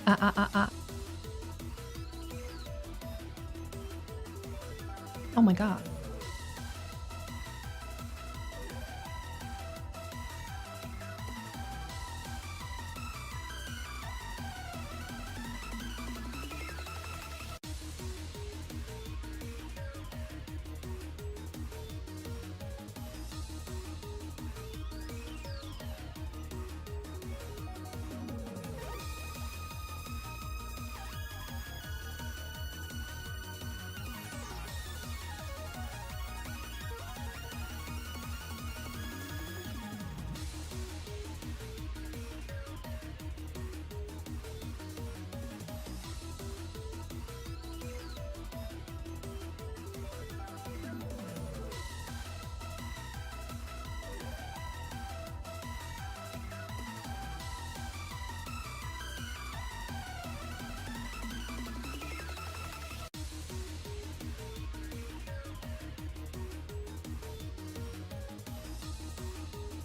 Ah, ah, ah, ah. Oh my god.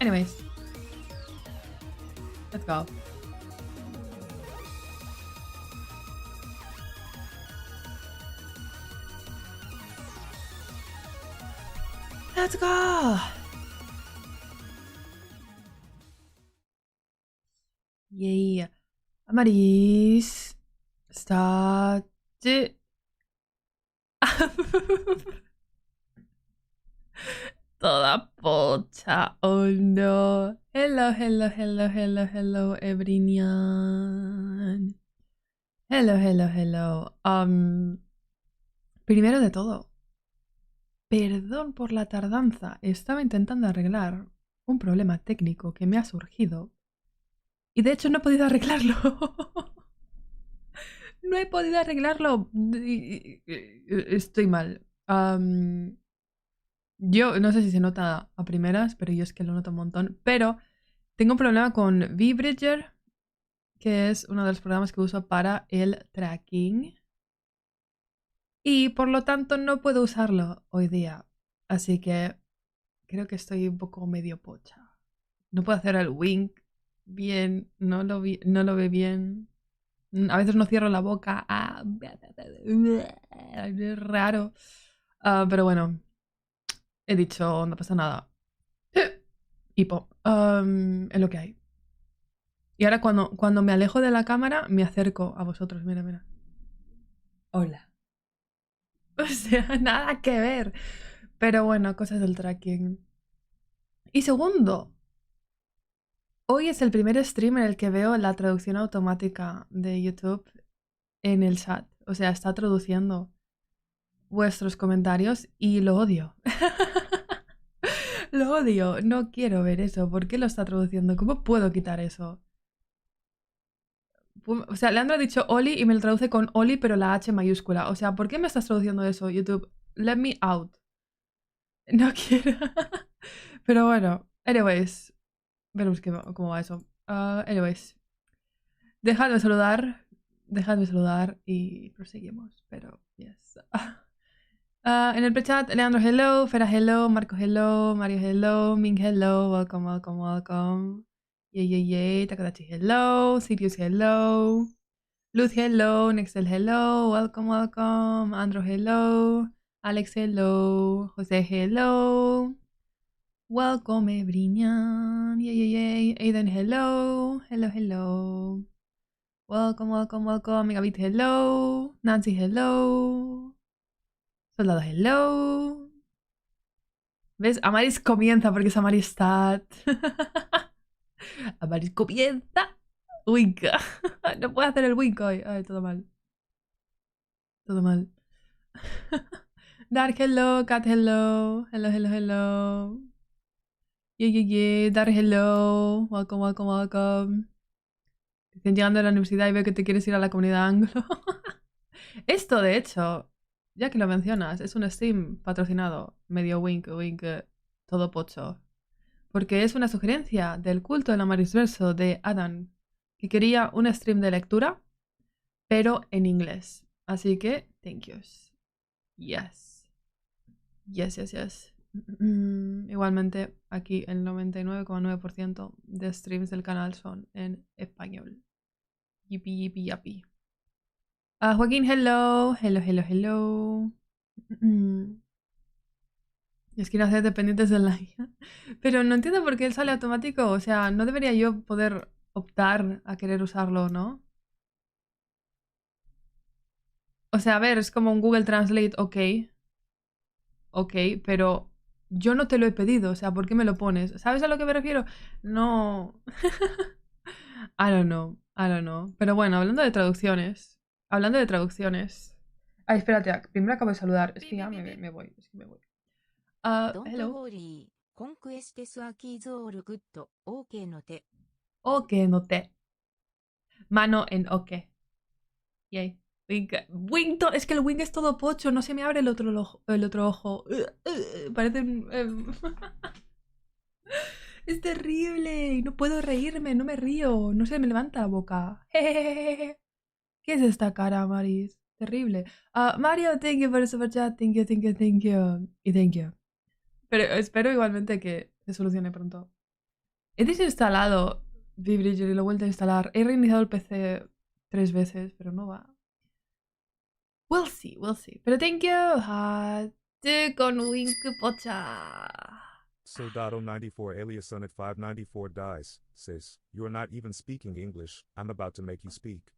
Anyways, let's go. Let's go. Yay. Amarys. Start. Toda pocha. Oh no. Hello, hello, hello, hello, hello, Ebrinian. Hello, hello, hello. Primero de todo, perdón por la tardanza. Estaba intentando arreglar un problema técnico que me ha surgido. Y de hecho no he podido arreglarlo. No he podido arreglarlo. Estoy mal. Yo no sé si se nota a primeras, pero yo es que lo noto un montón. Pero tengo un problema con VBridger, que es uno de los programas que uso para el tracking. Y por lo tanto no puedo usarlo hoy día. Así que creo que estoy un poco medio pocha. No puedo hacer el wink bien, no lo ve bien. A veces no cierro la boca. Es raro. Pero bueno, he dicho, no pasa nada. Hipo. Es lo que hay. Y ahora cuando me alejo de la cámara, me acerco a vosotros. Mira, mira. Hola. O sea, nada que ver. Pero bueno, cosas del tracking. Y segundo, hoy es el primer stream en el que veo la traducción automática de YouTube en el chat. O sea, está traduciendo vuestros comentarios y lo odio. Lo odio. No quiero ver eso. ¿Por qué lo está traduciendo? ¿Cómo puedo quitar eso? O sea, Leandro ha dicho Oli y me lo traduce con Oli, pero la H mayúscula. O sea, ¿por qué me estás traduciendo eso, YouTube? Let me out. No quiero. Pero bueno, anyways. Veremos cómo va eso. Anyways. Dejadme saludar y proseguimos. Pero, yes. En el chat, Leandro, hello. Fera, hello. Marco, hello. Mario, hello. Ming, hello. Welcome, welcome, welcome. Yay. Takadachi, hello. Sirius, hello. Luz, hello. Nexel, hello. Welcome. Andrew, hello. Alex, hello. José, hello. Welcome, Ebrinian. Yay. Aiden, hello. Hello. Welcome. Megabit, hello. Nancy, hello. Soldado, hello. ¿Ves? Amarys comienza porque es Amarys Stat. Amarys comienza. Wink. No puedo hacer el wink hoy. Ay, todo mal. Dark, hello. Cat, hello. Hello. Yeah. Dark, hello. Welcome. Dicen llegando a la universidad y veo que te quieres ir a la comunidad anglo. Esto, de hecho, ya que lo mencionas, es un stream patrocinado. Medio wink, todo pocho. Porque es una sugerencia del culto del Amarisverso de Adam, que quería un stream de lectura, pero en inglés. Así que, thank yous. Yes. Igualmente, aquí el 99,9% de streams del canal son en español. Yippee, yippee, yappy. Joaquín, hello. Hello, hello, hello. Es que no hacer dependientes de la IA. Pero no entiendo por qué él sale automático. O sea, no debería yo poder optar a querer usarlo, ¿no? O sea, a ver, es como un Google Translate, ok. Ok, pero yo no te lo he pedido. O sea, ¿por qué me lo pones? ¿Sabes a lo que me refiero? No. I don't know. I don't know. Pero bueno, hablando de traducciones. Hablando de traducciones. Ay, espérate. Primero acabo de saludar. Es que ya me voy. Es que me voy. Hello. Ok, noté. Mano en ok. Yay. Wink. Wink. Es que el wink es todo pocho. No se me abre el otro ojo. El otro ojo. Parece un... Es terrible. Y no puedo reírme. No me río. No se me levanta la boca. ¿Qué es esta cara, Amarys? Terrible. Mario, thank you for the super chat. Thank you, thank you, thank you. Y thank you. Pero espero igualmente que se solucione pronto. He desinstalado Vibridger y lo he vuelto a instalar. He reiniciado el PC 3 veces, pero no va. We'll see, we'll see. Pero thank you. Con Wink Pocha. Soldado94 alias Sonnet594 dies, says, "You are not even speaking English. I'm about to make you speak."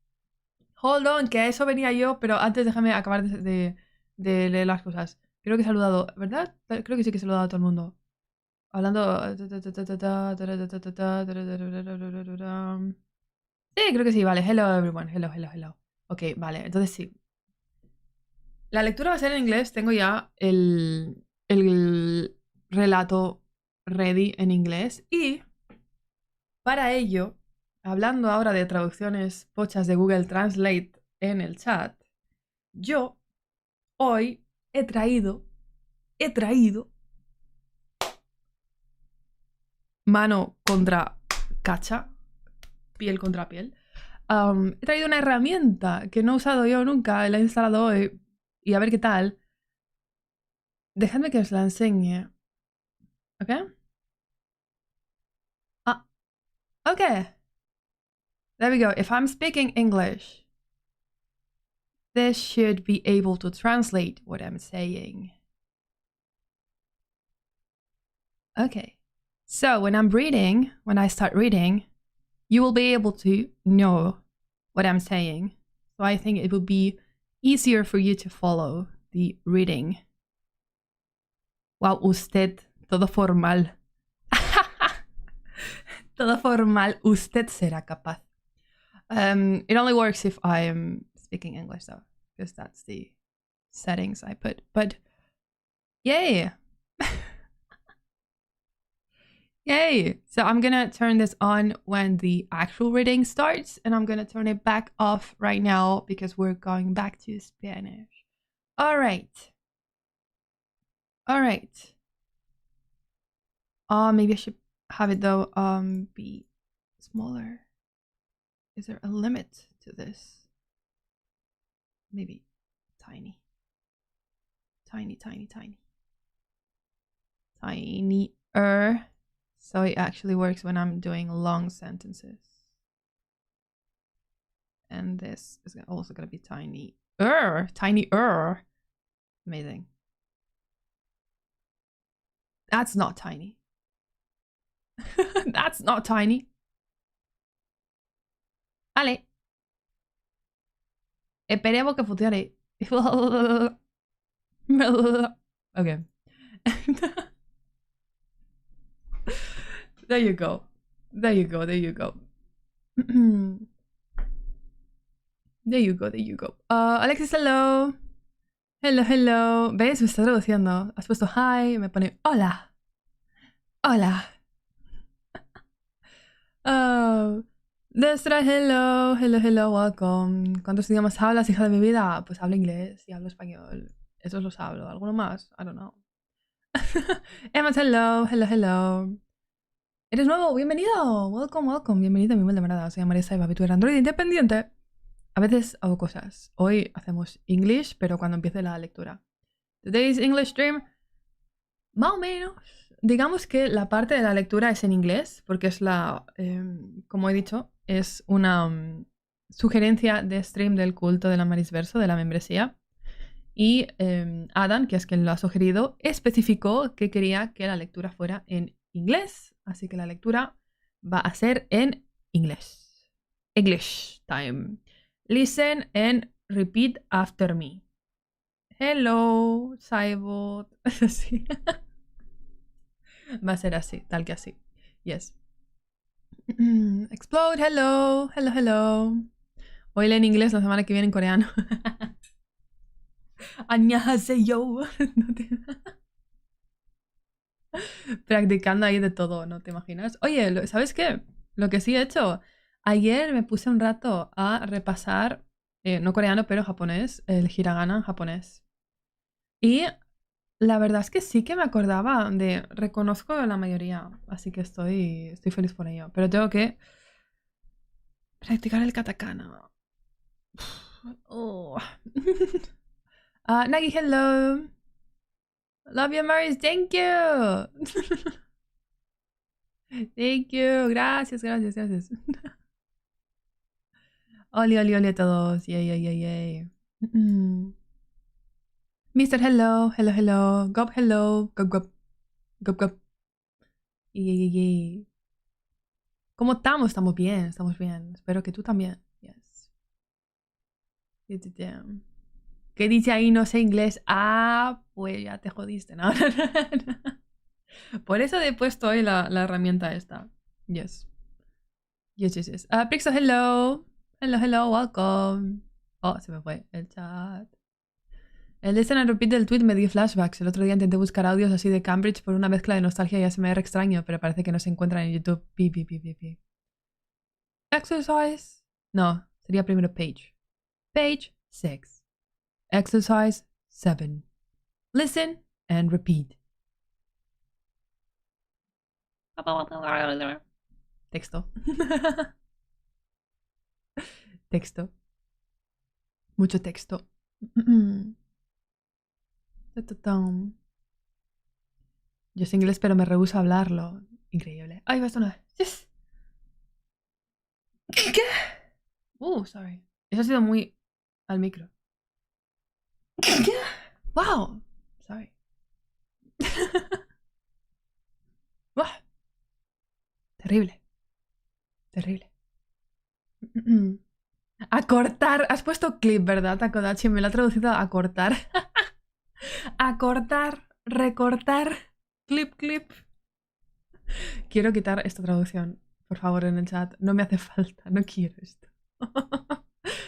Hold on, que a eso venía yo, pero antes déjame acabar de leer las cosas. Creo que he saludado, ¿verdad? Creo que sí que he saludado a todo el mundo. Hablando... Sí, creo que sí, vale. Hello everyone, hello, hello, hello. Ok, vale, entonces sí. La lectura va a ser en inglés. Tengo ya el relato ready en inglés. Y para ello, hablando ahora de traducciones pochas de Google Translate en el chat, yo hoy he traído mano contra cacha, piel contra piel. He traído una herramienta que no he usado yo nunca, la he instalado hoy y a ver qué tal. Dejadme que os la enseñe. ¿Ok? Okay. There we go. If I'm speaking English, this should be able to translate what I'm saying. Okay. So when I start reading, you will be able to know what I'm saying. So I think it will be easier for you to follow the reading. Wow, usted, todo formal. Todo formal, usted será capaz. It only works if I am speaking English though, because that's the settings I put. But yay! Yay! So I'm gonna turn this on when the actual reading starts, and I'm gonna turn it back off right now because we're going back to Spanish. All right. Maybe I should have it though be smaller. Is there a limit to this? Maybe tiny. Tinier. So it actually works when I'm doing long sentences. And this is also going to be tinier. Amazing. That's not tiny. That's not tiny. Vale. Esperemos que funcione. Okay. There you go. There you go. Alexis, hello. Hello. ¿Ves? Me está traduciendo. Has puesto hi, me pone hola. Destra, hello, welcome. ¿Cuántos idiomas hablas, hija de mi vida? Pues hablo inglés y hablo español. Esos los hablo. ¿Alguno más? I don't know. Emma, hello. ¿Eres nuevo? Bienvenido. Welcome. Bienvenido a mi de morada. Soy Amarys, VTuber Android independiente. A veces hago cosas. Hoy hacemos English, pero cuando empiece la lectura. Today's English stream. Más o menos. Digamos que la parte de la lectura es en inglés, porque es como he dicho, es una sugerencia de stream del culto de la Amarys verso, de la membresía. Y Adam, que es quien lo ha sugerido, especificó que quería que la lectura fuera en inglés. Así que la lectura va a ser en inglés. English time. Listen and repeat after me. Hello, Saibots. Así. Va a ser así, tal que así. Yes. Explode, hello, hello, hello. Hoy leen inglés, la semana que viene en coreano. 안녕하세요. Practicando ahí de todo, ¿no te imaginas? Oye, ¿sabes qué? Lo que sí he hecho. Ayer me puse un rato a repasar, no coreano, pero japonés, el hiragana japonés. Y la verdad es que sí que me acordaba de... Reconozco la mayoría, así que estoy feliz por ello. Pero tengo que practicar el katakana. Oh. Nagi, hello. Love you, Amarys. Thank you. Thank you. Gracias, gracias, gracias. Oli, oli, oli a todos. Yay, yay, yay, yay. Mr. Hello, hello, hello. Gob, hello. Gob, gob. Gob, gob. Yay, yay, yay. ¿Cómo estamos? Estamos bien, estamos bien. Espero que tú también. Yes. ¿Qué dice ahí? No sé inglés. Ah, pues ya te jodiste, ¿no? Por eso he puesto hoy la herramienta esta. Yes. Yes, yes, yes. Pixel, hello. Hello, hello, welcome. Oh, se me fue el chat. El listen and repeat del tweet me dio flashbacks. El otro día intenté buscar audios así de Cambridge por una mezcla de nostalgia y ASMR extraño, pero parece que no se encuentran en YouTube. Pi, pi, pi, pi, pi. Exercise. No, sería primero page. Page 6. Exercise 7. Listen and repeat. Texto. Texto. Mucho texto. Yo sé inglés, pero me rehúso a hablarlo. Increíble. Ay, va a sonar. Yes. ¿Qué? Sorry. Eso ha sido muy al micro. ¿Qué? Wow. Sorry. Wow. Terrible. Terrible. A cortar. Has puesto clip, ¿verdad, Takodachi? Me lo ha traducido a cortar. A cortar. Recortar. Clip, clip. Quiero quitar esta traducción, por favor, en el chat. No me hace falta. No quiero esto.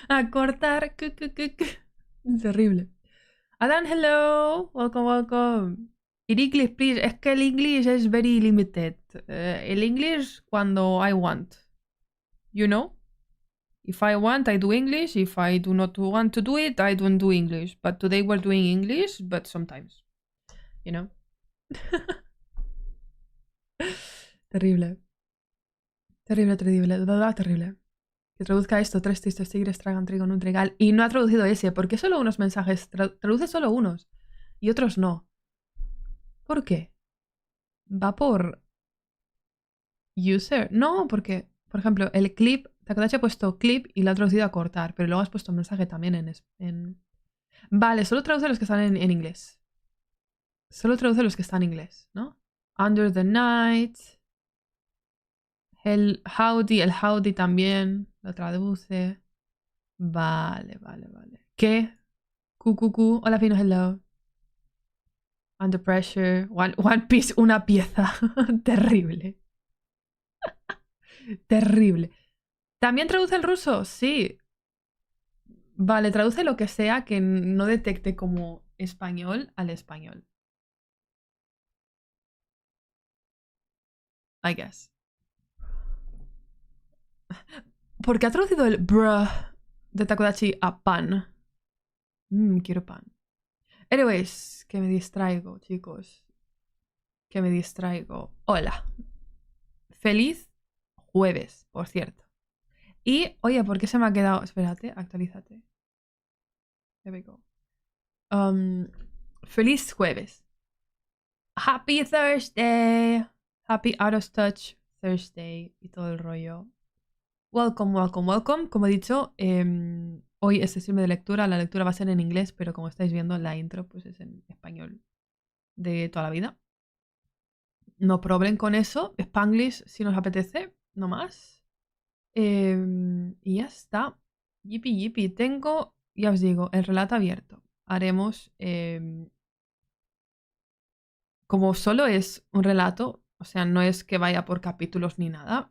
A cortar. Terrible. Alan, hello. Welcome, welcome. In English, please. Es que el English es very limited. El English cuando I want. You know? If I want, I do English. If I do not want to do it, I don't do English. But today we're doing English, but sometimes. You know? Terrible. Terrible, terrible. De verdad, terrible. Que traduzca esto. 3 tristes tigres tragan trigo en un trigal. Y no ha traducido ese. ¿Por qué solo unos mensajes? Traduce solo unos. Y otros no. ¿Por qué? ¿Va por user? No, porque, por ejemplo, el clip, Takodachi ha puesto clip y lo ha traducido a cortar, pero luego has puesto mensaje también en... Vale, solo traduce los que están en inglés. Solo traduce los que están en inglés, ¿no? Under the night. El howdy también lo traduce. Vale, vale, vale. ¿Qué? QQQ. Hola, Fino, hello. Under pressure. One Piece, una pieza. Terrible. Terrible. ¿También traduce el ruso? Sí. Vale, traduce lo que sea que no detecte como español al español. I guess. ¿Por qué ha traducido el bruh de Takodachi a pan? Quiero pan. Anyways, que me distraigo, chicos. Que me distraigo. Hola. Feliz jueves, por cierto. Y, oye, ¿por qué se me ha quedado? Espérate, actualízate. There we go. Feliz jueves. Happy Thursday. Happy Out of Touch Thursday y todo el rollo. Welcome, welcome, welcome. Como he dicho, hoy es stream de lectura. La lectura va a ser en inglés, pero como estáis viendo, la intro pues es en español de toda la vida. No problem con eso. Spanglish si nos apetece, no más. Y ya está. Yipi, yipi. Tengo, ya os digo, el relato abierto. Haremos, como solo es un relato, o sea, no es que vaya por capítulos ni nada.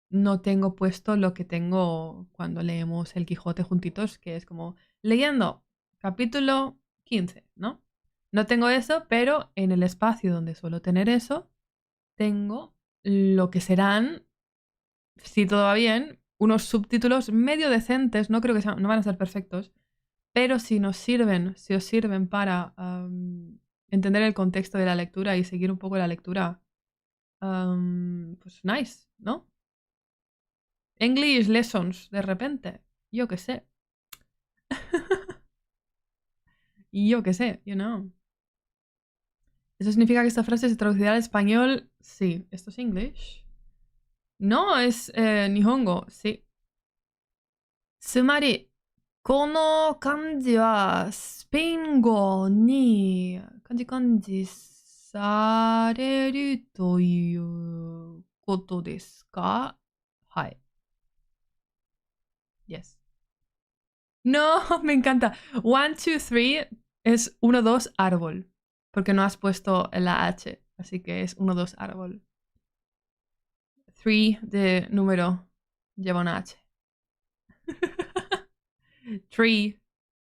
No tengo puesto lo que tengo cuando leemos El Quijote juntitos, que es como leyendo capítulo 15, ¿no? No tengo eso, pero en el espacio donde suelo tener eso, tengo lo que serán, si todo va bien, unos subtítulos medio decentes, no creo que sean, no van a ser perfectos, pero si nos sirven, si os sirven para entender el contexto de la lectura y seguir un poco la lectura, pues nice, ¿no? English lessons, de repente. Yo qué sé. Yo qué sé, you know. ¿Eso significa que esta frase se traducirá al español? Sí. ¿Esto es English? No, es Nihongo, sí. つまり、この漢字はスペイン語に漢字されるということですか？はい。Yes. No, me encanta. 1, 2, 3 es 1, 2, árbol. Porque no has puesto la H. Así que es 1, 2, árbol. 3 de número lleva una H. 3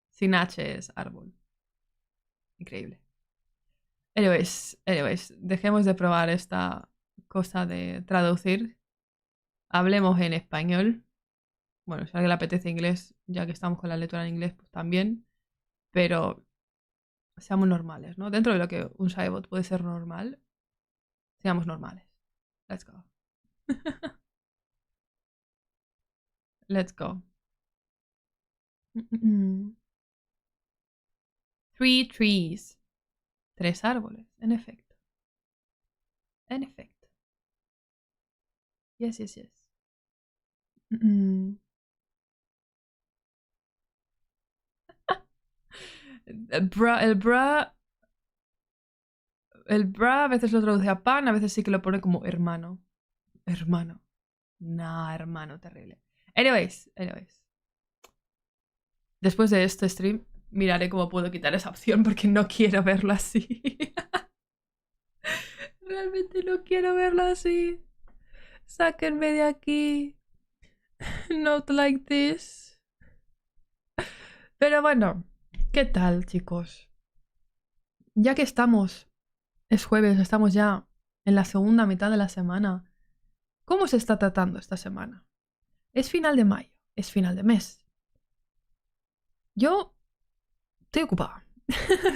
sin H es árbol. Increíble. Anyways, dejemos de probar esta cosa de traducir. Hablemos en español. Bueno, si a alguien le apetece inglés, ya que estamos con la lectura en inglés, pues también. Pero seamos normales, ¿no? Dentro de lo que un Saibot puede ser normal, seamos normales. Let's go. Let's go. 3 trees. 3 árboles, en efecto. En efecto. Yes, yes, yes. El bra a veces lo traduce a pan, a veces sí que lo pone como hermano. Hermano. Nah, hermano, terrible. Anyways. Después de este stream, miraré cómo puedo quitar esa opción porque no quiero verlo así. Realmente no quiero verlo así. Sáquenme de aquí. Not like this. Pero bueno, ¿qué tal, chicos? Ya que estamos, es jueves, estamos ya en la segunda mitad de la semana. ¿Cómo se está tratando esta semana? Es final de mayo, es final de mes. Yo estoy ocupada,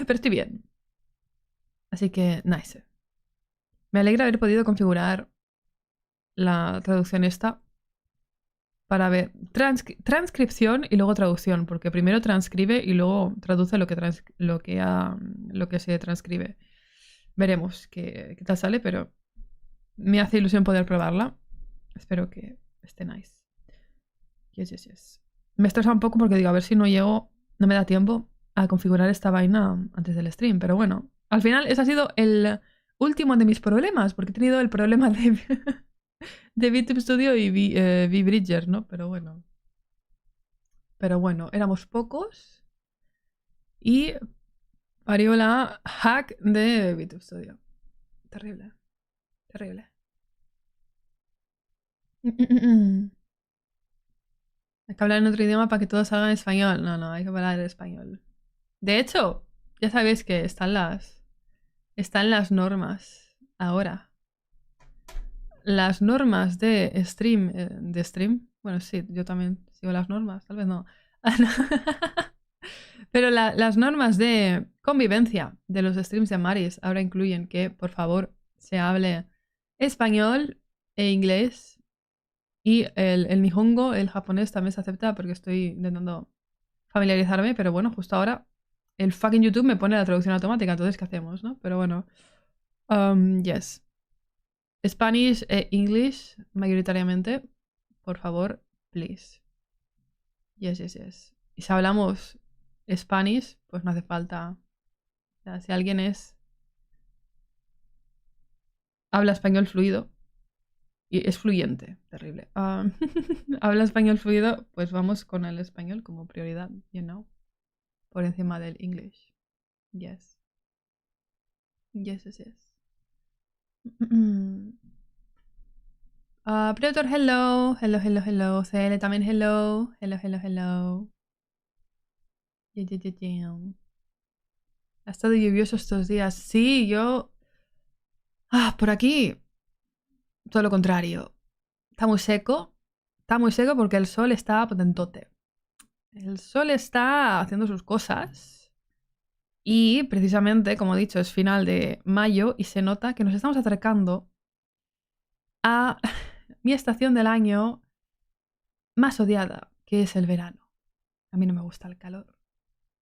pero estoy bien. Así que, nice. Me alegra haber podido configurar la traducción esta para ver transcripción y luego traducción, porque primero transcribe y luego traduce lo que se transcribe. Veremos qué tal sale, pero me hace ilusión poder probarla. Espero que esté nice. Yes. Me estresa un poco porque digo, a ver si no me da tiempo a configurar esta vaina antes del stream, pero bueno, al final ese ha sido el último de mis problemas, porque he tenido el problema de VTube Studio y VBridger, ¿no? Pero bueno, éramos pocos y parió la hack de VTube Studio. Terrible. Hay que hablar en otro idioma para que todos salgan español. No, hay que hablar en español. De hecho, ya sabéis que están las normas ahora. Las normas de stream. Bueno, sí, yo también sigo las normas, tal vez no. Pero las normas de convivencia de los streams de Amarys ahora incluyen que, por favor, se hable español e inglés. Y el nihongo, el japonés, también se acepta porque estoy intentando familiarizarme, pero bueno, justo ahora el fucking YouTube me pone la traducción automática, entonces ¿qué hacemos, no? Pero bueno. Yes. Spanish e English, mayoritariamente, por favor, please. Yes, yes, yes. Y si hablamos Spanish, pues no hace falta. O sea, si alguien habla español fluido, y es fluyente, terrible. Habla español fluido, pues vamos con el español como prioridad, you know, por encima del English. Yes. Yes, yes, yes. Predator, hello. Hello, hello, hello. CL también, hello. Hello, hello, hello. Yeah, yeah, yeah, yeah. Ha estado lluvioso estos días. Sí, yo... por aquí, todo lo contrario. Está muy seco. Está muy seco porque el sol está potentote. El sol está haciendo sus cosas. Y precisamente, como he dicho, es final de mayo y se nota que nos estamos acercando a mi estación del año más odiada, que es el verano. A mí no me gusta el calor.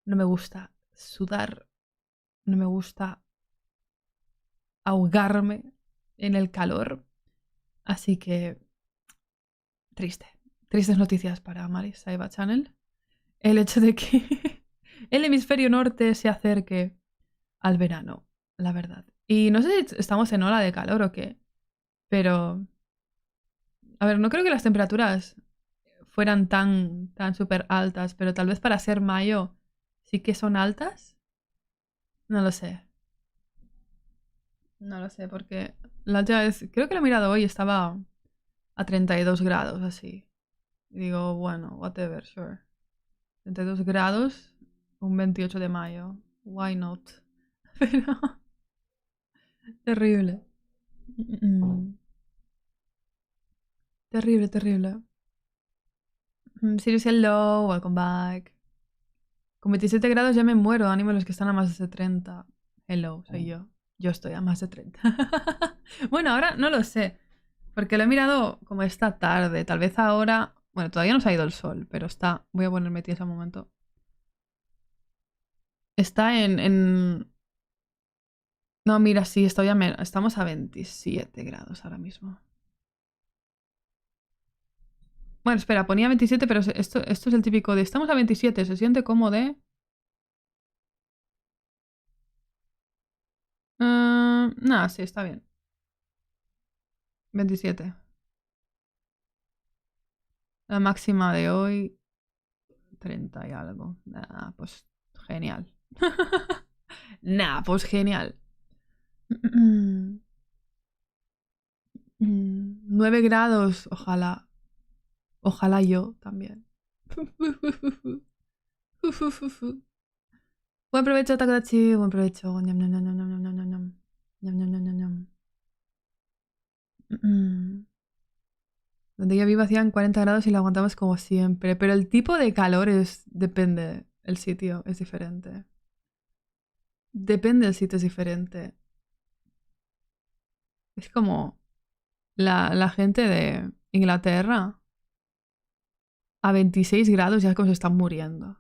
No me gusta sudar. No me gusta ahogarme en el calor. Así que triste. Tristes noticias para Amarys Saiba Channel. El hecho de que el hemisferio norte se acerque al verano, la verdad. Y no sé si estamos en ola de calor o qué, pero... A ver, no creo que las temperaturas fueran tan súper altas, pero tal vez para ser mayo sí que son altas. No lo sé. No lo sé, porque la última vez, creo que lo he mirado hoy, estaba a 32 grados, así. Y digo, bueno, whatever, sure. 32 grados, un 28 de mayo. Why not? Pero, terrible. Terrible, terrible. Sirius, hello, welcome back. Con 27 grados ya me muero, ánimo los que están a más de 30. Hello, soy yo. Yo estoy a más de 30. Bueno, ahora no lo sé, porque lo he mirado como esta tarde. Tal vez ahora... Bueno, todavía no se ha ido el sol, pero está... Voy a ponerme tieso un momento. Está No, mira, sí, estoy a menos. Estamos a 27 grados ahora mismo. Bueno, espera, ponía 27, pero esto es el típico de... Estamos a 27, se siente como de... Nada, sí, está bien. 27. La máxima de hoy, 30 y algo. Nah, pues genial. Nah, pues genial. 9 grados, ojalá. Ojalá yo también. Buen provecho, Takadachi. Buen provecho. Ñam, ñam, ñam, ñam, ñam, ñam, ñam, ñam. Ñam, ñam, ñam, ñam, ñam. Donde yo vivo hacían 40 grados y lo aguantamos como siempre. Pero el tipo de calor depende. El sitio es diferente. Depende del sitio, es diferente. Es como la gente de Inglaterra a 26 grados ya es como se están muriendo.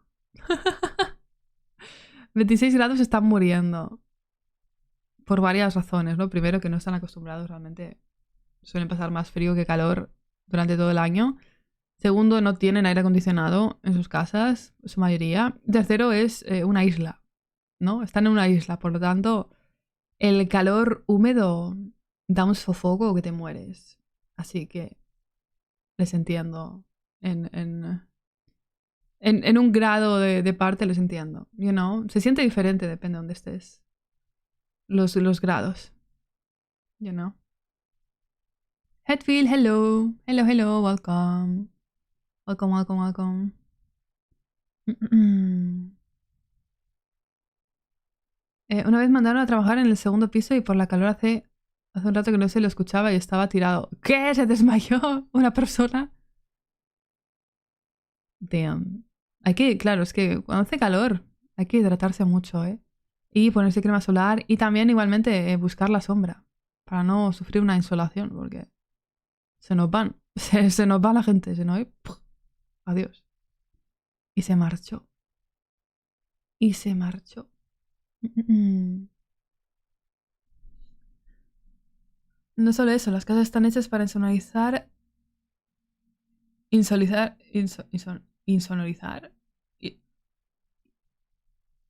26 grados se están muriendo. Por varias razones, ¿no? Primero, que no están acostumbrados realmente. Suelen pasar más frío que calor durante todo el año. Segundo, no tienen aire acondicionado en sus casas, su mayoría. Tercero, es una isla, ¿no? Están en una isla, por lo tanto, el calor húmedo da un sofoco que te mueres. Así que les entiendo. En un grado de parte les entiendo. You know? Se siente diferente, depende de dónde estés. Los grados. You know? Hetfield, hello. Hello, hello, welcome. Welcome, welcome, welcome. Una vez mandaron a trabajar en el segundo piso y por la calor hace un rato que no se lo escuchaba y estaba tirado. ¿Qué? ¿Se desmayó una persona? Damn. Claro, es que cuando hace calor hay que hidratarse mucho, ¿eh? Y ponerse crema solar y también igualmente buscar la sombra para no sufrir una insolación porque se nos van. Se nos va la gente, se nos... ¡puf! Adiós. Y se marchó. Y se marchó. No solo eso, las casas están hechas para insonorizar insonorizar.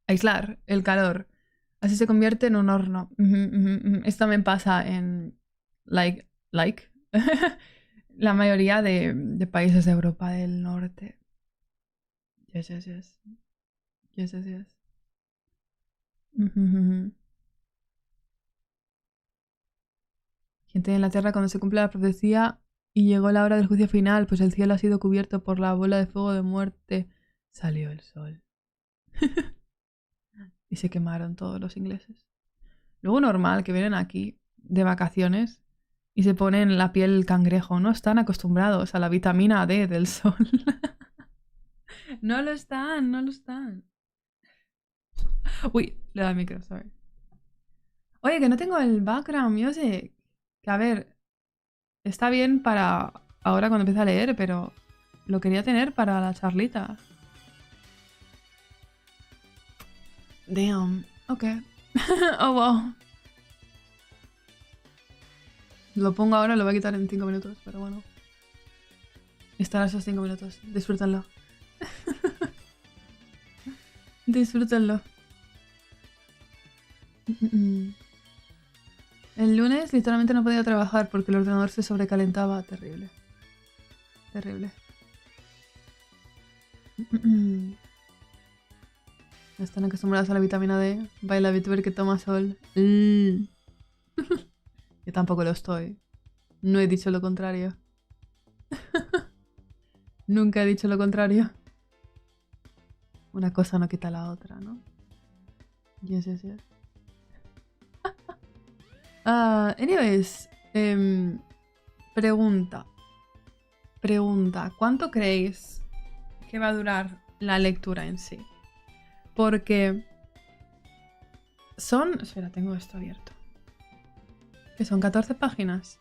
Aislar el calor. Así se convierte en un horno. Esto también pasa en la mayoría de países de Europa del Norte. Yes. Gente en la tierra cuando se cumple la profecía y llegó la hora del juicio final, pues el cielo ha sido cubierto por la bola de fuego de muerte. Salió el sol. Y se quemaron todos los ingleses. Luego normal que vienen aquí de vacaciones y se ponen la piel cangrejo. No están acostumbrados a la vitamina D del sol. No lo están. Uy, le da el micro, sorry. Oye, que no tengo el background music. Que a ver, está bien para ahora cuando empiece a leer, pero lo quería tener para la charlita. Damn. Ok. Oh, wow. Lo pongo ahora, lo voy a quitar en 5 minutos, pero bueno. Estará esos 5 minutos. Disfrútenlo. Disfrútenlo. El lunes literalmente no podía trabajar porque el ordenador se sobrecalentaba. Terrible. Están acostumbrados a la vitamina D. Baila VTuber que toma sol. Yo tampoco lo estoy. No he dicho lo contrario. Nunca he dicho lo contrario. Una cosa no quita la otra, ¿no? Yes. Anyways. Pregunta. ¿Cuánto creéis que va a durar la lectura en sí? Porque son... Espera, tengo esto abierto. Que son 14 páginas.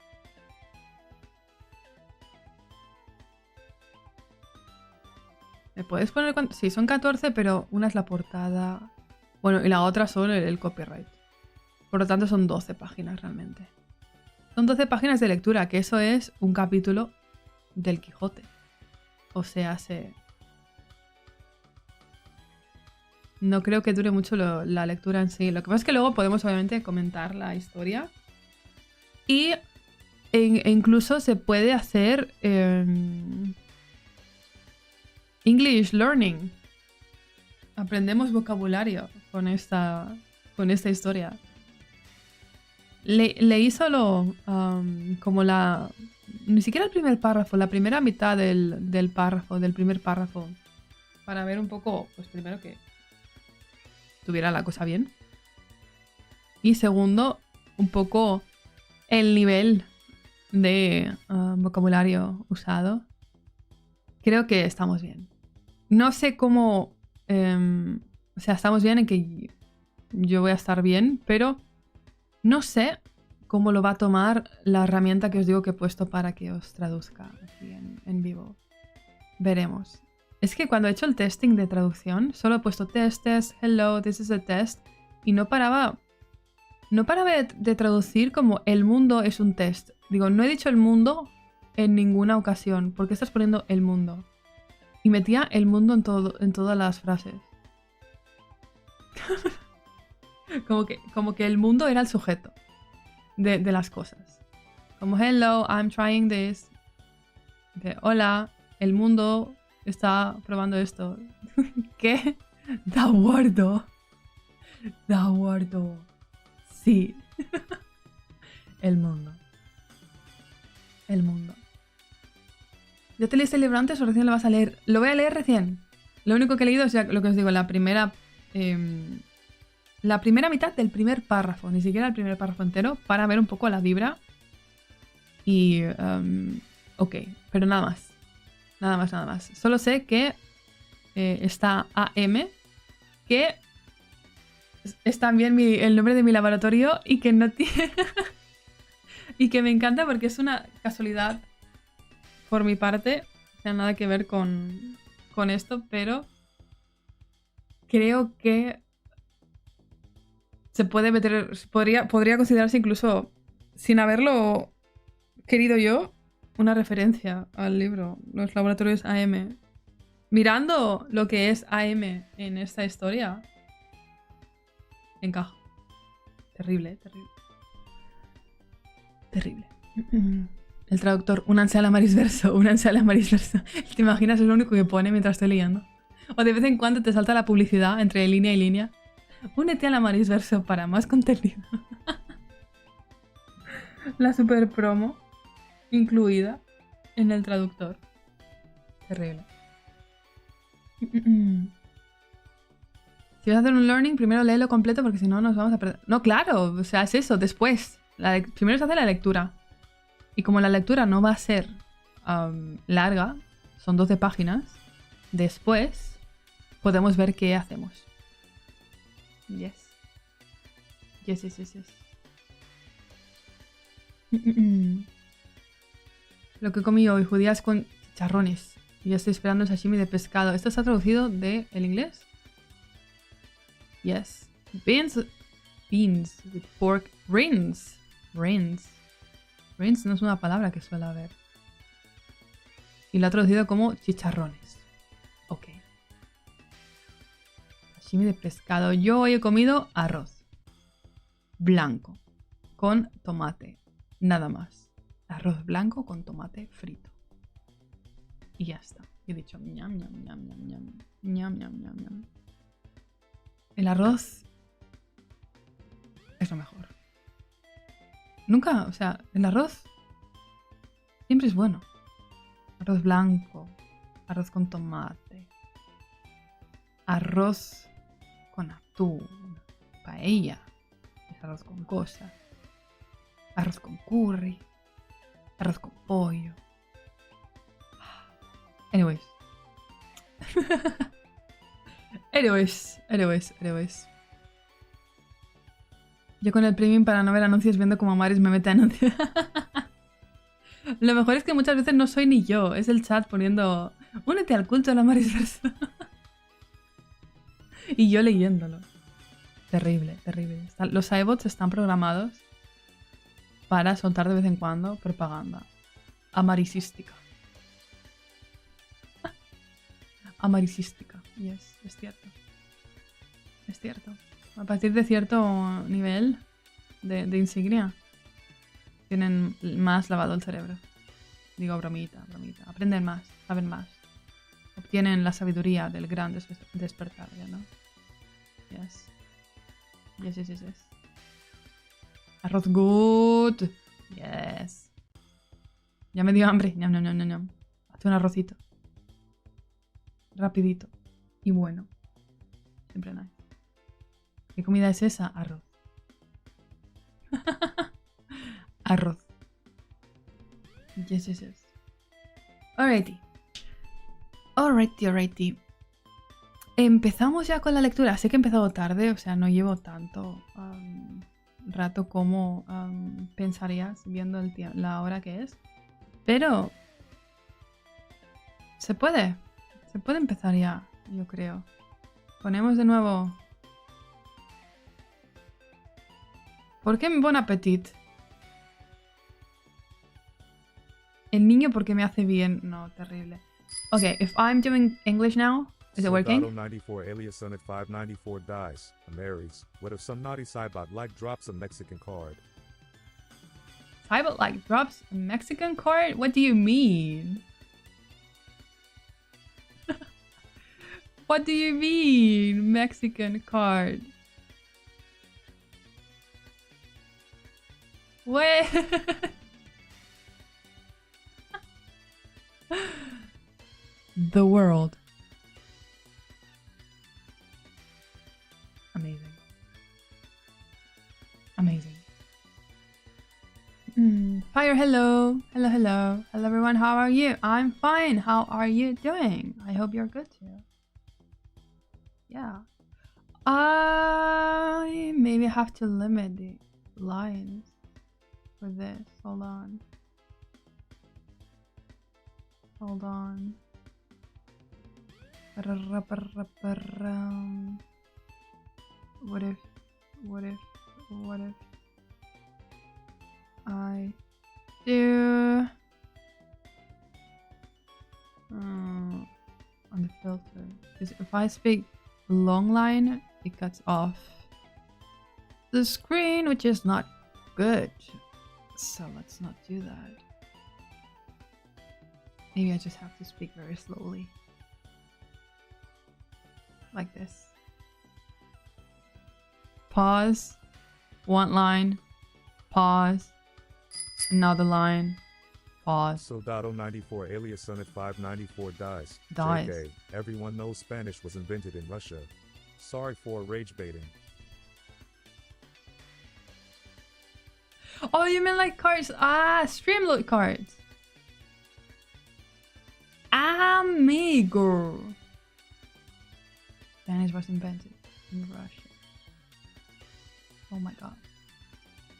¿Me puedes poner cuánto? Sí, son 14, pero una es la portada. Bueno, y la otra son el copyright. Por lo tanto, son 12 páginas realmente. Son 12 páginas de lectura, que eso es un capítulo del Quijote. O sea, no creo que dure mucho la lectura en sí. Lo que pasa es que luego podemos obviamente comentar la historia. Y e incluso se puede hacer English learning. Aprendemos vocabulario con esta historia. Leí solo como ni siquiera el primer párrafo, la primera mitad del primer párrafo. Para ver un poco, pues primero que tuviera la cosa bien. Y segundo, un poco el nivel de vocabulario usado. Creo que estamos bien. No sé cómo... o sea, estamos bien en que yo voy a estar bien, pero no sé cómo lo va a tomar la herramienta que os digo que he puesto para que os traduzca aquí en vivo. Veremos. Es que cuando he hecho el testing de traducción, solo he puesto test, hello, this is a test, y no paraba de traducir como el mundo es un test. Digo, no he dicho el mundo en ninguna ocasión. ¿Por qué estás poniendo el mundo? Y metía el mundo en todas las frases. como que el mundo era el sujeto de las cosas. Como hello, I'm trying this. Hola, el mundo está probando esto. ¿Qué? De acuerdo. Sí. El mundo. ¿Ya te leíste el libro antes o recién lo vas a leer? Lo voy a leer recién. Lo único que he leído es ya lo que os digo, la primera mitad del primer párrafo, ni siquiera el primer párrafo entero, para ver un poco la vibra. Y... ok, pero nada más. Nada más. Solo sé que está AM, que es también el nombre de mi laboratorio y que no tiene... y que me encanta porque es una casualidad por mi parte, o sea, nada que ver con esto, pero creo que se puede meter, podría considerarse incluso, sin haberlo querido yo, una referencia al libro, los laboratorios AM. Mirando lo que es AM en esta historia, encaja. Terrible, terrible. Terrible. El traductor, únanse al Amarys verso, únanse al Amarys verso. ¿Te imaginas? Es lo único que pone mientras estoy leyendo. O de vez en cuando te salta la publicidad entre línea y línea. Únete al Amarys verso para más contenido. La super promo incluida en el traductor. Terrible. Si vas a hacer un learning, primero léelo completo porque si no nos vamos a perder. No, claro, o sea, es eso, después. Primero se hace la lectura. Y como la lectura no va a ser larga, son 12 páginas, después podemos ver qué hacemos. Yes. Yes, yes, yes, yes. Lo que he comido hoy, judías con chicharrones. Y ya estoy esperando el sashimi de pescado. ¿Esto está traducido del inglés? Yes. Beans with pork. Rinds. Rinds no es una palabra que suele haber. Y lo ha traducido como chicharrones. Ok. Sashimi de pescado. Yo hoy he comido arroz. Blanco. Con tomate. Nada más. Arroz blanco con tomate frito. Y ya está. Y he dicho ñam, ñam, ñam, ñam, ñam. Ñam, ñam, ñam, ñam. El arroz es lo mejor. Nunca, o sea, el arroz siempre es bueno. Arroz blanco, arroz con tomate, arroz con atún, paella, arroz con cosas, arroz con curry, arroz con pollo. Anyways. Anyways. Yo con el premium para no ver anuncios viendo como Amarys me mete anuncios. Lo mejor es que muchas veces no soy ni yo, es el chat poniendo únete al culto de la Amarys verso. Y yo leyéndolo. Terrible. Los Saibots están programados para soltar de vez en cuando propaganda amarysística. Amarysística. Yes, es cierto. Es cierto. A partir de cierto nivel de insignia tienen más lavado el cerebro. Digo, bromita. Aprenden más, saben más. Obtienen la sabiduría del gran despertar, ¿ya no? Yes. Yes. Arroz good. Yes. Ya me dio hambre. Ñam. Hazte un arrocito. Rapidito. Y bueno. Siempre nice. ¿Qué comida es esa? Arroz. Arroz. Yes. Alrighty. Empezamos ya con la lectura. Sé que he empezado tarde, o sea, no llevo tanto rato como pensarías viendo la hora que es. Pero se puede empezar ya, yo creo. Ponemos de nuevo. ¿Por qué bon appetit? El niño porque me hace bien. No, terrible. Okay, if I'm doing English now, is it working? Soldado 94 alias Sonnet 594 dies. Amarys. What if some naughty Saibot like drops a Mexican card? Saibot like drops a Mexican card? What do you mean? What do you mean, Mexican card? What? The world. Amazing. Fire, hello. Hello everyone, how are you? I'm fine. How are you doing? I hope you're good too. Yeah. I maybe have to limit the lines for this. Hold on. What if I do Because if I speak long line, it cuts off the screen, which is not good. So let's not do that. Maybe I just have to speak very slowly. Like this. Pause. One line. Pause. Another line. Pause. Soldado 94 alias Sonnet 594 dies. Dies. JK. Everyone knows Spanish was invented in Russia. Sorry for rage baiting. Oh, you mean like cards? Ah, Streamload cards. Amigo. Spanish was invented in Russia. Oh my god.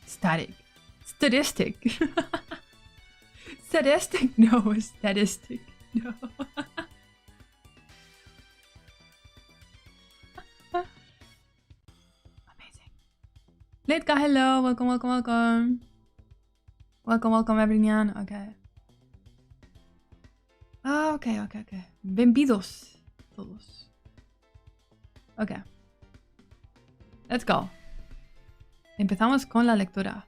Static. Statistic. Statistic? No, statistic. No. Amazing. Letka, hello. Welcome, welcome, welcome. Welcome, welcome, everyone. Okay. Okay. Bienvenidos todos. Okay. Let's go. Empezamos con la lectura.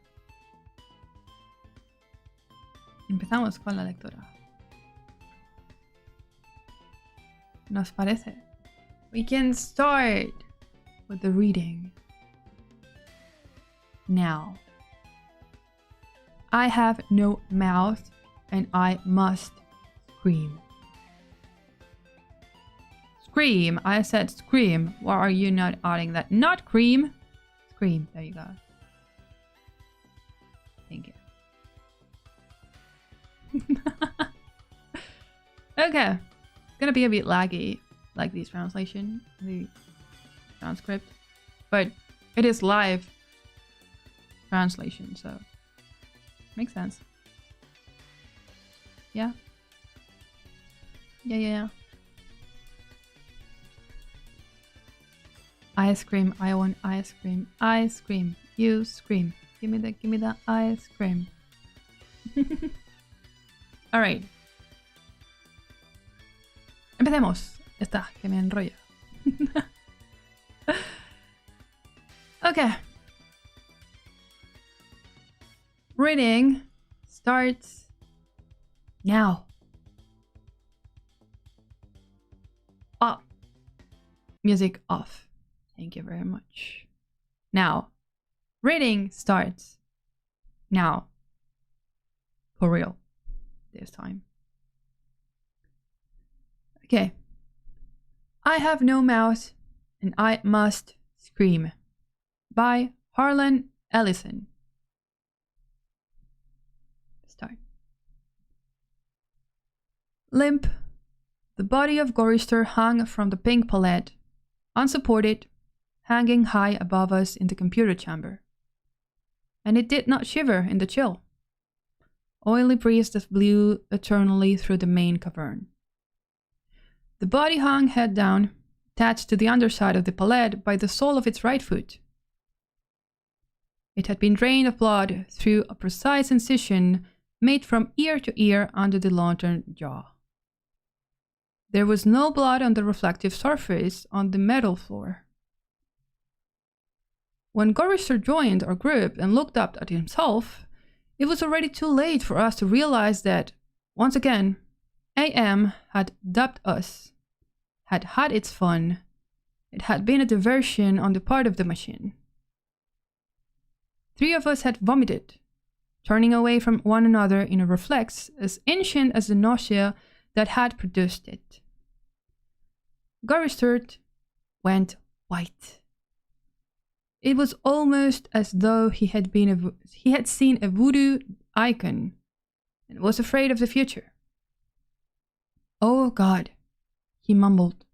¿Nos parece? We can start with the reading. Now. I have no mouth and I must scream. Scream. I said scream. Why are you not adding that? Not cream. Scream. There you go. Thank you. Okay. It's gonna be a bit laggy, like this translation, the transcript. But it is live translation, so makes sense. Yeah. Yeah. Ice cream. I want ice cream. Ice cream. You scream. Give me the ice cream. Alright. Empecemos. Esta, que me enrolla. Okay. Reading starts now. Up. Music off. Thank you very much. Now. Reading starts now. For real. This time. Okay. I have no mouth and I must scream. By Harlan Ellison. Start. Limp. The body of Gorister hung from the pink palette, unsupported, hanging high above us in the computer chamber. And it did not shiver in the chill. Oily breeze that blew eternally through the main cavern. The body hung head down, attached to the underside of the palette by the sole of its right foot. It had been drained of blood through a precise incision made from ear to ear under the lantern jaw. There was no blood on the reflective surface on the metal floor. When Gorister joined our group and looked up at himself, it was already too late for us to realize that, once again, AM had dubbed us, had had its fun. It had been a diversion on the part of the machine. 3 of us had vomited, turning away from one another in a reflex as ancient as the nausea that had produced it. Gorister went white. It was almost as though he had seen a voodoo icon and was afraid of the future. Oh God, he mumbled,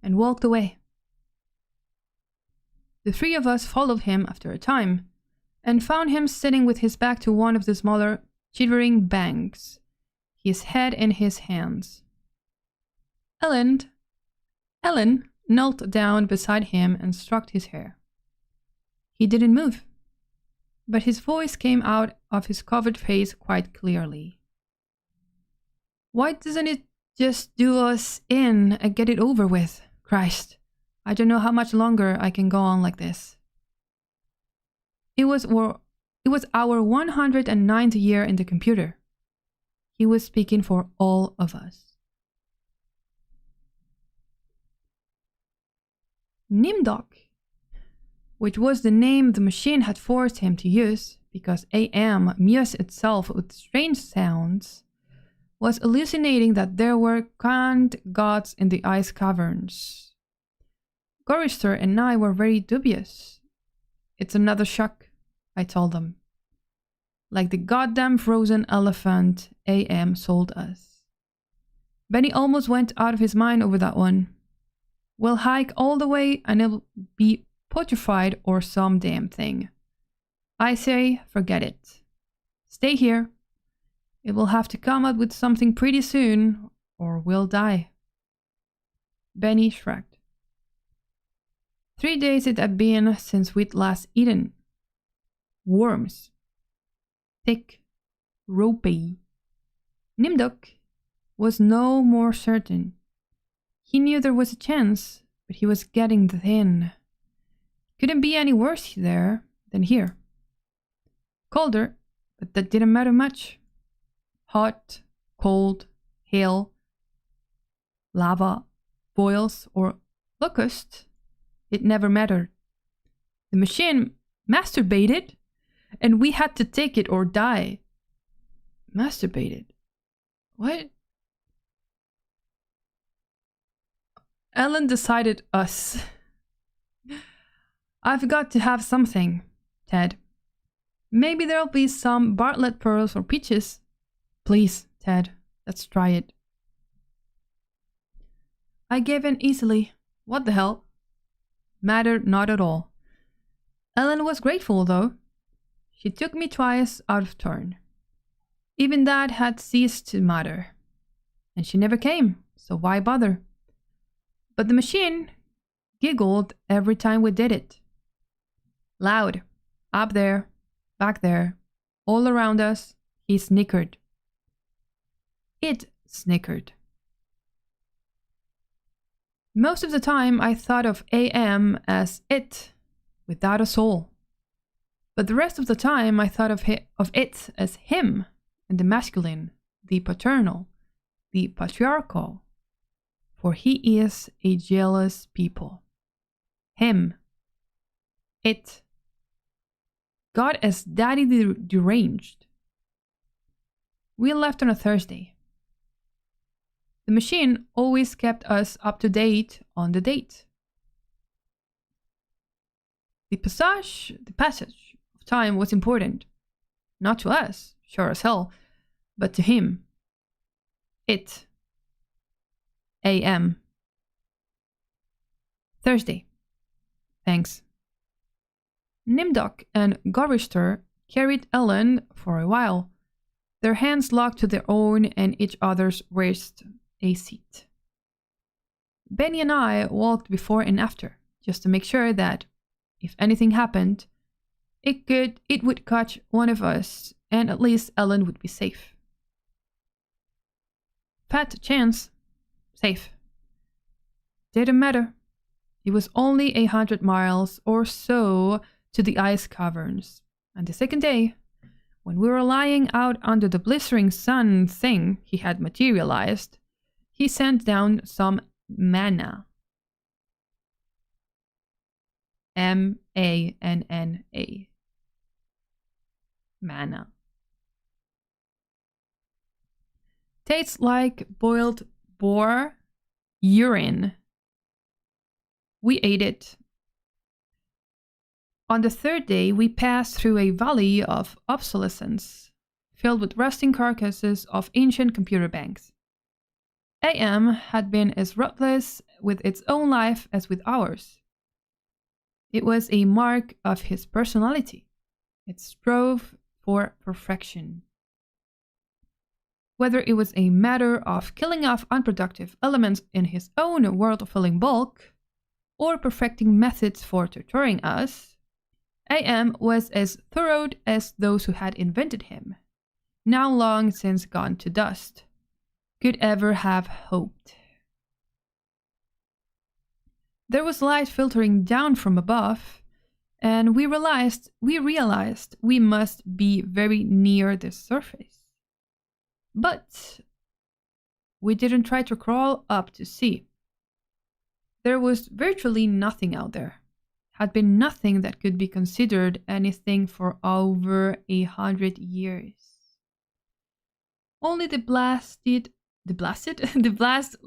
and walked away. The 3 of us followed him after a time, and found him sitting with his back to one of the smaller, chittering banks, his head in his hands. Ellen knelt down beside him and stroked his hair. He didn't move, but his voice came out of his covered face quite clearly. Why doesn't it Just do us in and get it over with. Christ, I don't know how much longer I can go on like this. It was our 109th year in the computer. He was speaking for all of us. Nimdok, which was the name the machine had forced him to use because AM mused itself with strange sounds, was hallucinating that there were kind gods in the ice caverns. Gorister and I were very dubious. It's another shock, I told them. Like the goddamn frozen elephant AM sold us. Benny almost went out of his mind over that one. We'll hike all the way and it'll be petrified or some damn thing. I say, forget it. Stay here. It will have to come up with something pretty soon, or we'll die. Benny shrugged. 3 days it had been since we'd last eaten. Worms. Thick. Ropey. Nimdok was no more certain. He knew there was a chance, but he was getting thin. Couldn't be any worse there than here. Colder, but that didn't matter much. Hot, cold, hail, lava, boils, or locust, it never mattered. The machine masturbated, and we had to take it or die. Masturbated? What? Ellen decided us. I've got to have something, Ted. Maybe there'll be some Bartlett pearls or peaches. Please, Ted, let's try it. I gave in easily. What the hell? Mattered not at all. Ellen was grateful, though. She took me twice out of turn. Even that had ceased to matter. And she never came, so why bother? But the machine giggled every time we did it. Loud, up there, back there, all around us, he snickered. It snickered. Most of the time I thought of AM as it, without a soul. But the rest of the time I thought of it as him, and the masculine, the paternal, the patriarchal. For he is a jealous people. Him. It. God as daddy deranged. We left on a Thursday. The machine always kept us up to date on the date. The passage of time was important. Not to us, sure as hell, but to him. It. AM. Thursday. Thanks. Nimdok and Gorister carried Ellen for a while, their hands locked to their own and each other's wrist, a seat. Benny and I walked before and after, just to make sure that, if anything happened, it would catch one of us, and at least Ellen would be safe. Fat chance. Safe. Didn't matter. It was only 100 miles or so to the ice caverns, and the second day, when we were lying out under the blistering sun thing he had materialized, he sent down some manna. M-A-N-N-A. Manna. Tastes like boiled boar urine. We ate it. On the third day, we passed through a valley of obsolescence, filled with rusting carcasses of ancient computer banks. AM had been as ruthless with its own life as with ours. It was a mark of his personality. It strove for perfection. Whether it was a matter of killing off unproductive elements in his own world-filling bulk, or perfecting methods for torturing us, AM was as thorough as those who had invented him, now long since gone to dust. could ever have hoped. There was light filtering down from above, and we realized we must be very near the surface. But we didn't try to crawl up to see. There was virtually nothing out there. Had been nothing that could be considered anything for over 100 years. Only the blast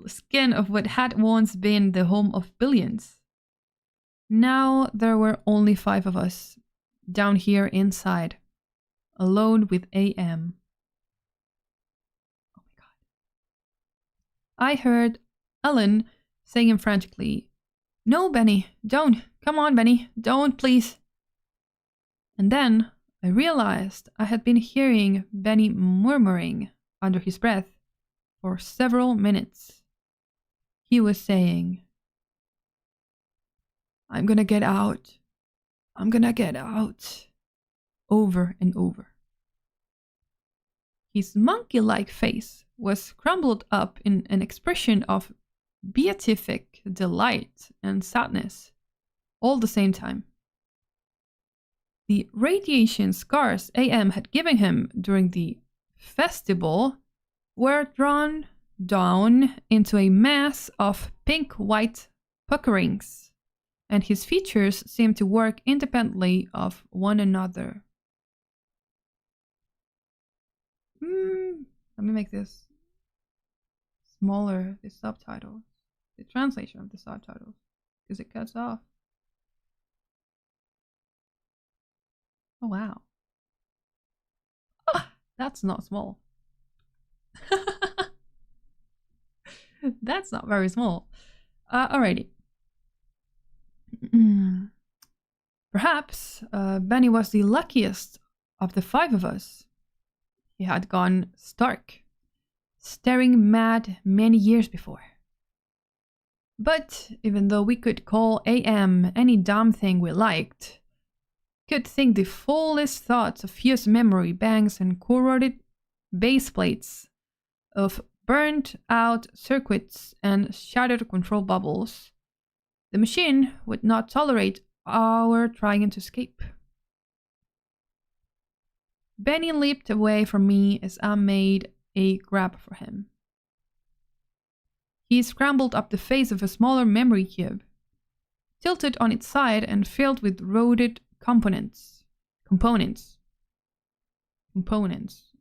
skin of what had once been the home of billions. Now there were only 5 of us, down here inside, alone with AM. Oh my god. I heard Ellen saying frantically, "No, Benny, don't. Come on, Benny, don't, please." And then I realized I had been hearing Benny murmuring under his breath for several minutes. He was saying, "I'm gonna get out. I'm gonna get out," over and over. His monkey-like face was crumbled up in an expression of beatific delight and sadness, all the same time. The radiation scars AM had given him during the festival were drawn down into a mass of pink-white puckerings, and his features seemed to work independently of one another. Let me make this smaller, the subtitles, the translation of the subtitles, because it cuts off. Oh wow. Oh, that's not small. That's not very small. Alrighty. Perhaps Benny was the luckiest of the 5 of us. He had gone stark, staring mad many years before. But even though we could call AM any dumb thing we liked, could think the fullest thoughts of fused memory banks and corroded base plates, of burnt out circuits and shattered control bubbles, the machine would not tolerate our trying to escape. Benny leaped away from me as I made a grab for him. He scrambled up the face of a smaller memory cube, tilted on its side and filled with roded components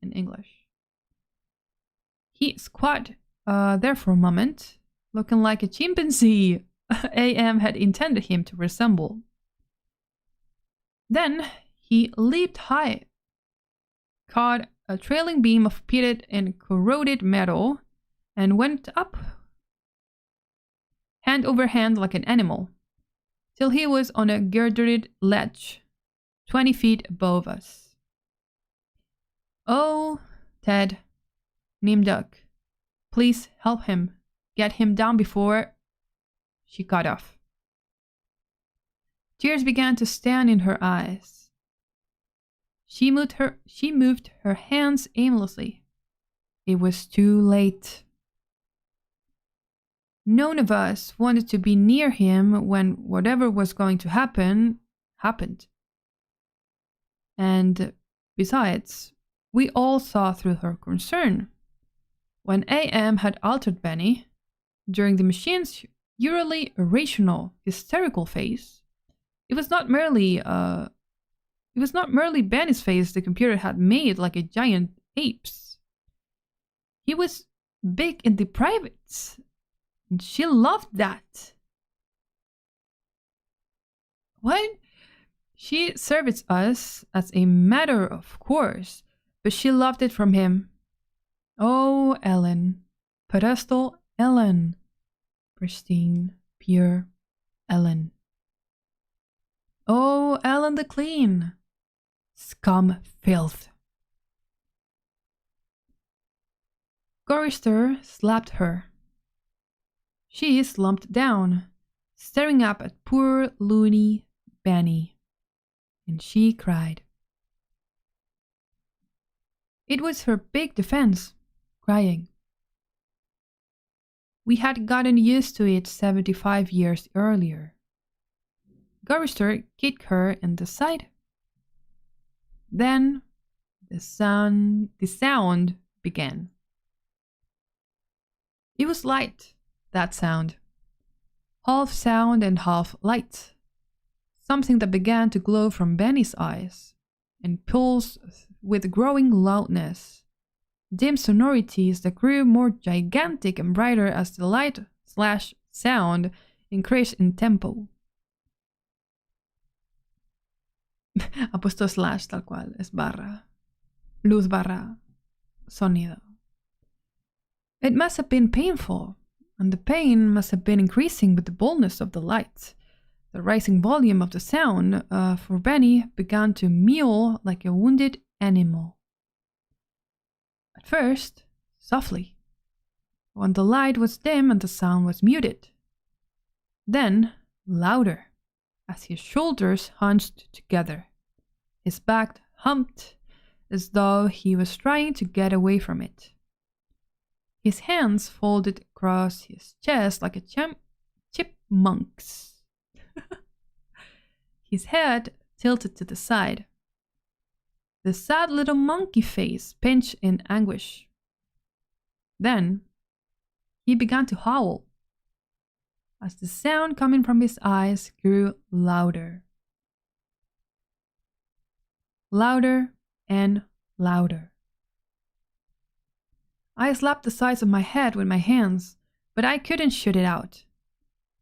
in English. He squatted there for a moment, looking like a chimpanzee AM had intended him to resemble. Then he leaped high, caught a trailing beam of pitted and corroded metal, and went up, hand over hand like an animal, till he was on a girdered ledge, 20 feet above us. "Oh, Ted," Nim Duck, "please help him. Get him down before—" She cut off. Tears began to stand in her eyes. She moved her hands aimlessly. It was too late. None of us wanted to be near him when whatever was going to happen, happened. And besides, we all saw through her concern. When AM had altered Benny, during the machine's eerily irrational, hysterical phase, it was not merely Benny's face the computer had made like a giant ape's. He was big in the privates, and she loved that. What? She serviced us as a matter of course, but she loved it from him. Oh, Ellen. Pedestal Ellen. Pristine, pure Ellen. Oh, Ellen the clean. Scum filth. Chorister slapped her. She slumped down, staring up at poor loony Benny, and she cried. It was her big defense, crying. We had gotten used to it 75 years earlier. Gorister kicked her in the side. Then the sound began. It was light, that sound. Half sound and half light. Something that began to glow from Benny's eyes and pulse with growing loudness. Dim sonorities that grew more gigantic and brighter as the light/sound increased in tempo. Ha puesto slash tal cual, es barra. Luz barra. Sonido. It must have been painful, and the pain must have been increasing with the boldness of the light. The rising volume of the sound for Benny began to mew like a wounded animal. At first, softly, when the light was dim and the sound was muted. Then, louder, as his shoulders hunched together, his back humped as though he was trying to get away from it. His hands folded across his chest like a chipmunk's. His head tilted to the side. The sad little monkey face pinched in anguish. Then, he began to howl, as the sound coming from his eyes grew louder. Louder and louder. I slapped the sides of my head with my hands, but I couldn't shoot it out.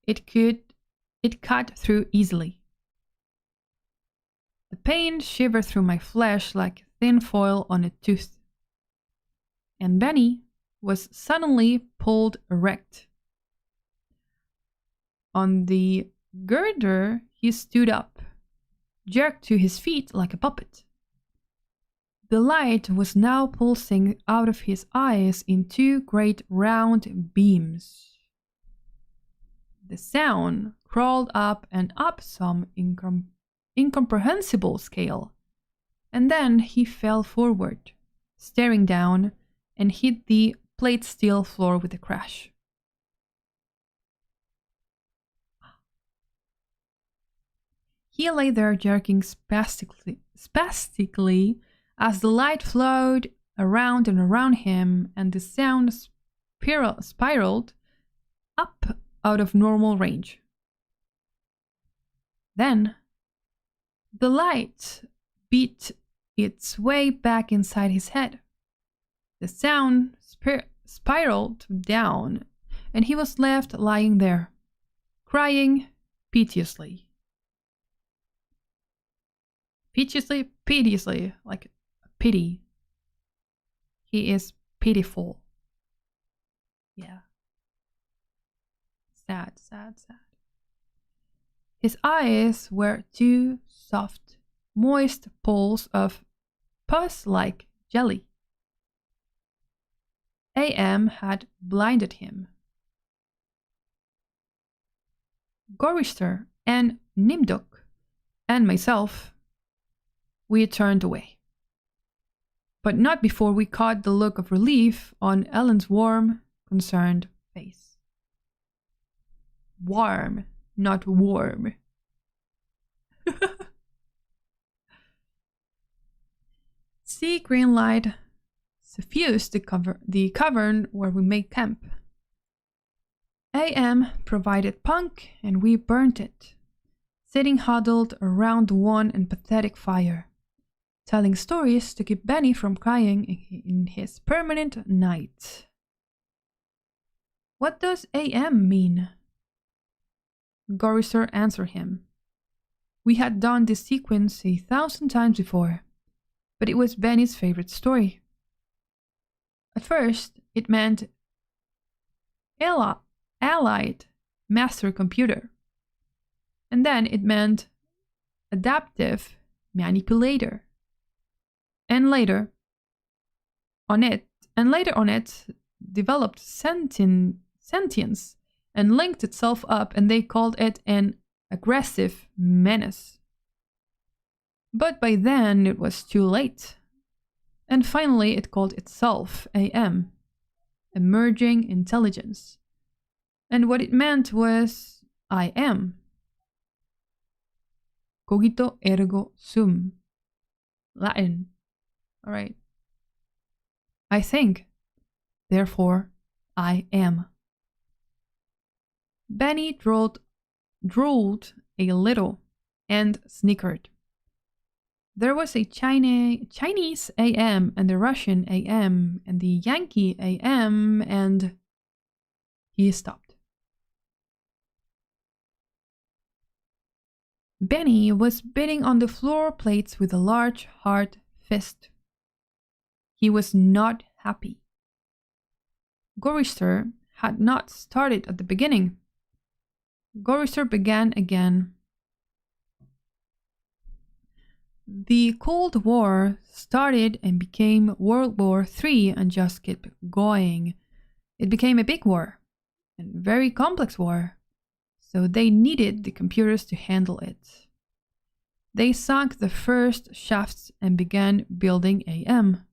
It cut through easily. The pain shivered through my flesh like thin foil on a tooth. And Benny was suddenly pulled erect. On the girder, he stood up, jerked to his feet like a puppet. The light was now pulsing out of his eyes in two great round beams. The sound crawled up and up some incomprehensible scale, and then he fell forward, staring down, and hit the plate steel floor with a crash. He lay there jerking spastically as the light flowed around and around him and the sound spiraled up out of normal range. Then, the light beat its way back inside his head. The sound spiraled down, and he was left lying there, crying piteously. Piteously, like pity. He is pitiful. Yeah. Sad. His eyes were two soft, moist pools of pus-like jelly. AM had blinded him. Gorister and Nimduk and myself, we turned away. But not before we caught the look of relief on Ellen's warm, concerned face. Warm, not warm. Sea green light suffused the cavern where we made camp. AM provided punk and we burnt it, sitting huddled around the wan and pathetic fire, telling stories to keep Benny from crying in his permanent night. What does AM mean? Gorister answered him. We had done this sequence 1,000 times before, but it was Benny's favorite story. At first, it meant Allied Master Computer, and then it meant Adaptive Manipulator. And later on it developed sentience and linked itself up, and they called it an aggressive menace. But by then it was too late. And finally it called itself AM, Emerging Intelligence, And what it meant was, I am. Cogito ergo sum. Latin. All right. I think. Therefore, I am. Benny drooled a little and snickered. There was a Chinese AM and the Russian AM and the Yankee AM, and he stopped. Benny was beating on the floor plates with a large hard fist. He was not happy. Gorister had not started at the beginning. Gorister began again. The Cold War started and became World War III and just kept going. It became a big war, and very complex war, so they needed the computers to handle it. They sunk the first shafts and began building AM.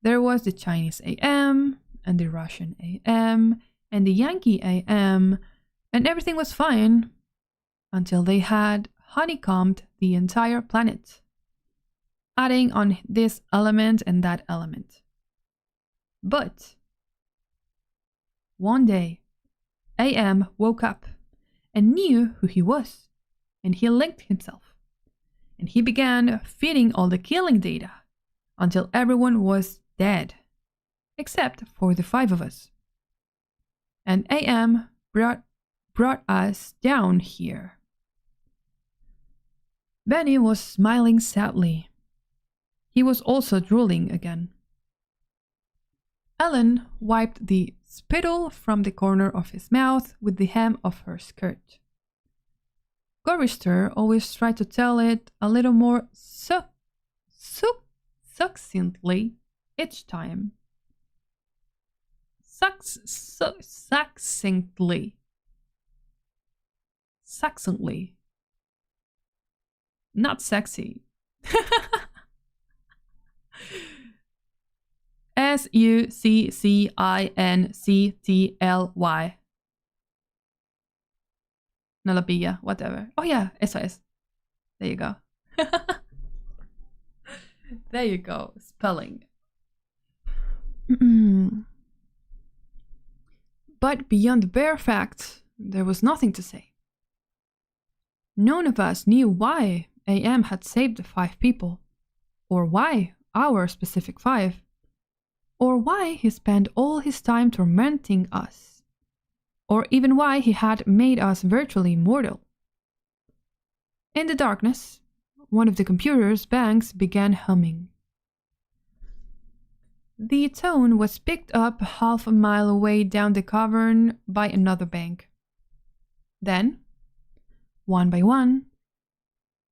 There was the Chinese AM, and the Russian AM, and the Yankee AM, and everything was fine until they had honeycombed the entire planet, adding on this element and that element. But one day, AM woke up and knew who he was, and he linked himself, and he began feeding all the killing data until everyone was dead, except for the 5 of us. And AM brought us down here. Benny was smiling sadly. He was also drooling again. Ellen wiped the spittle from the corner of his mouth with the hem of her skirt. Gorister always tried to tell it a little more succinctly each time. Succinctly. Not sexy. Succinctly. No la pilla, whatever. Oh yeah, eso es. There you go. There you go, spelling. But beyond the bare facts, there was nothing to say. None of us knew why AM had saved the 5 people, or why our specific 5, or why he spent all his time tormenting us, or even why he had made us virtually mortal. In the darkness, one of the computer's banks began humming. The tone was picked up half a mile away down the cavern by another bank. Then, one by one,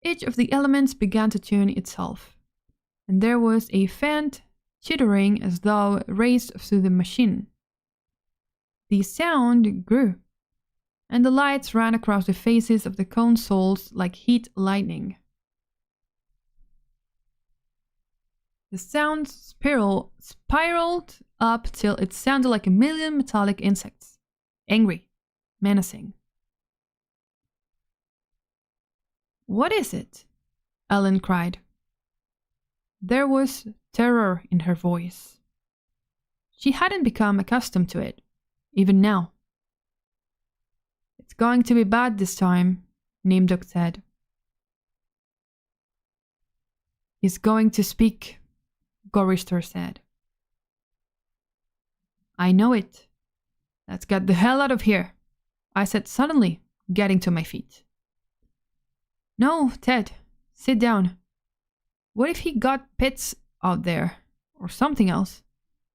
each of the elements began to tune itself, and there was a faint chittering as though raised through the machine. The sound grew, and the lights ran across the faces of the consoles like heat lightning. The sound spiraled up till it sounded like a million metallic insects, angry, menacing. "What is it?" Ellen cried. There was terror in her voice. She hadn't become accustomed to it, even now. "It's going to be bad this time," Nimdok said. "He's going to speak," Gorister said. "I know it. Let's get the hell out of here," I said suddenly, getting to my feet. "No, Ted, sit down. What if he got pits out there, or something else?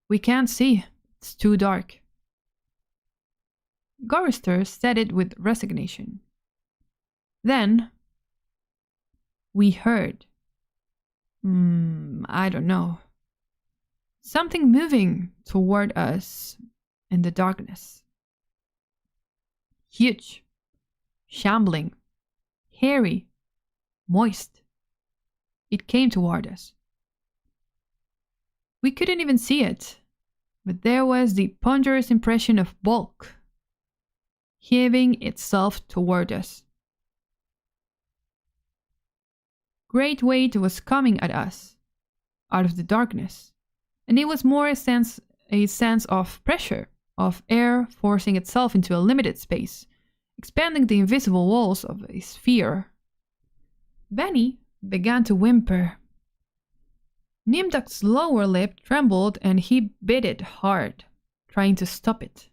We can't see. It's too dark." Gorister said it with resignation. Then we heard. I don't know. Something moving toward us in the darkness. Huge, shambling, hairy, moist. It came toward us. We couldn't even see it, but there was the ponderous impression of bulk, heaving itself toward us. Great weight was coming at us, out of the darkness, and it was more a sense of pressure, of air forcing itself into a limited space, expanding the invisible walls of a sphere. Benny began to whimper. Nimdak's lower lip trembled and he bit it hard, trying to stop it.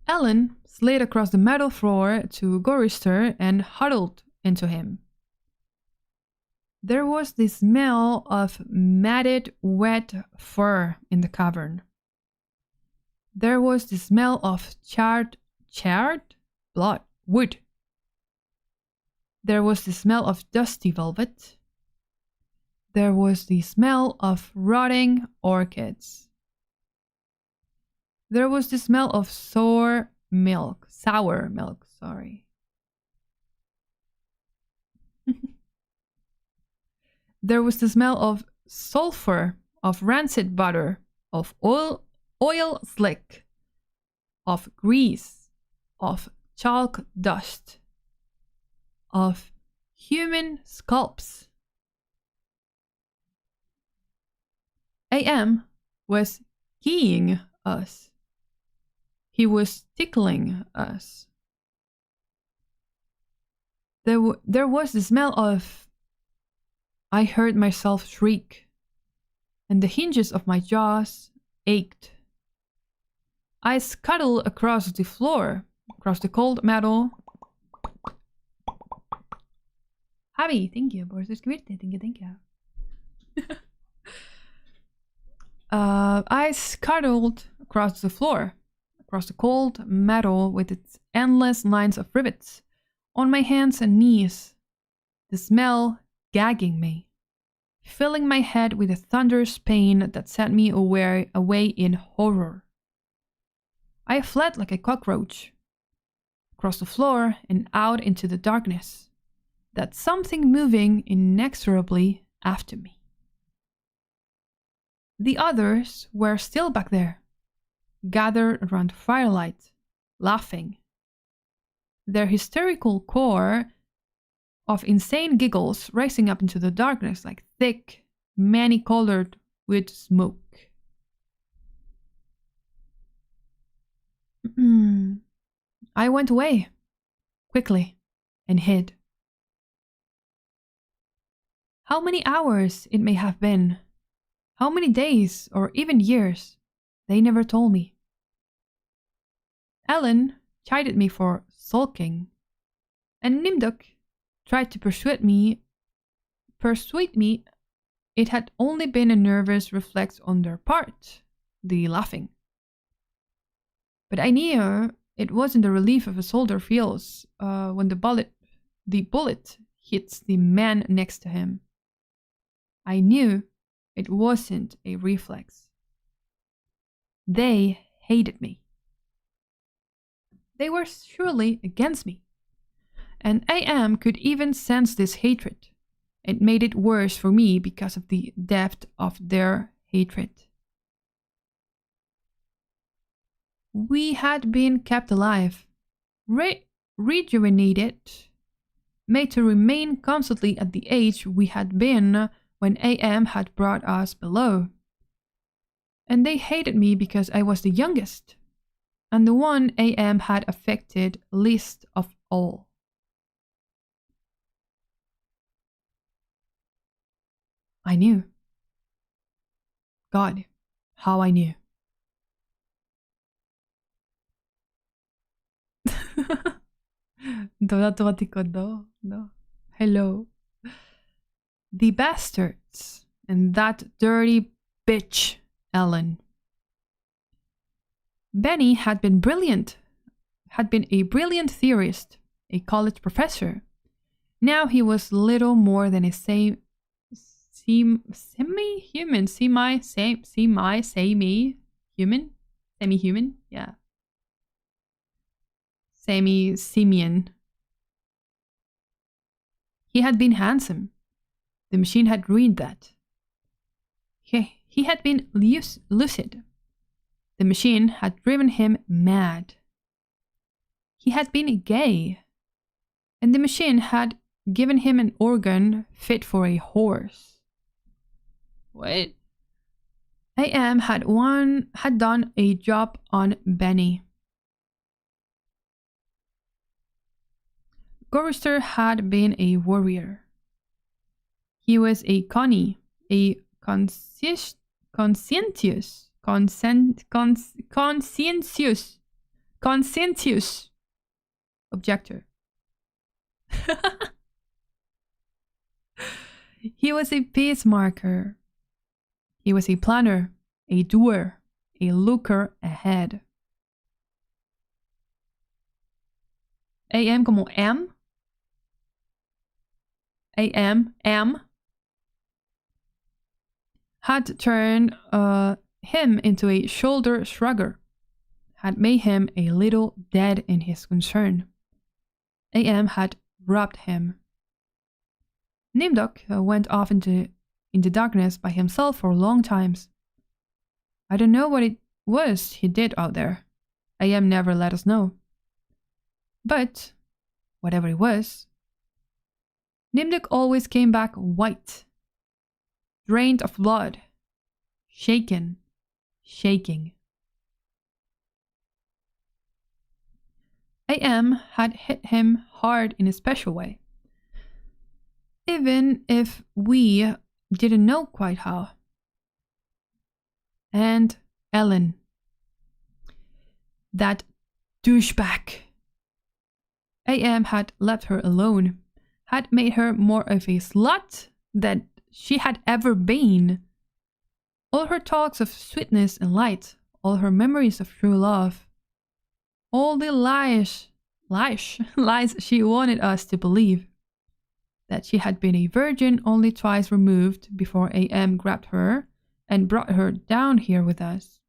Ellen slid across the metal floor to Gorister and huddled into him. There was the smell of matted, wet fur in the cavern. There was the smell of charred blood, wood. There was the smell of dusty velvet. There was the smell of rotting orchids. There was the smell of sour milk, sorry. There was the smell of sulfur, of rancid butter, of oil slick, of grease, of chalk dust, of human scalps. AM was keying us. He was tickling us. There was the smell of... I heard myself shriek, and the hinges of my jaws ached. I scuttled across the floor, across the cold metal. Javi, thank you por suscribirte. Thank you. I scuttled across the floor, across the cold metal with its endless lines of rivets, on my hands and knees, the smell gagging me, filling my head with a thunderous pain that sent me away in horror. I fled like a cockroach, across the floor and out into the darkness, that something moving inexorably after me. The others were still back there, gathered around the firelight, laughing. Their hysterical core of insane giggles rising up into the darkness like thick, many-colored wood smoke. I went away, quickly, and hid. How many hours it may have been, how many days or even years, they never told me. Ellen chided me for sulking, and Nimdok tried to persuade me it had only been a nervous reflex on their part, the laughing. But I knew it wasn't the relief of a soldier feels when the bullet hits the man next to him. I knew it wasn't a reflex. They hated me. They were surely against me. And AM could even sense this hatred. It made it worse for me because of the depth of their hatred. We had been kept alive, rejuvenated, made to remain constantly at the age we had been when AM had brought us below. And they hated me because I was the youngest, and the one AM had affected least of all. I knew. God, how I knew. No. Hello. The bastards and that dirty bitch, Ellen. Benny had been a brilliant theorist, a college professor. Now he was little more than a semi-human, yeah. Semi-simian. He had been handsome. The machine had ruined that. He had been lucid. The machine had driven him mad. he had been gay, and the machine had given him an organ fit for a horse. What? AM had done a job on Benny. Gorister had been a warrior. He was a Connie, a conscientious objector. He was a peace marker. He was a planner, a doer, a looker ahead. AM como M. AM, M. Had turned him into a shoulder shrugger, had made him a little dead in his concern. AM had robbed him. Nimdok went off into darkness by himself for long times. I don't know what it was he did out there. AM never let us know. But, whatever it was, Nimdok always came back white, drained of blood, shaking. AM had hit him hard in a special way, even if we didn't know quite how. And Ellen, that douchebag. AM had left her alone, had made her more of a slut than she had ever been. All her talks of sweetness and light, all her memories of true love, all the lies she wanted us to believe. That she had been a virgin only twice removed before AM grabbed her and brought her down here with us.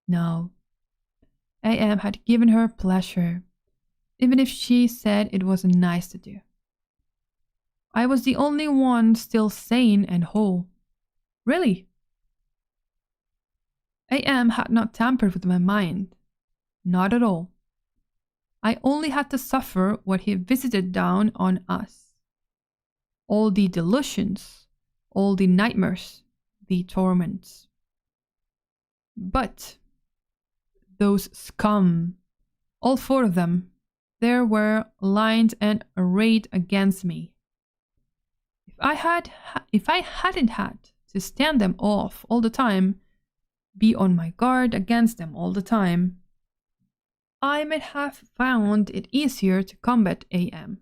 No. AM had given her pleasure, even if she said it wasn't nice to do. I was the only one still sane and whole. Really? AM had not tampered with my mind. Not at all. I only had to suffer what he visited down on us. All the delusions, all the nightmares, the torments. But those scum, all four of them, there were lined and arrayed against me. If I hadn't had to stand them off all the time, be on my guard against them all the time, I might have found it easier to combat AM.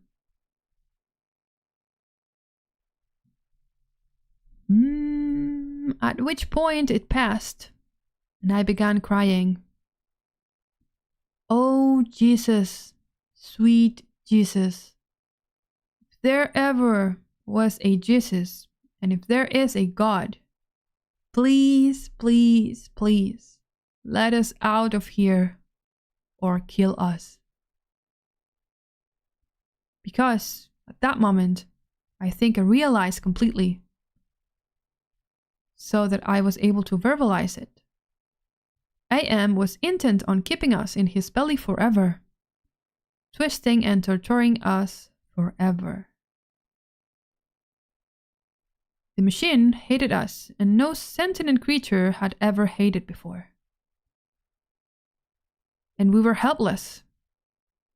At which point it passed, and I began crying. Oh, Jesus, sweet Jesus. If there ever was a Jesus, and if there is a God, please, please, please, let us out of here or kill us. Because at that moment, I think I realized completely, so that I was able to verbalize it. AM was intent on keeping us in his belly forever, twisting and torturing us forever. The machine hated us, and no sentient creature had ever hated before. And we were helpless.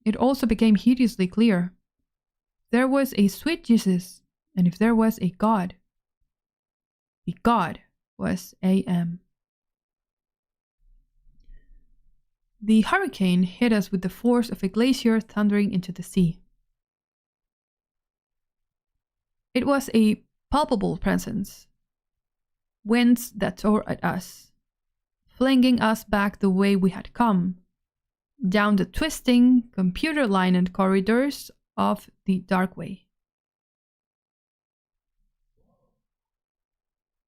It also became hideously clear. There was a sweet Jesus, and if there was a God, the God was AM. The hurricane hit us with the force of a glacier thundering into the sea. It was a palpable presence. Winds that tore at us, flinging us back the way we had come, down the twisting, computer-lined corridors of the dark way.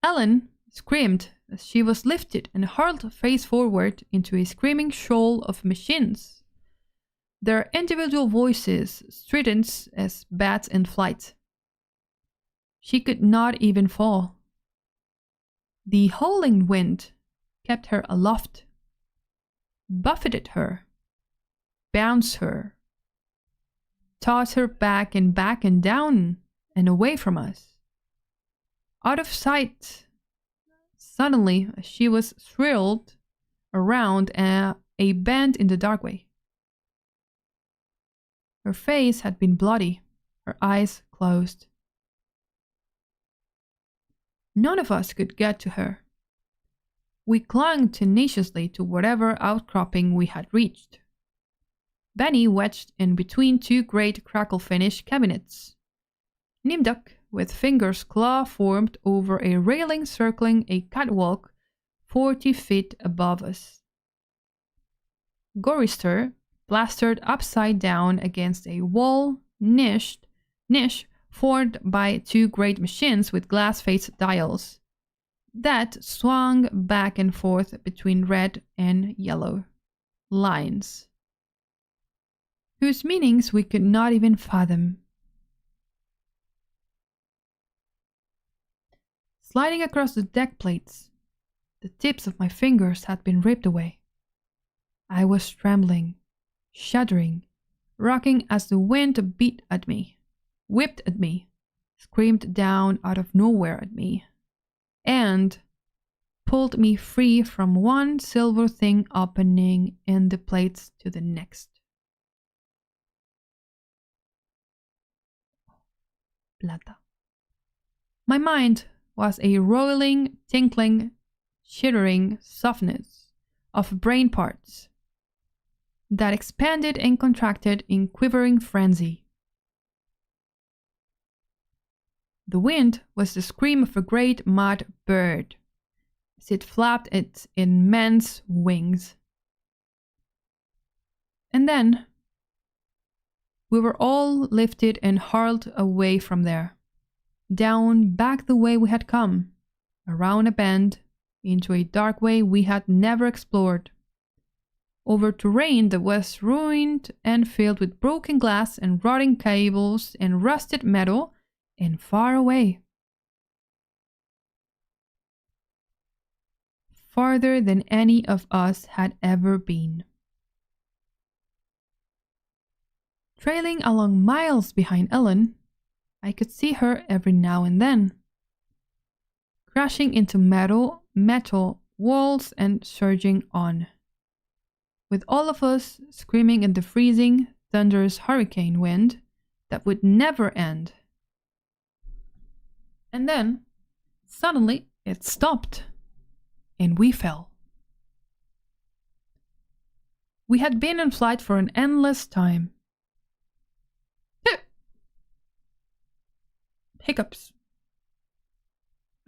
Ellen screamed as she was lifted and hurled face forward into a screaming shoal of machines, their individual voices strident as bats in flight. She could not even fall. The howling wind kept her aloft, buffeted her, bounce her, toss her back and down and away from us. Out of sight. Suddenly, she was swirled around a bend in the darkway. Her face had been bloody, her eyes closed. None of us could get to her. We clung tenaciously to whatever outcropping we had reached. Benny wedged in between two great crackle-finish cabinets. Nimduk, with fingers claw-formed over a railing circling a catwalk 40 feet above us. Gorister, plastered upside down against a wall niche formed by two great machines with glass-faced dials that swung back and forth between red and yellow lines, whose meanings we could not even fathom. Sliding across the deck plates, the tips of my fingers had been ripped away. I was trembling, shuddering, rocking as the wind beat at me, whipped at me, screamed down out of nowhere at me, and pulled me free from one silver thing opening in the plates to the next. Plata. My mind was a roiling, tinkling, chittering softness of brain parts that expanded and contracted in quivering frenzy. The wind was the scream of a great mad bird as it flapped its immense wings. And then we were all lifted and hurled away from there, down back the way we had come, around a bend, into a dark way we had never explored, over terrain that was ruined and filled with broken glass and rotting cables and rusted metal, and far away. Farther than any of us had ever been. Trailing along miles behind Ellen, I could see her every now and then, crashing into metal walls and surging on, with all of us screaming in the freezing, thunderous hurricane wind that would never end. And then, suddenly, it stopped, and we fell. We had been in flight for an endless time. Hiccups.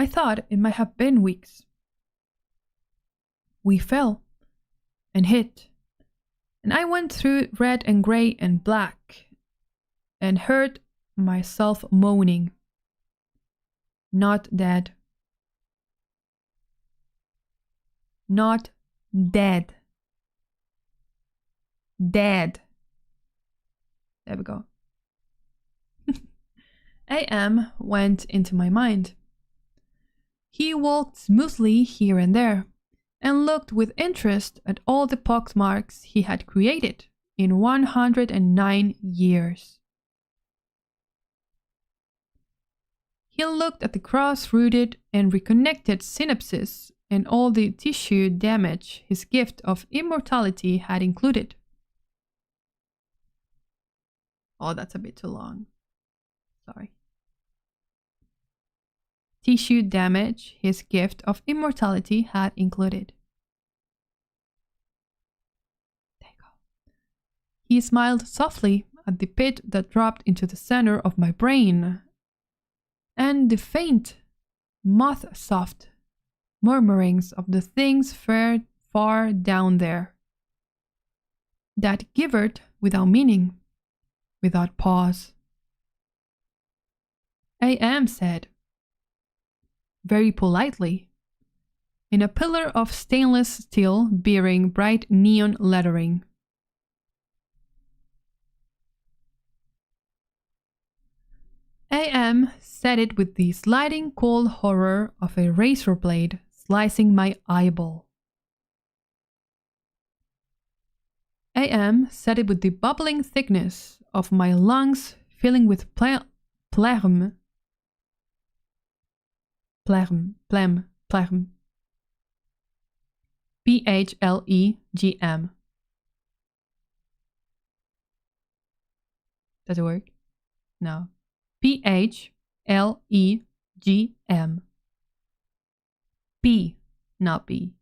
I thought it might have been weeks. We fell and hit, and I went through red and gray and black and heard myself moaning. Not dead. Not dead. Dead. There we go. AM went into my mind. He walked smoothly here and there, and looked with interest at all the pockmarks he had created in 109 years. He looked at the cross-rooted and reconnected synapses and all the tissue damage his gift of immortality had included. Oh, that's a bit too long. Sorry. Tissue damage his gift of immortality had included. There you go. He smiled softly at the pit that dropped into the center of my brain, and the faint, moth-soft murmurings of the things far down there, that givered without meaning, without pause. AM said, very politely, in a pillar of stainless steel bearing bright neon lettering, AM said it with the sliding cold horror of a razor blade slicing my eyeball. AM said it with the bubbling thickness of my lungs filling with phlegm. PHLEGM. Does it work? No. PHLEGM. B, not B,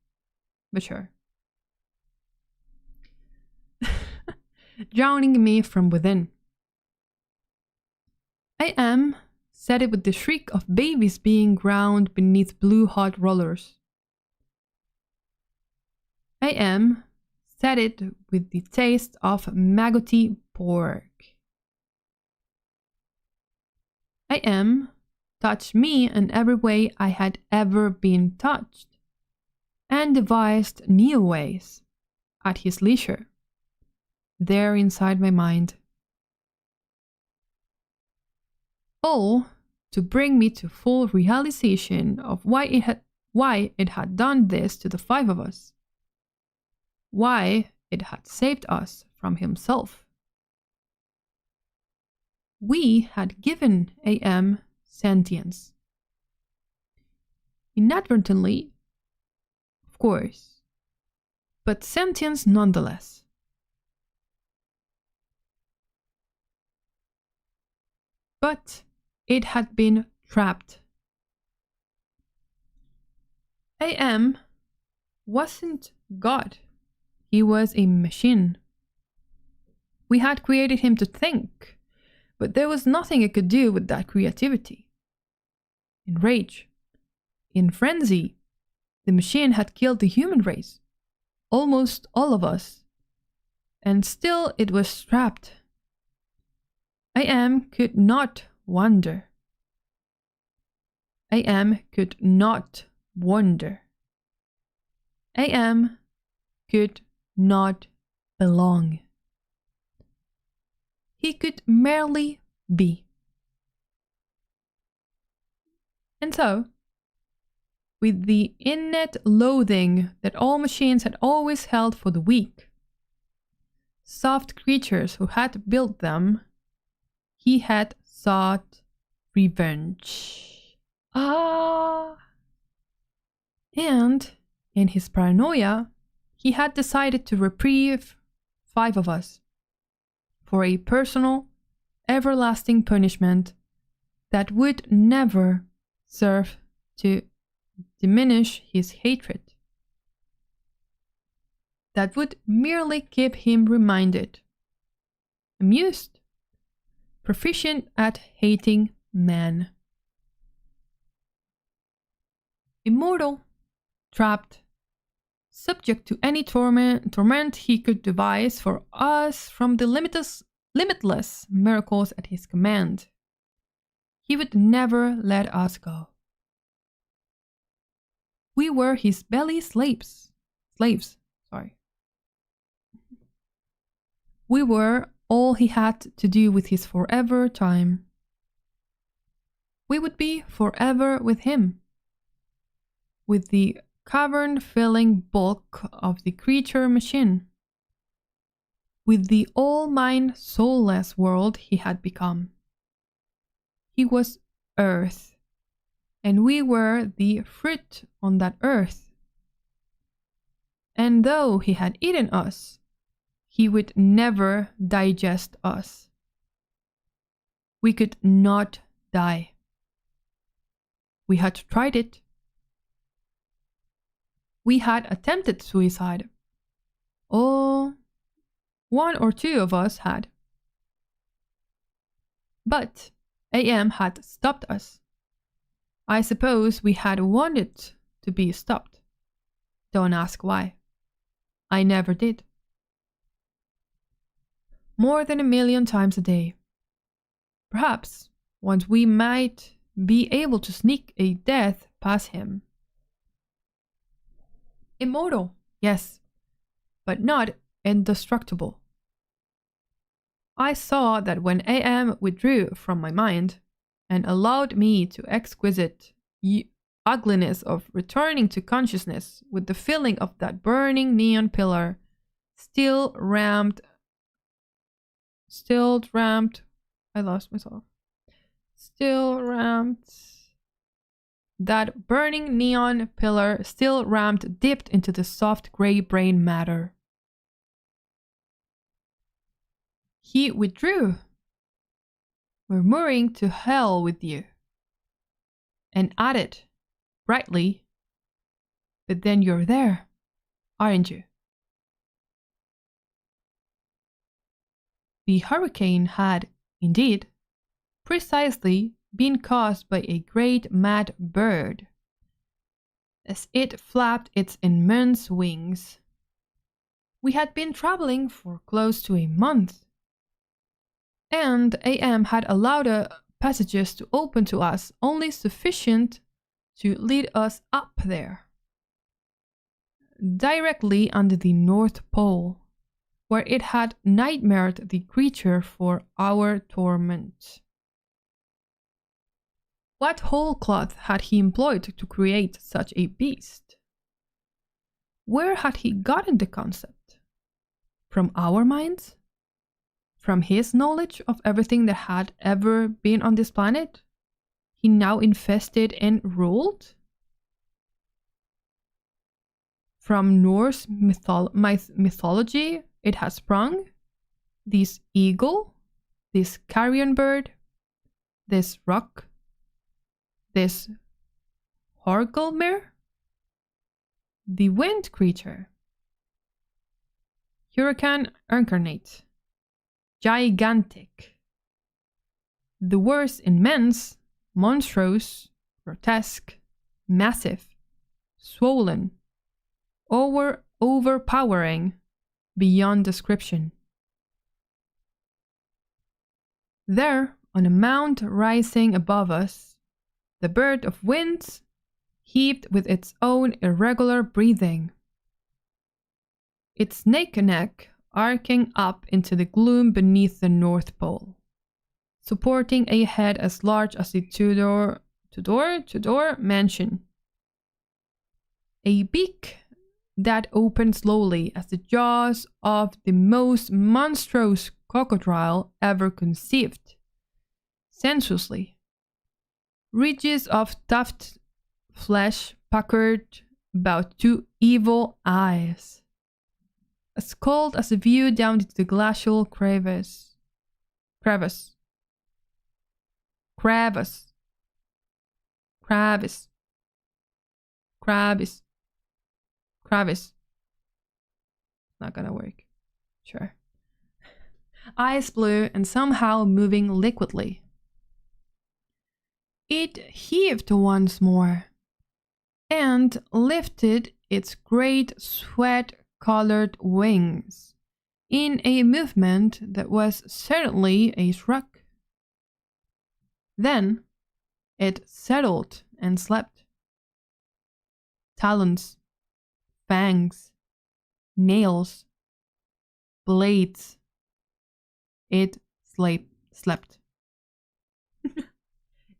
but sure. Drowning me from within. AM said it with the shriek of babies being ground beneath blue hot rollers. AM said it with the taste of maggoty pork. AM touched me in every way I had ever been touched, and devised new ways, at his leisure, there inside my mind. All to bring me to full realization of why it had done this to the five of us, why it had saved us from himself. We had given AM sentience. Inadvertently, of course, but sentience nonetheless. But it had been trapped. AM wasn't God. He was a machine. We had created him to think, but there was nothing it could do with that creativity. In rage, in frenzy, the machine had killed the human race, almost all of us, and still it was trapped. AM could not wonder. AM could not wonder. AM could not belong. He could merely be. And so, with the innate loathing that all machines had always held for the weak, soft creatures who had built them, he had sought revenge. And in his paranoia, he had decided to reprieve five of us for a personal, everlasting punishment that would never serve to diminish his hatred, that would merely keep him reminded, amused, proficient at hating man. Immortal, trapped, subject to any torment he could devise for us from the limitless miracles at his command. He would never let us go. We were his belly slaves. We were all he had to do with his forever time. We would be forever with him, with the cavern-filling bulk of the creature machine, with the all-mind soulless world he had become. He was earth, and we were the fruit on that earth. And though he had eaten us, he would never digest us. We could not die. We had tried it. We had attempted suicide. Oh, one or two of us had. But AM had stopped us. I suppose we had wanted to be stopped. Don't ask why. I never did. More than 1,000,000 times a day. Perhaps once we might be able to sneak a death past him. Immortal, yes, but not indestructible. I saw that when AM withdrew from my mind and allowed me to exquisite ugliness of returning to consciousness with the feeling of that burning neon pillar still rammed. I lost myself. Still rammed. That burning neon pillar, still rammed, dipped into the soft gray brain matter. He withdrew, murmuring to hell with you, and added, brightly, but then you're there, aren't you? The hurricane had, indeed, precisely been caused by a great mad bird. As it flapped its immense wings, we had been traveling for close to a month, and AM had allowed passages to open to us only sufficient to lead us up there, directly under the North Pole, where it had nightmared the creature for our torment. What whole cloth had he employed to create such a beast? Where had he gotten the concept? From our minds? From his knowledge of everything that had ever been on this planet? He now infested and ruled? From Norse mythology it has sprung? This eagle? This carrion bird? This rock? This Horgelmir? The wind creature? Hurricane incarnate. Gigantic. The words immense, monstrous, grotesque, massive, swollen, overpowering, beyond description. There, on a mount rising above us, the bird of winds heaved with its own irregular breathing, its naked neck arcing up into the gloom beneath the North Pole, supporting a head as large as a Tudor mansion. A beak that opened slowly as the jaws of the most monstrous crocodile ever conceived, sensuously. Ridges of tough flesh puckered about two evil eyes, as cold as a view down into the glacial crevice. Not gonna work. Sure. Eyes blue and somehow moving liquidly. It heaved once more and lifted its great sweat-colored wings in a movement that was certainly a shrug. Then it settled and slept. Talons, fangs, nails, blades. It slept.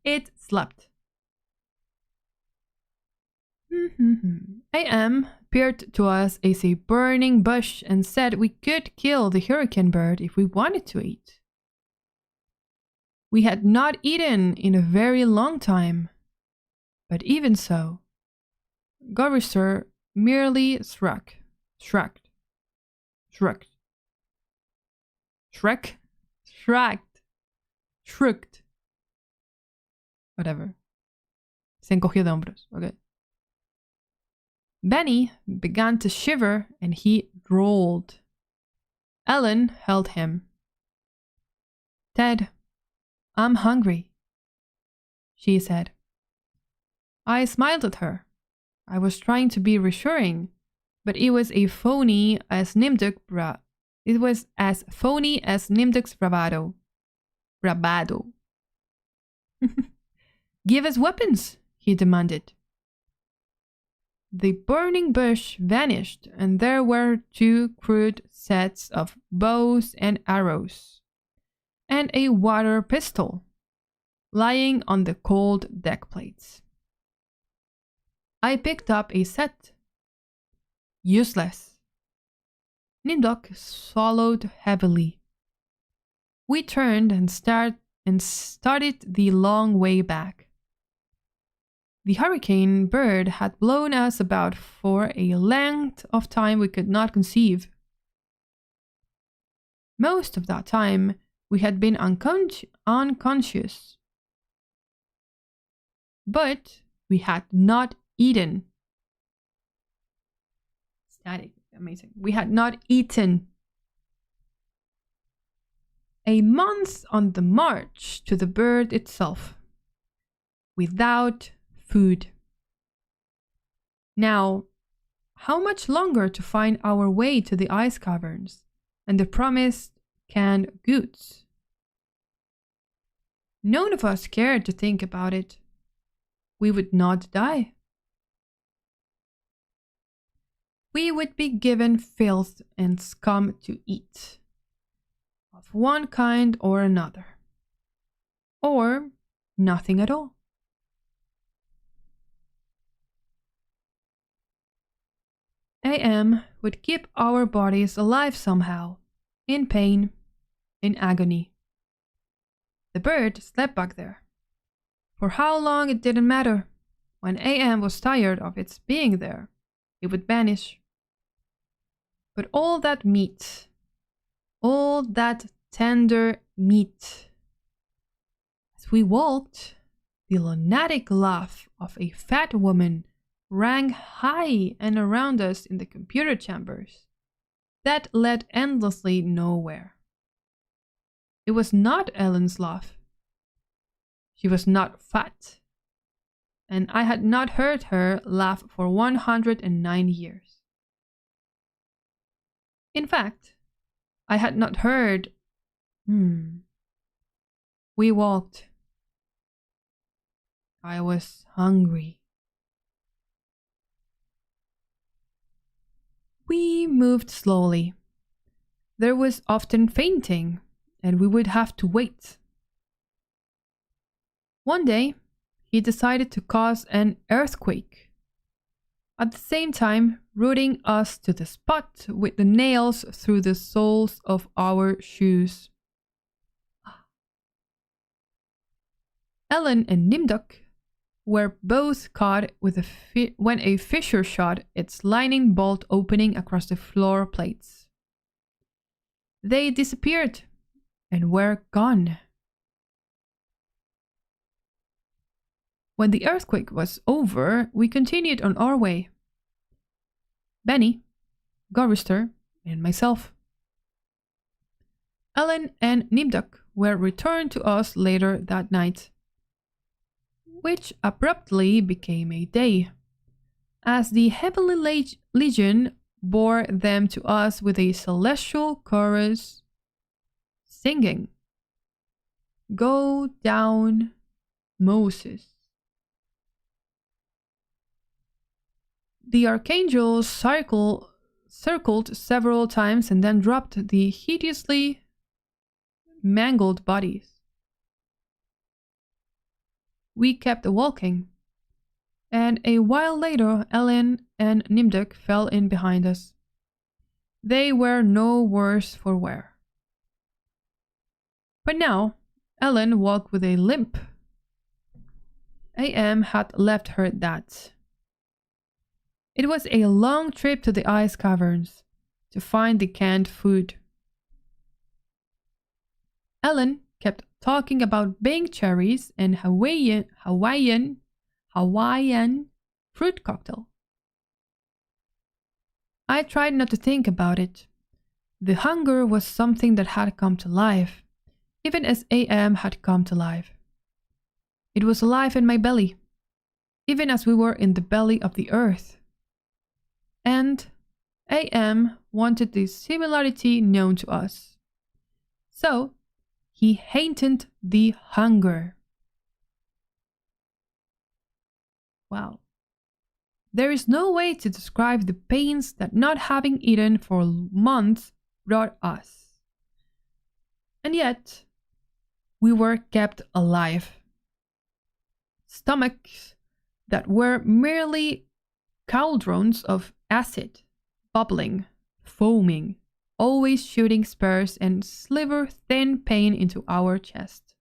It slept. AM appeared to us as a burning bush and said we could kill the hurricane bird if we wanted to eat. We had not eaten in a very long time, but even so, Gorisser merely shrugged. Whatever. Se encogió de hombros, okay. Benny began to shiver and he drawled. Ellen held him. Ted, I'm hungry, she said. I smiled at her. I was trying to be reassuring, but it was as phony as Nimduk's bravado. Give us weapons, he demanded. The burning bush vanished, and there were two crude sets of bows and arrows, and a water pistol lying on the cold deck plates. I picked up a set. Useless. Nimdok swallowed heavily. We turned and started the long way back. The hurricane bird had blown us about for a length of time we could not conceive. Most of that time, we had been unconscious. But we had not eaten. Static, amazing. We had not eaten. A month on the march to the bird itself, without food. Now, how much longer to find our way to the ice caverns and the promised canned goods? None of us cared to think about it. We would not die. We would be given filth and scum to eat, of one kind or another, or nothing at all. AM would keep our bodies alive somehow, in pain, in agony. The bird slept back there. For how long it didn't matter. When AM was tired of its being there, it would vanish. But all that meat, all that tender meat. As we walked, the lunatic laugh of a fat woman rang high and around us in the computer chambers that led endlessly nowhere. It was not Ellen's laugh. She was not fat, and I had not heard her laugh for 109 years. In fact, I had not heard. We walked. I was hungry. We moved slowly. There was often fainting, and we would have to wait. One day, he decided to cause an earthquake, at the same time rooting us to the spot with the nails through the soles of our shoes. Ellen and Nimdok were both caught with when a fissure shot its lightning bolt opening across the floor plates. They disappeared and were gone. When the earthquake was over, we continued on our way. Benny, Gorister, and myself. Ellen and Nimdok were returned to us later that night, which abruptly became a day, as the Heavenly Legion bore them to us with a celestial chorus singing, "Go down, Moses." The archangels circled several times and then dropped the hideously mangled bodies. We kept walking, and a while later Ellen and Nimdok fell in behind us. They were no worse for wear. But now Ellen walked with a limp. AM had left her that. It was a long trip to the ice caverns to find the canned food. Ellen kept talking about Bing cherries and Hawaiian fruit cocktail. I tried not to think about it. The hunger was something that had come to life, even as AM had come to life. It was alive in my belly, even as we were in the belly of the earth. And AM wanted the similarity known to us. So he hated the hunger. Wow. There is no way to describe the pains that not having eaten for months brought us. And yet, we were kept alive. Stomachs that were merely cauldrons of acid, bubbling, foaming, always shooting spurs and sliver-thin pain into our chest.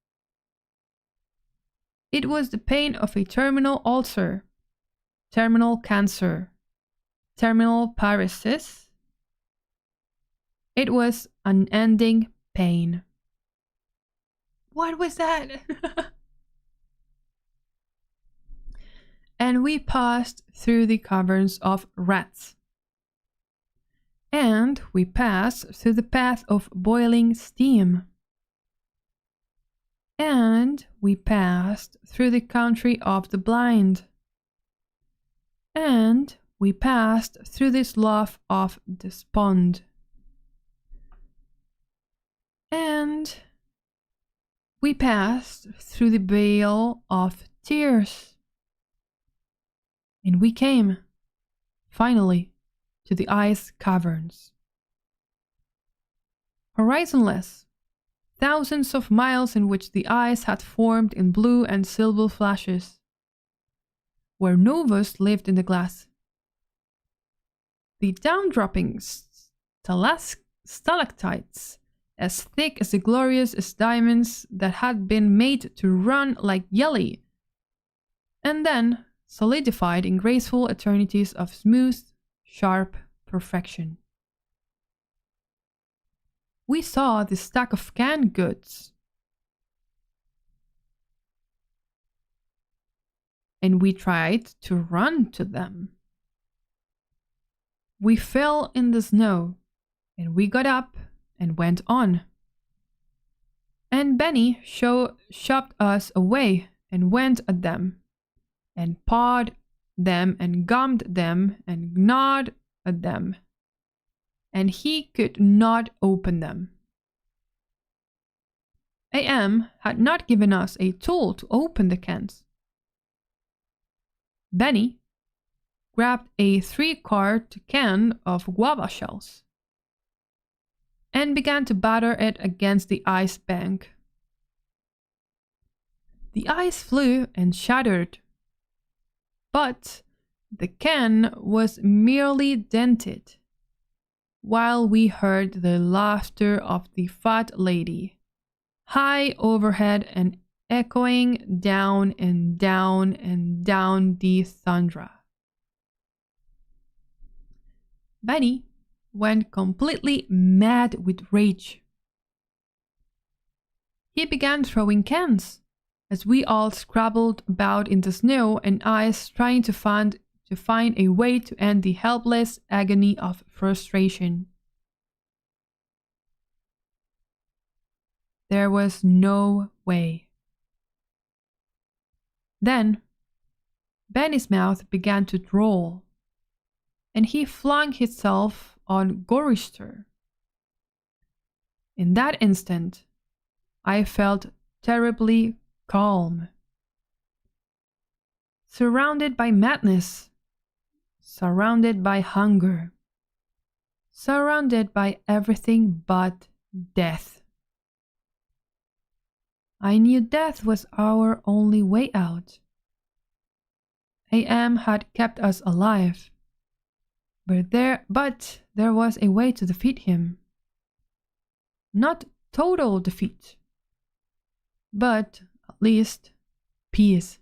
It was the pain of a terminal ulcer, terminal cancer, terminal paresis. It was unending pain. What was that? And we passed through the caverns of rats. And we passed through the path of boiling steam. And we passed through the country of the blind. And we passed through the slough of despond. And we passed through the vale of tears. And we came, finally, to the ice caverns. Horizonless, thousands of miles in which the ice had formed in blue and silver flashes, where novas lived in the glass. The down-dropping stalactites, as thick as the glorious as diamonds that had been made to run like jelly, and then solidified in graceful eternities of smooth, sharp perfection. We saw the stack of canned goods, and we tried to run to them. We fell in the snow, and we got up and went on. And Benny shoved us away and went at them, and pawed them and gummed them and gnawed at them, and he could not open them. AM had not given us a tool to open the cans. Benny grabbed a 3-quart can of guava shells and began to batter it against the ice bank. The ice flew and shattered, but the can was merely dented, while we heard the laughter of the fat lady, high overhead and echoing down and down and down the tundra. Benny went completely mad with rage. He began throwing cans, as we all scrabbled about in the snow and ice trying to find a way to end the helpless agony of frustration. There was no way. Then, Benny's mouth began to drool, and he flung himself on Gorister. In that instant, I felt terribly calm. Surrounded by madness, surrounded by hunger, surrounded by everything but death. I knew death was our only way out. AM had kept us alive, but there was a way to defeat him. Not total defeat, but at least peace.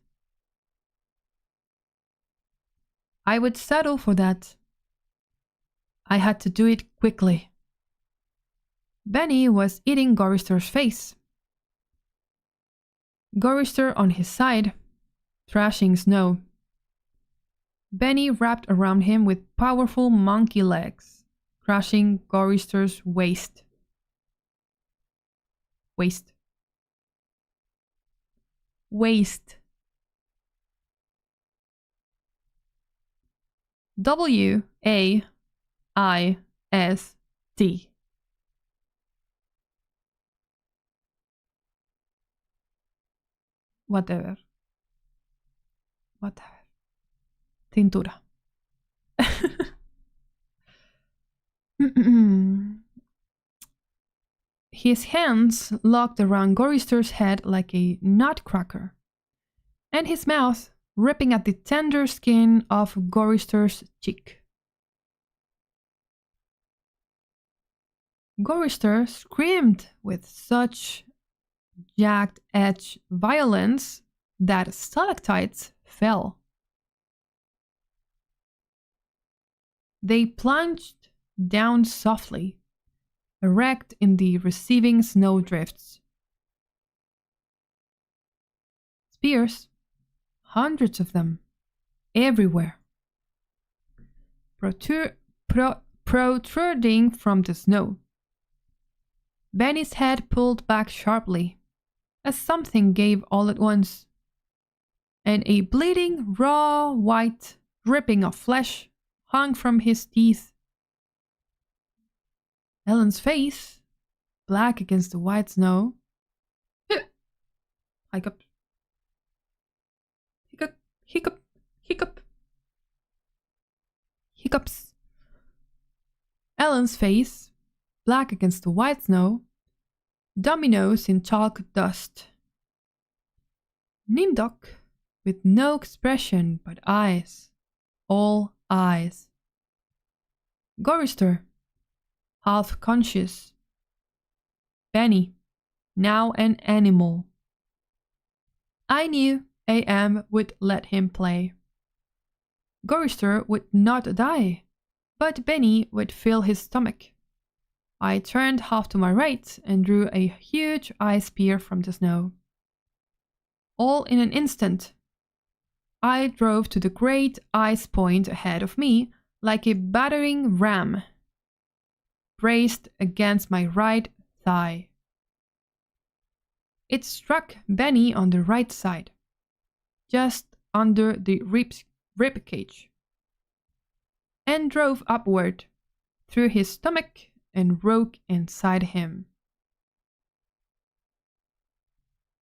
I would settle for that. I had to do it quickly. Benny was eating Gorister's face. Gorister on his side, thrashing snow. Benny wrapped around him with powerful monkey legs, crushing Gorister's waist. Waist. W-A-I-S-T. Whatever. Cintura. His hands locked around Gorister's head like a nutcracker, and his mouth ripping at the tender skin of Gorister's cheek. Gorister screamed with such jagged-edge violence that stalactites fell. They plunged down softly, erect in the receiving snowdrifts. Spears, hundreds of them, everywhere, protruding from the snow. Benny's head pulled back sharply, as something gave all at once, and a bleeding, raw, white dripping of flesh hung from his teeth. Ellen's face, black against the white snow, hiccup, hiccup, hiccup, hiccup, hiccups. Ellen's face, black against the white snow, dominoes in chalk dust. Nimdok, with no expression but eyes, all eyes. Gorister, half conscious. Benny, now an animal. I knew AM would let him play. Gorister would not die, but Benny would fill his stomach. I turned half to my right and drew a huge ice spear from the snow. All in an instant, I drove to the great ice point ahead of me like a battering ram, braced against my right thigh. It struck Benny on the right side, just under the rib cage, and drove upward through his stomach and broke inside him.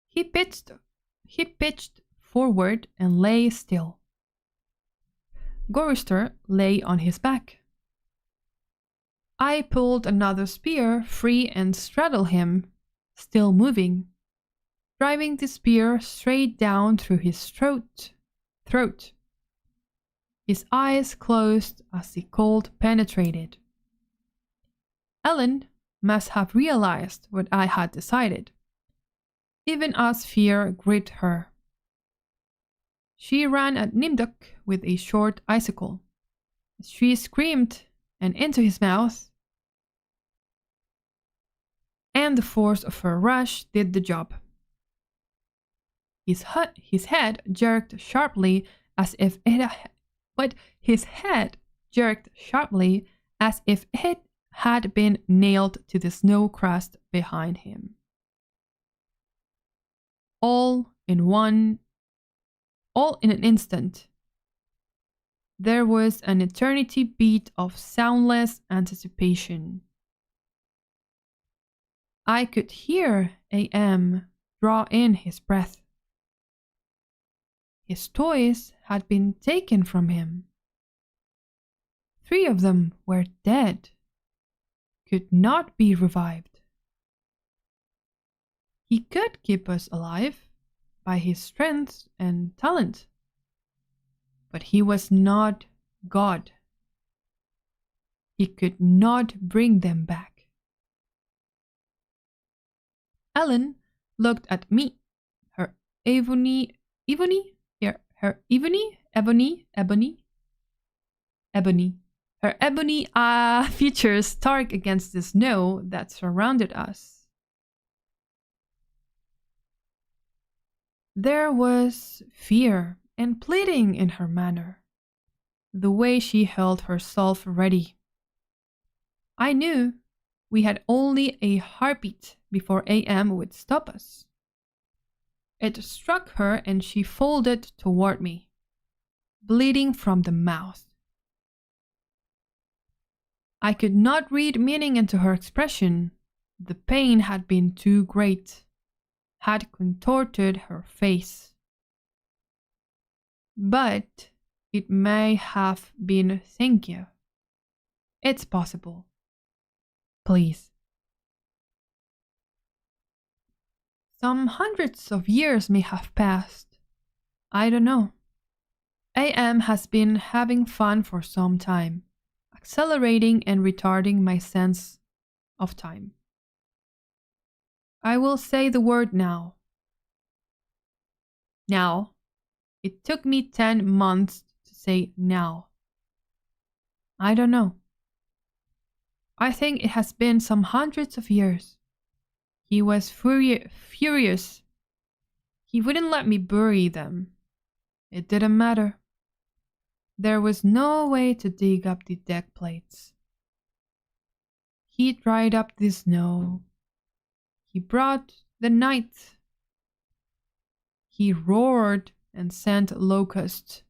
He pitched forward and lay still. Gorister lay on his back. I pulled another spear free and straddled him, still moving, driving the spear straight down through his throat. His eyes closed as the cold penetrated. Ellen must have realized what I had decided, even as fear gripped her. She ran at Nimdok with a short icicle. She screamed and into his mouth, and the force of her rush did the job. His head jerked sharply as if it had been nailed to the snow crust behind him. All in an instant. There was an eternity beat of soundless anticipation. I could hear AM draw in his breath. His toys had been taken from him. 3 of them were dead, could not be revived. He could keep us alive by his strength and talent, but he was not God. He could not bring them back. Ellen looked at me, her ebony features stark against the snow that surrounded us. There was fear and pleading in her manner, the way she held herself ready. I knew we had only a heartbeat before AM would stop us. It struck her and she folded toward me, bleeding from the mouth. I could not read meaning into her expression. The pain had been too great, had contorted her face. But it may have been thank you. It's possible. Please. Some hundreds of years may have passed. I don't know. AM has been having fun for some time, accelerating and retarding my sense of time. I will say the word now. Now. It took me 10 months to say now. I don't know. I think it has been some hundreds of years. He was furious. He wouldn't let me bury them. It didn't matter. There was no way to dig up the deck plates. He dried up the snow. He brought the night. He roared and sent locusts.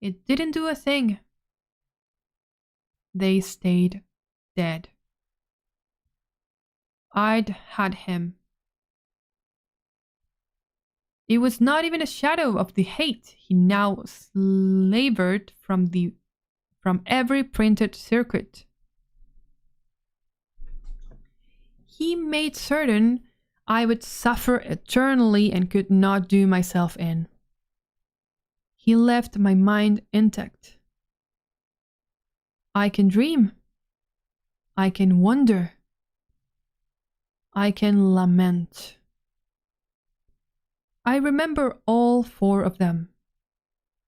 It didn't do a thing. They stayed dead. I'd had him. It was not even a shadow of the hate he now slavered from every printed circuit. He made certain I would suffer eternally and could not do myself in. He left my mind intact. I can dream. I can wonder. I can lament. I remember all 4 of them.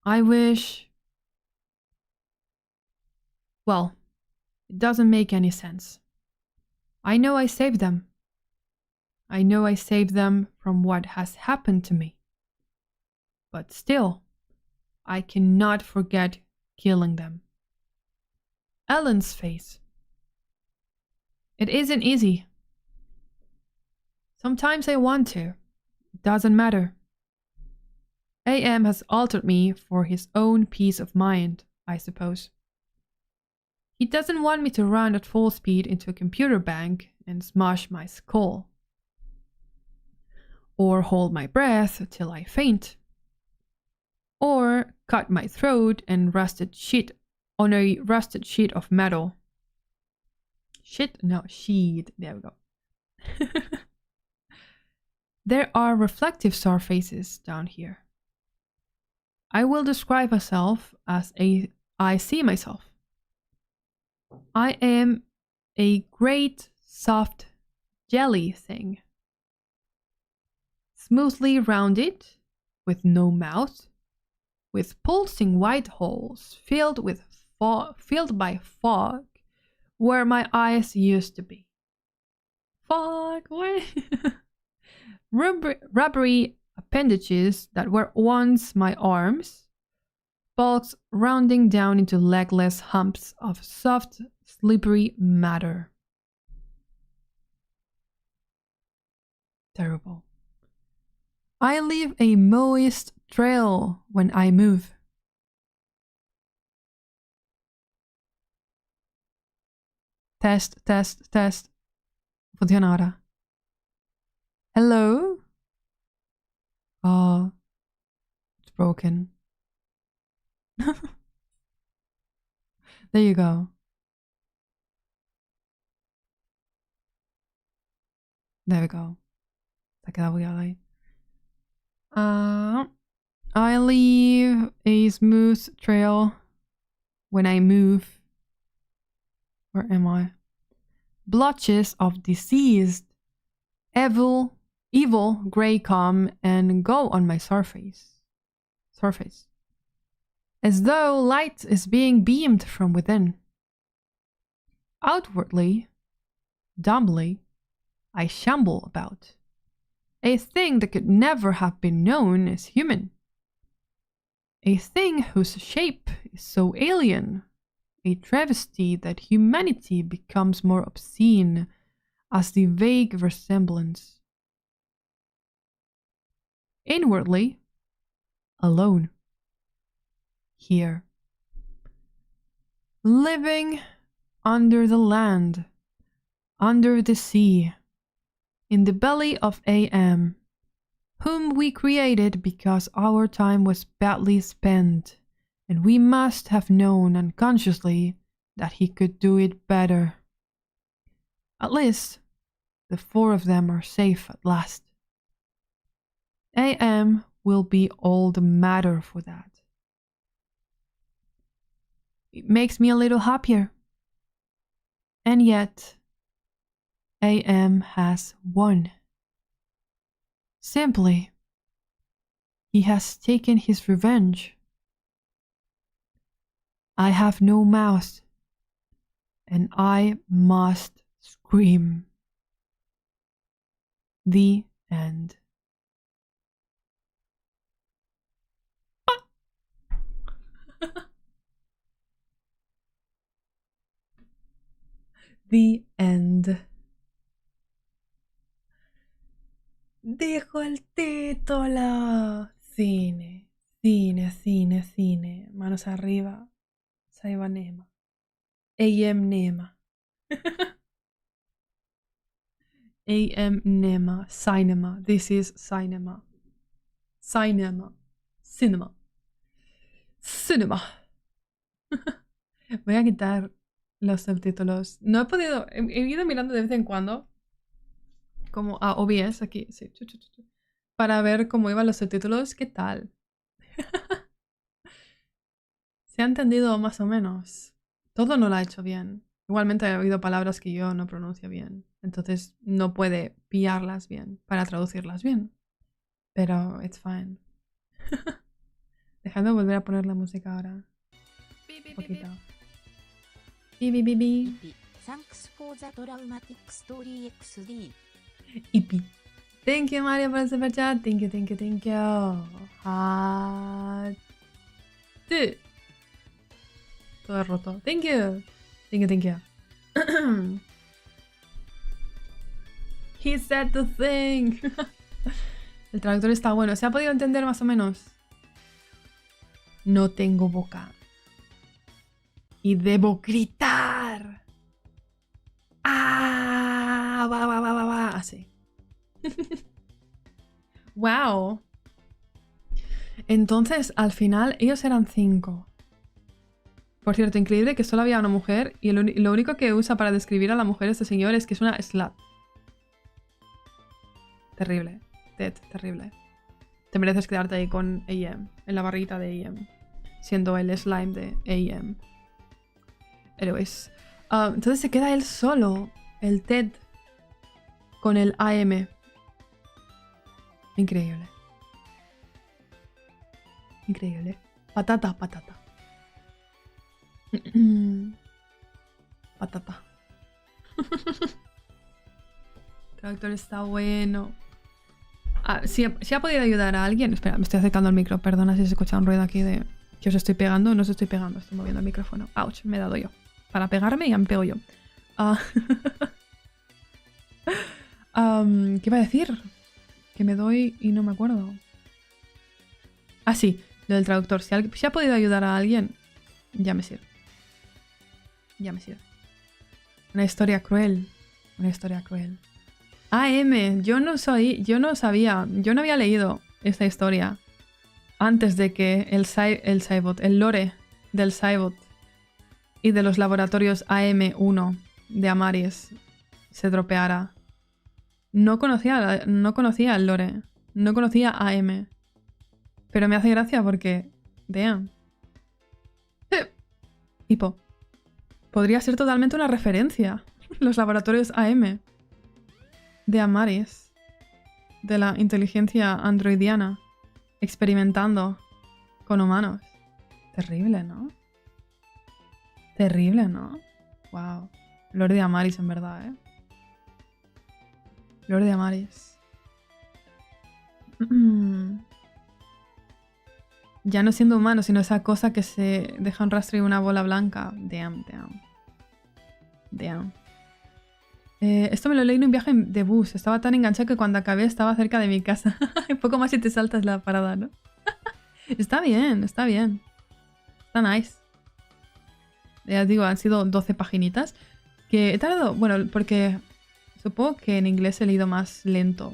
I wish... Well, it doesn't make any sense. I know I saved them. I know I saved them from what has happened to me. But still, I cannot forget killing them. Ellen's face. It isn't easy. Sometimes I want to. It doesn't matter. AM has altered me for his own peace of mind, I suppose. He doesn't want me to run at full speed into a computer bank and smash my skull. Or hold my breath till I faint. Or cut my throat on a rusted sheet of metal. Sheet? There we go. There are reflective surfaces down here. I will describe myself as I see myself. I am a great soft jelly thing. Smoothly rounded, with no mouth, with pulsing white holes filled by fog where my eyes used to be. Fog, what? Rubbery appendages that were once my arms, bulks rounding down into legless humps of soft, slippery matter. Terrible. I leave a moist trail when I move. Test. Funciona ahora. Hello? Oh, it's broken. There you go. There we go. Se ha quedado bugueado ahí. I leave a smooth trail when I move. Where am I? Blotches of diseased, evil gray come and go on my surface. As though light is being beamed from within. Outwardly, dumbly, I shamble about. A thing that could never have been known as human. A thing whose shape is so alien. A travesty that humanity becomes more obscene as the vague resemblance. Inwardly, alone. Here. Living under the land, under the sea, in the belly of AM, whom we created because our time was badly spent, and we must have known unconsciously that he could do it better. At least, the 4 of them are safe at last. AM will be all the madder for that. It makes me a little happier. And yet, AM has won. Simply, he has taken his revenge. I have no mouth, and I must scream. The end. The end. Dijo el título. Cine, cine, cine, cine. Manos arriba. Saibanema. AM Nema. AM Nema. Cinema. This is cinema. Cinema. Cinema. Cinema. Voy a quitar los subtítulos. No he podido. He ido mirando de vez en cuando. Como a OBS aquí. Sí. Para ver cómo iban los subtítulos. ¿Qué tal? ¿Se ha entendido más o menos? Todo no lo ha hecho bien. Igualmente ha habido palabras que yo no pronuncio bien. Entonces no puede pillarlas bien para traducirlas bien. Pero it's fine. Dejadme volver a poner la música ahora. Un poquito. Bi. Thanks for the dramatic story XD. Ipi. Thank you, Mario, por el super chat. Thank you. Todo roto. Thank you. He said the thing. El traductor está bueno. ¿Se ha podido entender más o menos? No tengo boca. Y debo gritar. ¡Ah! Va. Así. Wow. Entonces, al final, ellos eran 5. Por cierto, increíble que solo había una mujer y lo único que usa para describir a la mujer este señor es que es una slut. Terrible. Ted, terrible. Te mereces quedarte ahí con AM, en la barriguita de AM, siendo el slime de AM. Anyways. Entonces se queda él solo, el Ted, con el AM. Increíble. Patata. Patata. El traductor está bueno. Si ha podido ayudar a alguien. Espera, me estoy acercando al micro. Perdona si se escucha un ruido aquí de que os estoy pegando. No os estoy pegando, estoy moviendo el micrófono. Ouch, me he dado yo. Para pegarme ya me pego yo. ¿Qué iba a decir? Que me doy y no me acuerdo. Ah, sí, lo del traductor. Si ha podido ayudar a alguien, ya me sirve. Una historia cruel. AM, yo no sabía, yo no había leído esta historia antes de que el Saibot, el lore del Saibot y de los laboratorios AM1 de Amarys se dropeara. No conocía el lore, no conocía AM, pero me hace gracia porque, damn. Tipo, podría ser totalmente una referencia. Los laboratorios AM de Amarys, de la inteligencia androidiana, experimentando con humanos. Terrible, ¿no? Wow. Lore de Amarys, en verdad, ¿eh? Lore de Amarys. Ya no siendo humano, sino esa cosa que se deja un rastro y una bola blanca. Damn. Esto me lo leí en un viaje de bus. Estaba tan enganchado que cuando acabé estaba cerca de mi casa. Un poco más y te saltas la parada, ¿no? Está bien. Está nice. Ya digo, han sido 12 paginitas. Que he tardado... Bueno, porque supongo que en inglés he leído más lento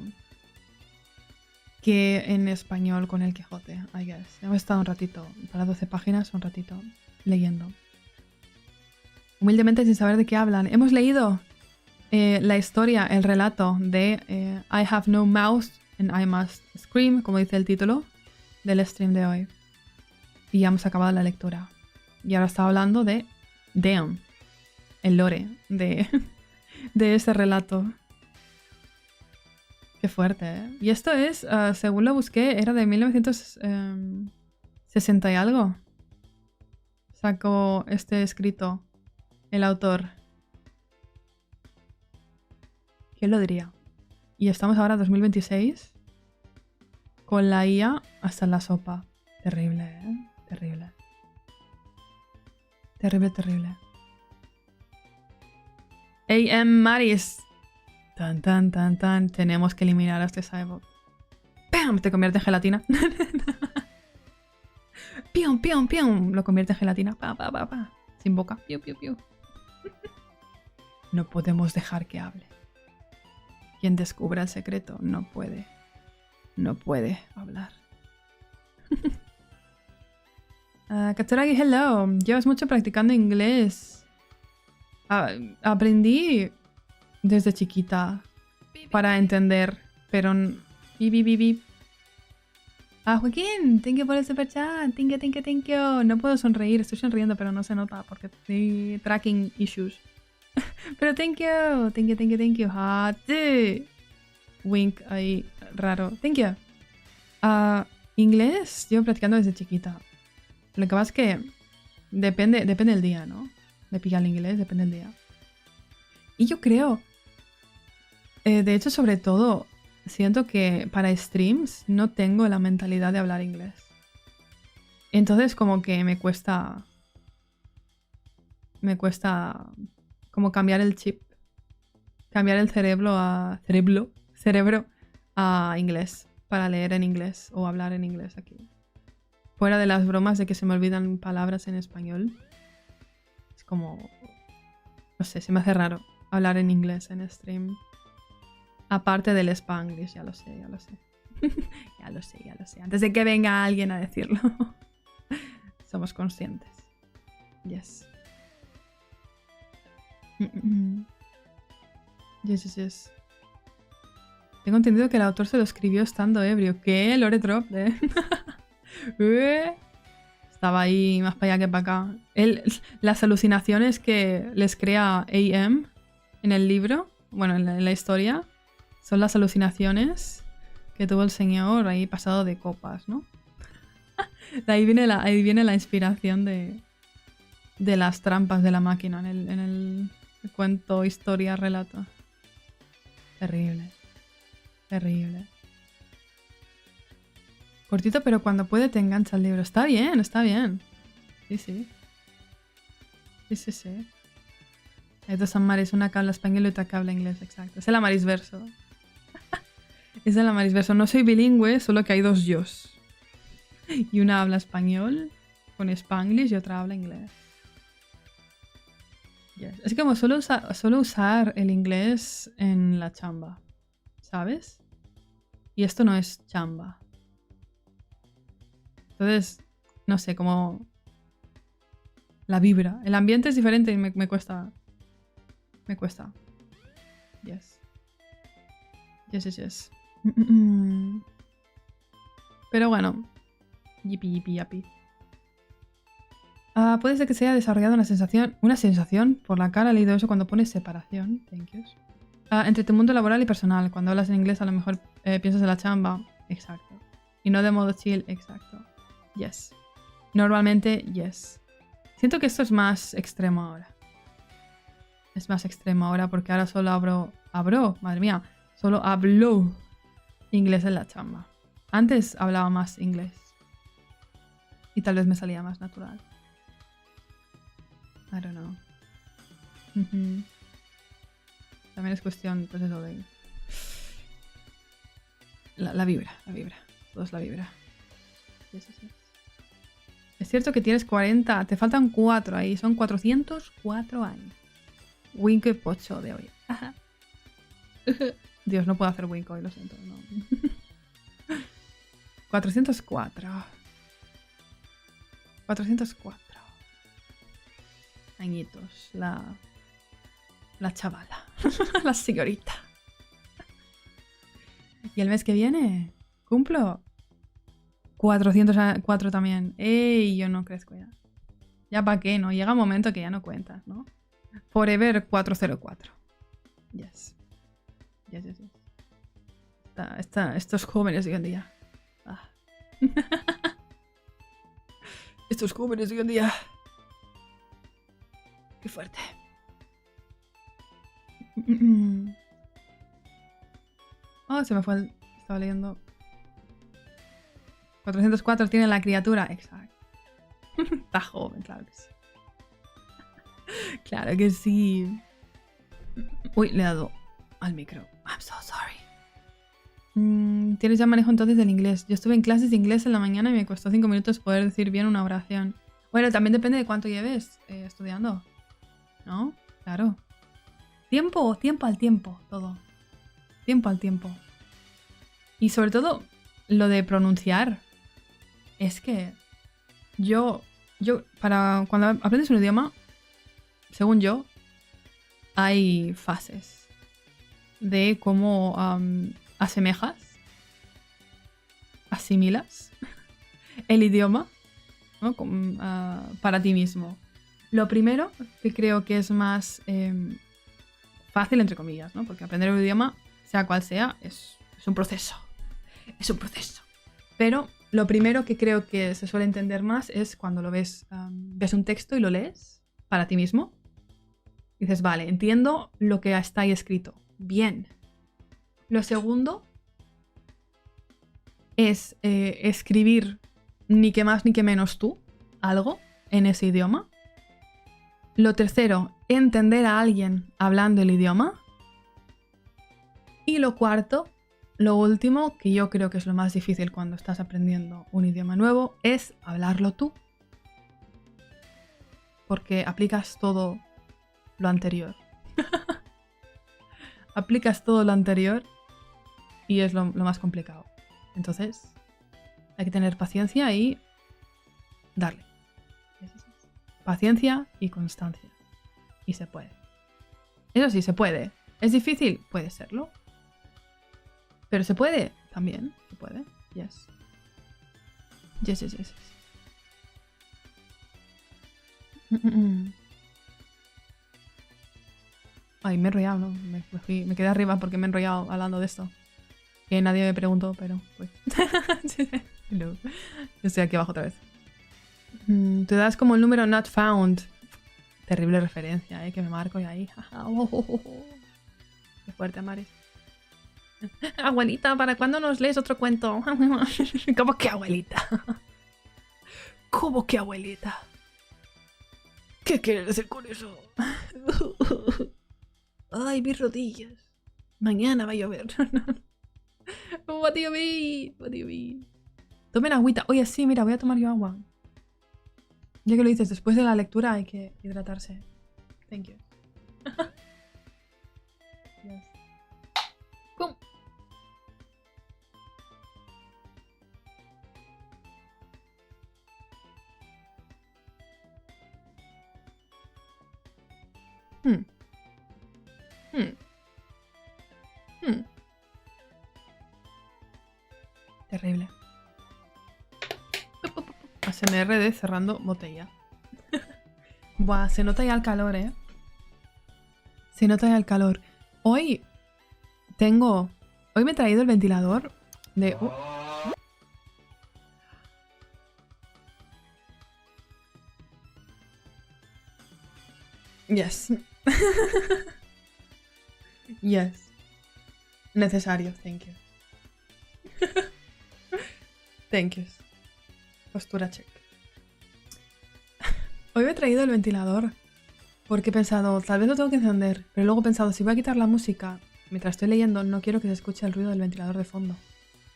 que en español con el Quijote, I guess. Hemos estado un ratito, para 12 páginas, un ratito leyendo. Humildemente sin saber de qué hablan. Hemos leído la historia, el relato de I have no mouth and I must scream, como dice el título del stream de hoy. Y ya hemos acabado la lectura. Y ahora está hablando de damn. el lore de este relato. Qué fuerte, ¿eh? Y esto es, según lo busqué, era de 1960 y algo. Sacó este escrito el autor. ¿Quién lo diría? Y estamos ahora en 2026 con la IA hasta en la sopa. Terrible, ¿eh? Terrible. Terrible, terrible. Amarys. Tan, tan, tan, tan. Tenemos que eliminar a este Saibot. ¡Pam! Te convierte en gelatina. ¡Pium, pium, pium! Lo convierte en gelatina. Pa, pa, pa, pa. Sin boca. Piu, piu, piu. No podemos dejar que hable. Quien descubra el secreto no puede. No puede hablar. Katsuragi, hello. Llevas mucho practicando inglés. Aprendí desde chiquita para entender, pero... Joaquín, thank you por el super chat. Thank you, thank you, thank you. No puedo sonreír, estoy sonriendo, pero no se nota porque estoy tracking issues. Pero thank you, thank you, thank you, thank you. Wink ahí, raro. Thank you. Inglés llevo practicando desde chiquita. Lo que pasa es que depende del día, ¿no? De pillar el inglés, depende del día. Y yo creo, de hecho, sobre todo, siento que para streams no tengo la mentalidad de hablar inglés. Entonces como que me cuesta como cambiar el chip. Cambiar el cerebro a inglés. Para leer en inglés o hablar en inglés aquí. Fuera de las bromas de que se me olvidan palabras en español. Es como... No sé, se me hace raro hablar en inglés en stream. Aparte del Spanglish, ya lo sé, ya lo sé. Ya lo sé, ya lo sé. Antes de que venga alguien a decirlo. Somos conscientes. Yes. Yes, yes, yes. Tengo entendido que el autor se lo escribió estando ebrio. ¿Qué? Lore drop, Estaba ahí más para allá que para acá. Las alucinaciones que les crea AM en el libro, bueno, en la historia, son las alucinaciones que tuvo el señor ahí pasado de copas, ¿no? De ahí viene la inspiración de las trampas de la máquina en el cuento, historia, relato. Terrible. Terrible. Cortito, pero cuando puede te engancha el libro. Está bien, está bien. Sí, sí. Sí, sí, sí. Hay dos Amarys, una que habla español y otra que habla inglés, exacto. Es el Amarys verso. Es el Amarys verso. No soy bilingüe, solo que hay dos yos. Y una habla español con Spanglish y otra habla inglés. Yes. Es como suelo usar el inglés en la chamba, ¿sabes? Y esto no es chamba. Entonces, no sé, como la vibra. El ambiente es diferente y me cuesta. Me cuesta. Yes. Yes, yes, yes. Pero bueno. Yipi, yipi, yapi. Puede ser que se haya desarrollado una sensación por la cara. He leído eso cuando pones separación. Thank you. Entre tu mundo laboral y personal. Cuando hablas en inglés a lo mejor piensas en la chamba. Exacto. Y no de modo chill. Exacto. Yes. Normalmente, yes. Siento que esto es más extremo ahora. Es más extremo ahora porque ahora solo madre mía, solo hablo inglés en la chamba. Antes hablaba más inglés. Y tal vez me salía más natural. I don't know. También es cuestión, pues eso de... La vibra. Todo es la vibra. Yes, yes, yes. Es cierto que tienes 40, te faltan 4 ahí, son 404 años. Winko y Pocho de hoy. Dios, no puedo hacer Winko hoy, lo siento. No. 404. 404. Añitos. La chavala. La señorita. Y el mes que viene cumplo 404 también. ¡Ey! Yo no crezco ya. ¿Ya para qué? ¿No? Llega un momento que ya no cuentas, ¿no? Forever 404. Yes. Yes, yes, yes. Estos jóvenes de hoy en día. Ah. Estos jóvenes de hoy en día. Qué fuerte. Oh, se me fue el... Estaba leyendo. 404 tiene la criatura. Exacto. Está joven, claro que sí. Claro que sí. Uy, le he dado al micro. I'm so sorry. Tienes ya manejo entonces del inglés. Yo estuve en clases de inglés en la mañana y me costó 5 minutos poder decir bien una oración. Bueno, también depende de cuánto lleves estudiando. ¿No? Claro. Tiempo al tiempo, todo. Tiempo al tiempo. Y sobre todo, lo de pronunciar. Es que yo para cuando aprendes un idioma, según yo, hay fases de cómo asemejas, asimilas el idioma, ¿no? Para ti mismo. Lo primero, que creo que es más fácil, entre comillas, ¿no? Porque aprender un idioma, sea cual sea, es un proceso. Es un proceso. Pero lo primero que creo que se suele entender más es cuando lo ves, ves un texto y lo lees para ti mismo. Dices, vale, entiendo lo que está ahí escrito. Bien. Lo segundo es escribir ni que más ni que menos tú algo en ese idioma. Lo tercero, entender a alguien hablando el idioma. Y lo cuarto, lo último, que yo creo que es lo más difícil cuando estás aprendiendo un idioma nuevo, es hablarlo tú. Porque aplicas todo lo anterior. Aplicas todo lo anterior y es lo más complicado. Entonces, hay que tener paciencia y darle. Paciencia y constancia. Y se puede. Eso sí, se puede. ¿Es difícil? Puede serlo. Pero se puede también. Se puede. Yes. Yes, yes, yes. Ay, me he enrollado, ¿no? Me quedé arriba porque me he enrollado hablando de esto. Que nadie me preguntó, pero pues. No. Yo estoy aquí abajo otra vez. Te das como el número not found. Terrible referencia, que me marco y ahí. Qué fuerte, Amarys. Abuelita, ¿para cuándo nos lees otro cuento? ¿Cómo que abuelita? ¿Cómo que abuelita? ¿Qué quieres decir con eso? Ay, mis rodillas. Mañana va a llover. What do you mean? What do you mean? Tomen agüita. Oye, sí, mira, voy a tomar yo agua. Ya que lo dices, después de la lectura hay que hidratarse. Thank you. Yes. ¡Pum! Terrible. ASMR de cerrando botella. Buah, se nota ya el calor, ¿eh? Se nota ya el calor. Hoy me he traído el ventilador de... Yes. Yes. Necesario, thank you. Thank you. Postura check. Hoy me he traído el ventilador porque he pensado, tal vez lo tengo que encender, pero luego he pensado, si voy a quitar la música mientras estoy leyendo, no quiero que se escuche el ruido del ventilador de fondo.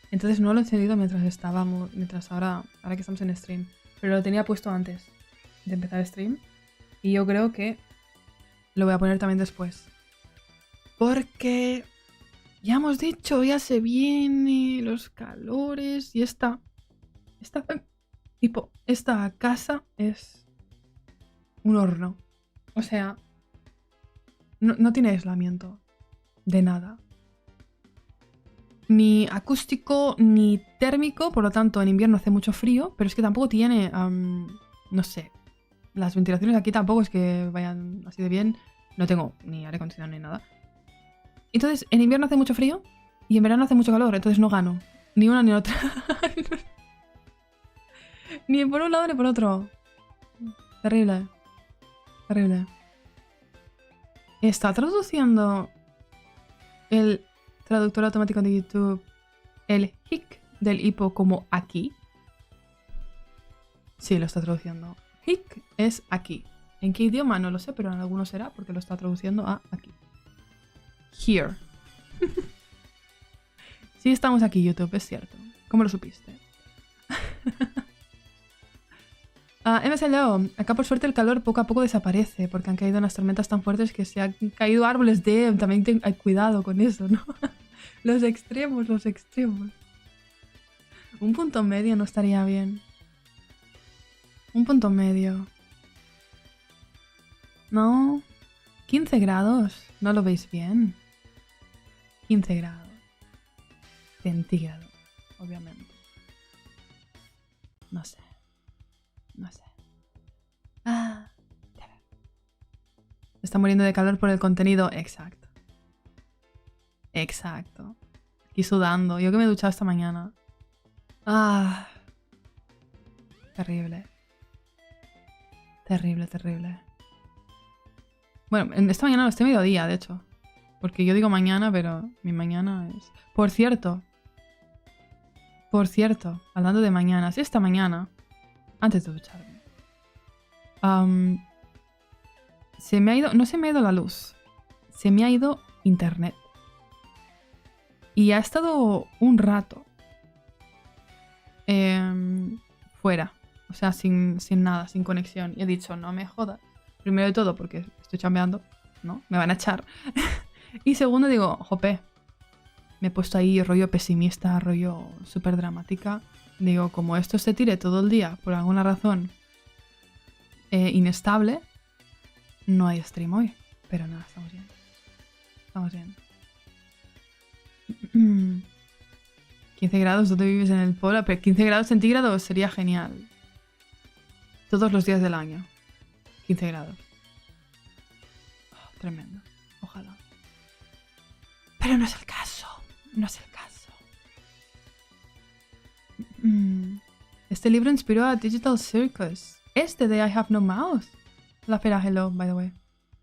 Entonces no lo he encendido mientras ahora que estamos en stream, pero lo tenía puesto antes de empezar el stream y yo creo que lo voy a poner también después. Porque ya hemos dicho, ya se viene los calores y esta casa es un horno. O sea, no tiene aislamiento de nada. Ni acústico ni térmico, por lo tanto en invierno hace mucho frío, pero es que tampoco tiene, no sé, Las ventilaciones aquí tampoco es que vayan así de bien. No tengo ni aire acondicionado ni nada. Entonces, en invierno hace mucho frío y en verano hace mucho calor. Entonces no gano. Ni una ni otra. Ni por un lado ni por otro. Terrible. Terrible. ¿Está traduciendo el traductor automático de YouTube el hic del hipo como aquí? Sí, lo está traduciendo. Hic es aquí. ¿En qué idioma? No lo sé, pero en alguno será porque lo está traduciendo a aquí. Here. Sí, estamos aquí, YouTube, es cierto. ¿Cómo lo supiste? MSLO, acá por suerte el calor poco a poco desaparece porque han caído unas tormentas tan fuertes que se han caído árboles de... También hay cuidado con eso, ¿no? Los extremos, los extremos. Un punto medio no estaría bien. Un punto medio. No. 15 grados. ¿No lo veis bien? 15 grados. Centígrados, obviamente. No sé. No sé. Está muriendo de calor por el contenido. Exacto. Exacto. Aquí sudando. Yo que me he duchado esta mañana. Terrible. Terrible, terrible. Bueno, esta mañana, este mediodía, de hecho. Porque yo digo mañana, pero mi mañana es... Por cierto, hablando de mañana, sí, esta mañana, antes de ducharme, se me ha ido, no se me ha ido la luz, se me ha ido internet. Y ha estado un rato fuera, o sea, sin nada, sin conexión. Y he dicho, no me jodas. Primero de todo, porque estoy chambeando, ¿no? Me van a echar. Y segundo, digo, jope, me he puesto ahí rollo pesimista, rollo súper dramática. Digo, como esto se tire todo el día, por alguna razón inestable, no hay stream hoy. Pero nada, estamos bien. Estamos bien. 15 grados, ¿dónde vives en el polo? Pero 15 grados centígrados sería genial. Todos los días del año. 15 grados. Oh, tremendo. Ojalá. Pero no es el caso. No es el caso. Este libro inspiró a Digital Circus. Este de I Have No Mouse. La Fera Hello, by the way.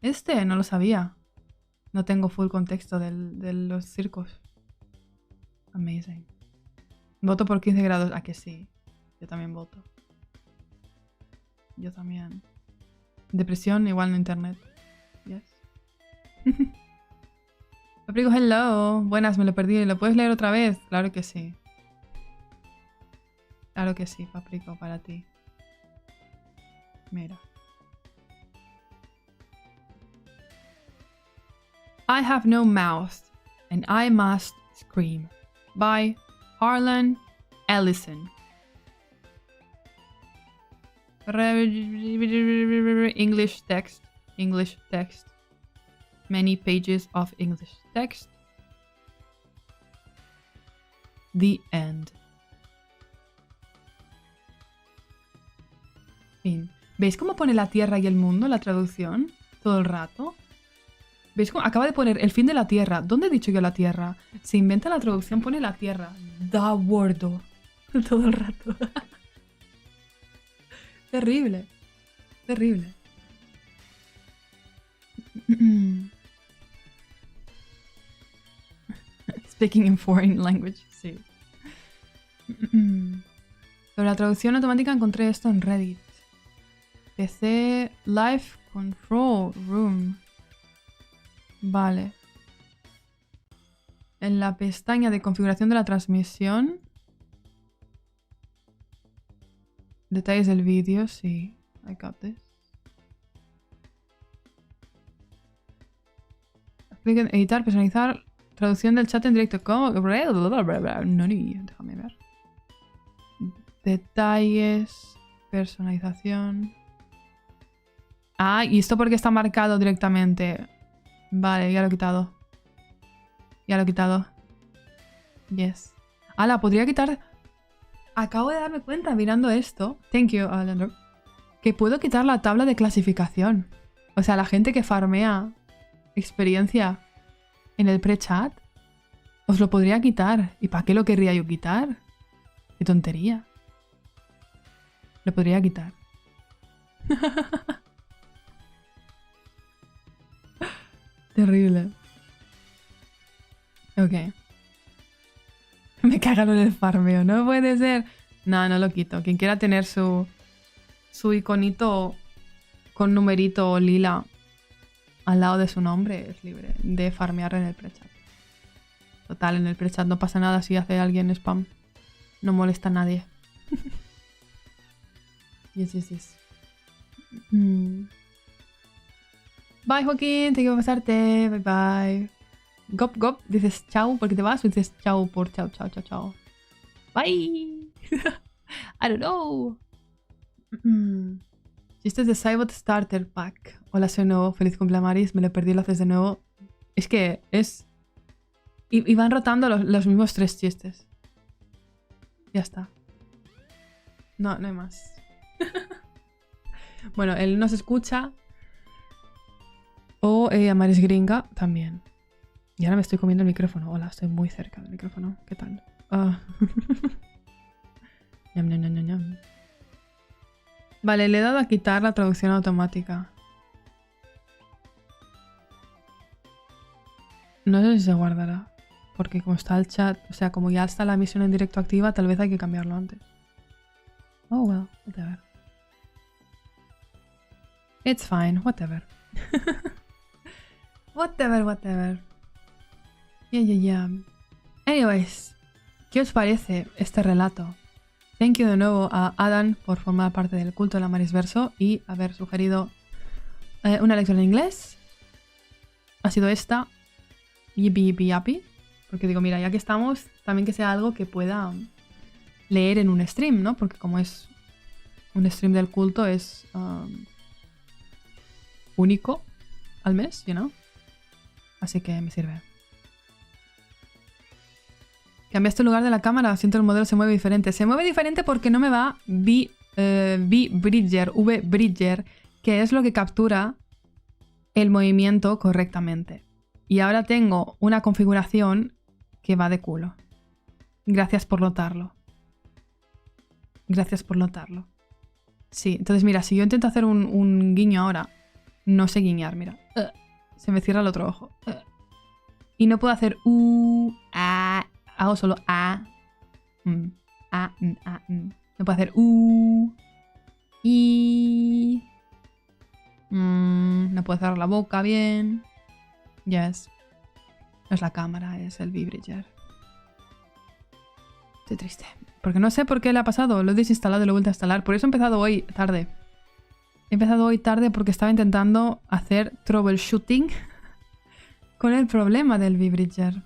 Este no lo sabía. No tengo full contexto de los circos. Amazing. Voto por 15 grados. ¿A que sí? Yo también voto. Yo también. Depresión igual en internet. Yes. Paprico, hello. Buenas, me lo perdí. ¿Lo puedes leer otra vez? Claro que sí. Claro que sí, Paprico, para ti. Mira. I have no mouth and I must scream. By Harlan Ellison. English text. English text. Many pages of English text. The end. Fin. ¿Veis cómo pone la Tierra y el mundo la traducción? Todo el rato. ¿Veis cómo acaba de poner el fin de la Tierra? ¿Dónde he dicho yo la Tierra? Se inventa la traducción, pone la Tierra. Da wordo. Todo el rato. Terrible. Terrible. Speaking in foreign language, sí. Sobre la traducción automática encontré esto en Reddit. PC Live Control Room. Vale. En la pestaña de configuración de la transmisión. Detalles del vídeo, sí. I got this. Clic en editar, personalizar. Traducción del chat en directo. ¿Cómo? No, ni. Déjame ver. Detalles. Personalización. Ah, y esto porque está marcado directamente. Vale, ya lo he quitado. Ya lo he quitado. Yes. La podría quitar. Acabo de darme cuenta mirando esto. Thank you, Leandro. que puedo quitar la tabla de clasificación. O sea, la gente que farmea experiencia en el pre-chat, os lo podría quitar. ¿Y para qué lo querría yo quitar? Qué tontería. Lo podría quitar. Terrible. Ok. Me cagaron el farmeo. No puede ser. No, no lo quito. Quien quiera tener su iconito con numerito lila al lado de su nombre es libre de farmear en el prechat. Total, en el prechat no pasa nada si hace alguien spam. No molesta a nadie. Yes. Bye, Joaquín. Tengo que pasarte. Bye, bye. Gop, gop. Dices chao porque te vas o dices chao por chao. Bye. I don't know. Chistes de Saibots Starter Pack. Hola, soy nuevo. Feliz cumpleaños, Amarys. Me lo perdí, lo haces de nuevo. Es que es... Y van rotando los mismos 3 chistes. Ya está. No hay más. Bueno, él nos escucha. O Amarys gringa también. Y ahora me estoy comiendo el micrófono. Hola, estoy muy cerca del micrófono. ¿Qué tal? Ñam. Vale, le he dado a quitar la traducción automática. No sé si se guardará. Porque como está el chat, o sea, como ya está la emisión en directo activa, tal vez hay que cambiarlo antes. Oh, well, whatever. It's fine, whatever. Whatever. Yeah. Anyways, ¿qué os parece este relato? Thank you de nuevo a Adam por formar parte del culto del Amarys verso y haber sugerido una lectura en inglés. Ha sido esta. Yippee. Porque digo, mira, ya que estamos, también que sea algo que pueda leer en un stream, ¿no? Porque como es un stream del culto, es único al mes, you know? Así que me sirve. Cambiaste el lugar de la cámara, siento el modelo se mueve diferente. Se mueve diferente porque no me va V-Bridger, que es lo que captura el movimiento correctamente. Y ahora tengo una configuración que va de culo. Gracias por notarlo. Sí, entonces mira, si yo intento hacer un guiño ahora, no sé guiñar, mira. Se me cierra el otro ojo. Y no puedo hacer a. Hago solo a. No puedo hacer y. No puedo cerrar la boca bien. Yes. No es la cámara, es el V-Bridger. Estoy triste. Porque no sé por qué le ha pasado. Lo he desinstalado y lo he vuelto a instalar. Por eso he empezado hoy tarde. Porque estaba intentando hacer troubleshooting con el problema del V-Bridger.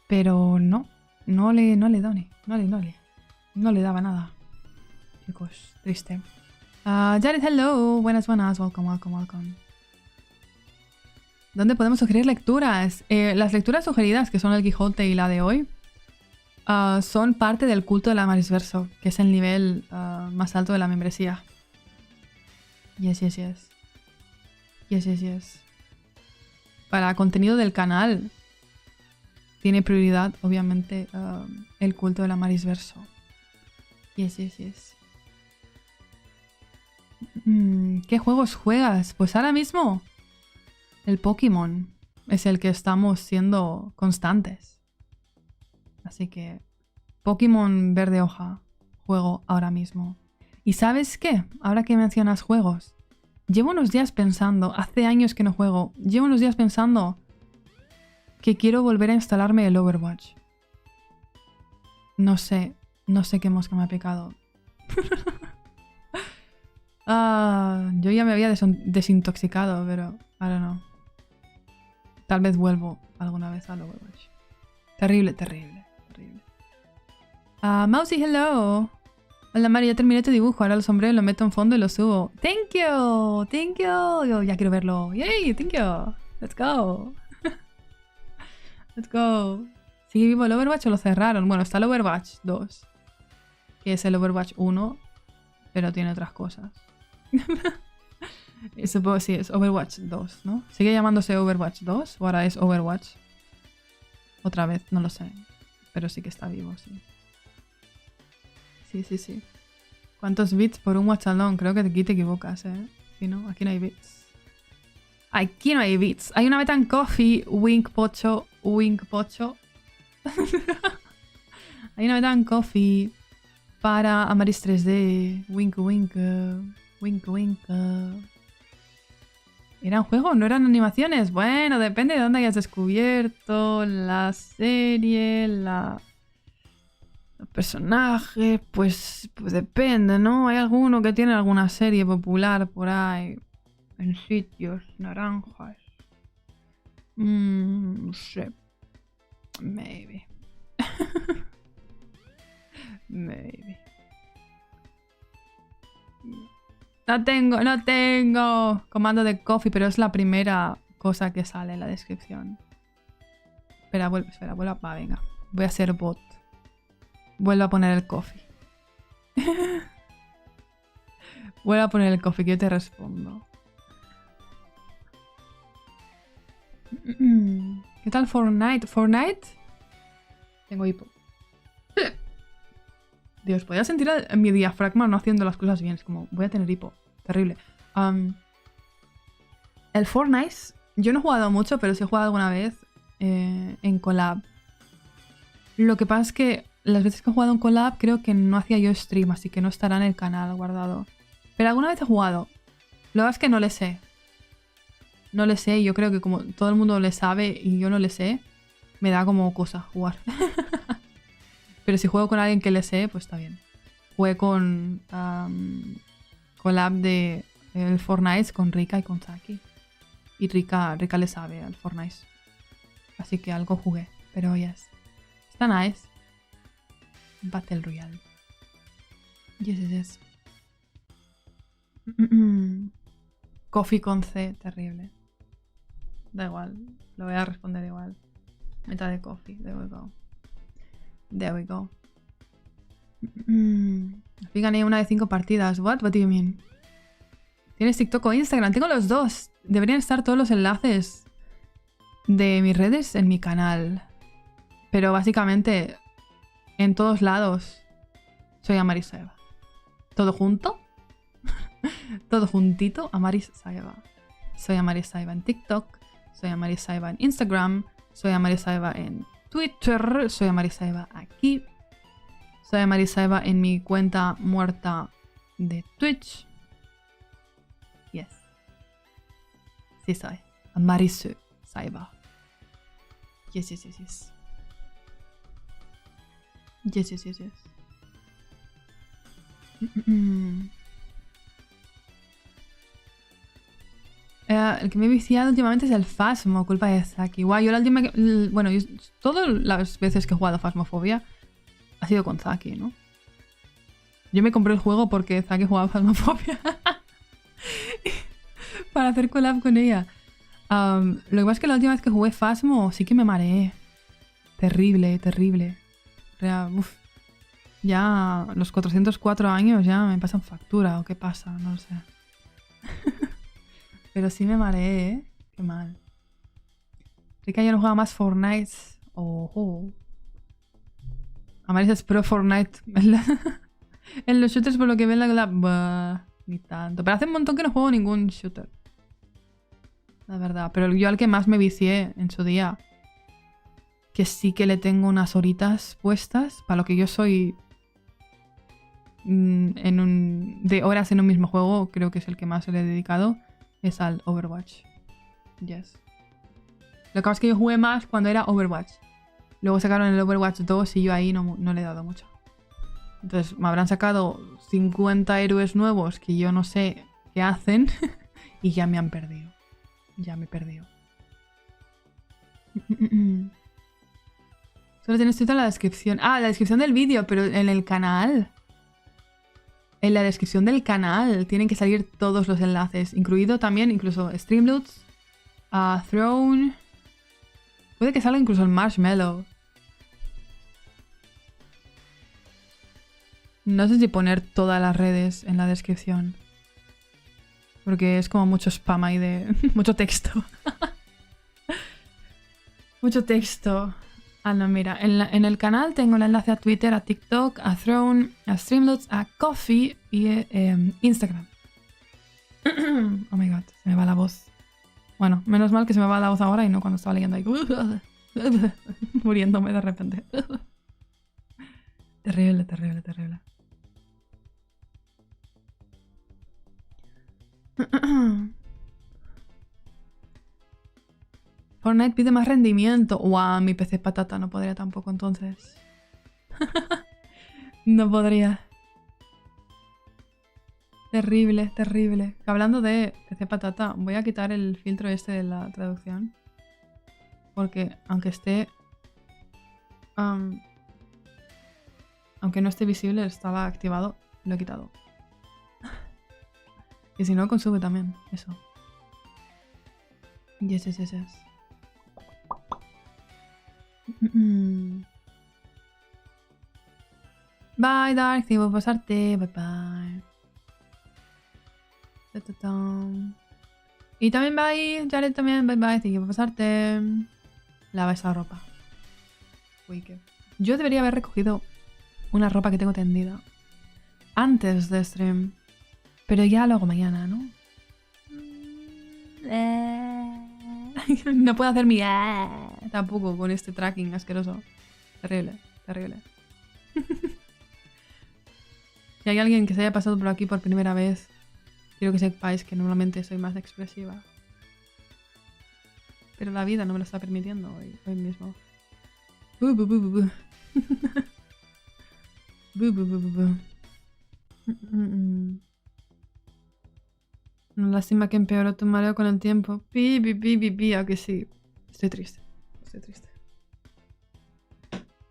Pero no le daba nada. Chicos, triste. Jared, hello. Buenas. Welcome. ¿Dónde podemos sugerir lecturas? Las lecturas sugeridas, que son el Quijote y la de hoy, son parte del culto del Amarys verso, que es el nivel más alto de la membresía. Yes. Para contenido del canal tiene prioridad, obviamente, el culto del Amarys verso. Yes. ¿Qué juegos juegas? Pues ahora mismo el Pokémon es el que estamos siendo constantes. Así que Pokémon verde hoja juego ahora mismo. ¿Y sabes qué? Ahora que mencionas juegos, llevo unos días pensando, hace años que no juego, llevo unos días pensando que quiero volver a instalarme el Overwatch. No sé qué mosca me ha picado. Yo ya me había desintoxicado, pero I don't know. Tal vez vuelvo alguna vez al Overwatch. Terrible. Mousy, hello. Hola Mari, ya terminé tu dibujo. Ahora lo sombrero, lo meto en fondo y lo subo. Thank you. Yo ya quiero verlo. Yay, thank you. Let's go. ¿Sigue vivo el Overwatch o lo cerraron? Bueno, está el Overwatch 2. Que es el Overwatch 1. pero tiene otras cosas. Supongo sí, es Overwatch 2, ¿no? ¿Sigue llamándose Overwatch 2 o ahora es Overwatch? Otra vez, no lo sé. Pero sí que está vivo, sí. Sí. ¿Cuántos bits por un watch along? Creo que aquí te equivocas, ¿eh? Sí, ¿no? Aquí no hay bits. Aquí no hay bits. Hay una beta en Coffee, Wink Pocho. Hay una beta en Coffee para Amarys 3D. Wink. ¿Era un juego? ¿No eran animaciones? Bueno, depende de dónde hayas descubierto la serie, los personajes, pues depende, ¿no? Hay alguno que tiene alguna serie popular por ahí, en sitios naranjas. No sé. Maybe. Maybe. No tengo comando de coffee, pero es la primera cosa que sale en la descripción. Espera, vuelve. Va, venga. Voy a ser bot. Vuelvo a poner el coffee. Vuelvo a poner el coffee, que yo te respondo. ¿Qué tal Fortnite? ¿Fortnite? Tengo hipo. Dios, podía sentir mi diafragma no haciendo las cosas bien. Es como, voy a tener hipo. Terrible. El Fortnite, yo no he jugado mucho, pero sí he jugado alguna vez en collab. Lo que pasa es que las veces que he jugado en collab creo que no hacía yo stream, así que no estará en el canal guardado. Pero alguna vez he jugado. Lo que pasa es que no le sé. No le sé y yo creo que como todo el mundo le sabe y yo no le sé, me da como cosa jugar. Pero si juego con alguien que le sé, pues está bien. Jugué con collab de el Fortnite con Rika y con Saki. Y Rika le sabe al Fortnite. Así que algo jugué. Pero yes. Está nice. Battle Royale. Yes. Coffee con C, terrible. Da igual. Lo voy a responder igual. Meta de coffee. There we go. Al fin gané una de 5 partidas. What do you mean? ¿Tienes TikTok o Instagram? Tengo los dos. Deberían estar todos los enlaces de mis redes en mi canal. Pero básicamente, en todos lados, soy Amarys Saiba. ¿Todo junto? Todo juntito, Amarys Saiba. Soy Amarys Saiba en TikTok. Soy Amarys Saiba en Instagram. Soy Amarys Saiba en Twitter, soy Amarys Saiba aquí. Soy Amarys Saiba en mi cuenta muerta de Twitch. Yes. Sí soy. Amarys Saiba. Yes. Yes. El que me he viciado últimamente es el Phasmo, culpa de Zaki. Guay, yo la última que... Bueno, todas las veces que he jugado Phasmophobia ha sido con Zaki, ¿no? Yo me compré el juego porque Zaki jugaba Phasmophobia. Para hacer collab con ella. Lo que pasa es que la última vez que jugué Phasmo sí que me mareé. Terrible. Ya los 404 años ya me pasan factura o qué pasa, no lo sé. Pero sí me mareé, ¿eh? Qué mal. Rika ya no juega más Fortnite. Ojo. Amarys es pro Fortnite. En los shooters, por lo que ven la... Bah, ni tanto. Pero hace un montón que no juego ningún shooter. La verdad. Pero yo al que más me vicié en su día, que sí que le tengo unas horitas puestas, para lo que yo soy de horas en un mismo juego, creo que es el que más le he dedicado, es al Overwatch. Yes. Lo que pasa es que yo jugué más cuando era Overwatch. Luego sacaron el Overwatch 2 y yo ahí no le he dado mucho. Entonces me habrán sacado 50 héroes nuevos que yo no sé qué hacen y ya me han perdido. Ya me he perdido. Solo tienes Twitter en la descripción. Ah, la descripción del vídeo, pero en el canal. En la descripción del canal tienen que salir todos los enlaces, incluido también incluso Streamloots, Throne. Puede que salga incluso el Marshmallow. No sé si poner todas las redes en la descripción. Porque es como mucho spam ahí de... mucho texto. Mucho texto. Ah, no, mira. En el canal tengo el enlace a Twitter, a TikTok, a Throne, a Streamlabs, a Coffee y Instagram. Oh my god, se me va la voz. Bueno, menos mal que se me va la voz ahora y no cuando estaba leyendo ahí. Muriéndome de repente. Terrible, terrible, terrible. Fortnite pide más rendimiento. Guau, mi PC es patata, no podría tampoco entonces. No podría. Terrible, terrible. Hablando de PC patata, voy a quitar el filtro este de la traducción. Porque aunque esté... aunque no esté visible, estaba activado. Lo he quitado. Y si no, consume también. Eso. Yes, yes, yes, yes. Bye, Dark. Sí, voy a pasarte. Bye, bye. Y también bye, Jared también. Bye, bye. Sí, voy a pasarte. Lava esa ropa. Uy, qué... Yo debería haber recogido una ropa que tengo tendida antes de stream. Pero ya lo hago mañana, ¿no? No puedo hacer mi... tampoco con este tracking asqueroso. Terrible, terrible. Si hay alguien que se haya pasado por aquí por primera vez, quiero que sepáis que normalmente soy más expresiva. Pero la vida no me lo está permitiendo hoy mismo. Bu, bu, bu, bu, bu. Bu, bu, bu, bu, bu. Una lástima que empeoró tu mareo con el tiempo. Pi, pi, pi, pi, pi, a que sí. Estoy triste. Estoy triste.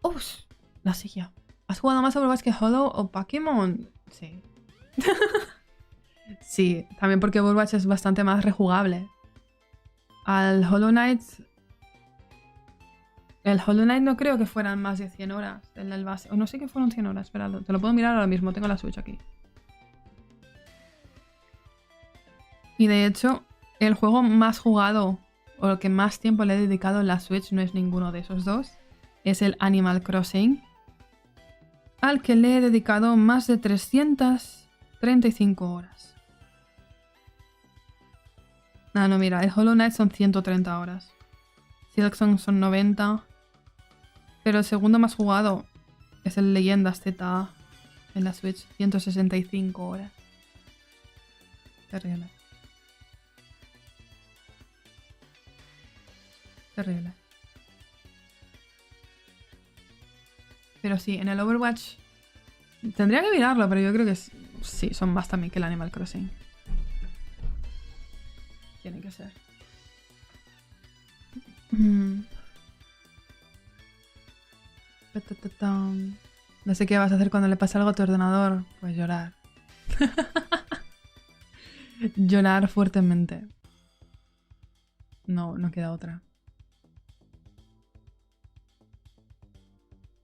¡Oh! La silla. ¿Has jugado más Overwatch que Hollow o Pokémon? Sí. Sí, también porque Overwatch es bastante más rejugable. Al Hollow Knight... El Hollow Knight no creo que fueran más de 100 horas. El base... O no sé que fueron 100 horas. Espera, te lo puedo mirar ahora mismo. Tengo la Switch aquí. Y de hecho, el juego más jugado o el que más tiempo le he dedicado en la Switch no es ninguno de esos dos. Es el Animal Crossing, al que le he dedicado más de 335 horas. Ah, no, mira, el Hollow Knight son 130 horas. Silksong son 90. Pero el segundo más jugado es el Leyendas esta en la Switch, 165 horas. Terrible. Terrible. Pero sí, en el Overwatch... Tendría que mirarlo, pero yo creo que sí, son más también que el Animal Crossing. Tiene que ser. No sé qué vas a hacer cuando le pase algo a tu ordenador. Pues llorar. Llorar fuertemente. No queda otra.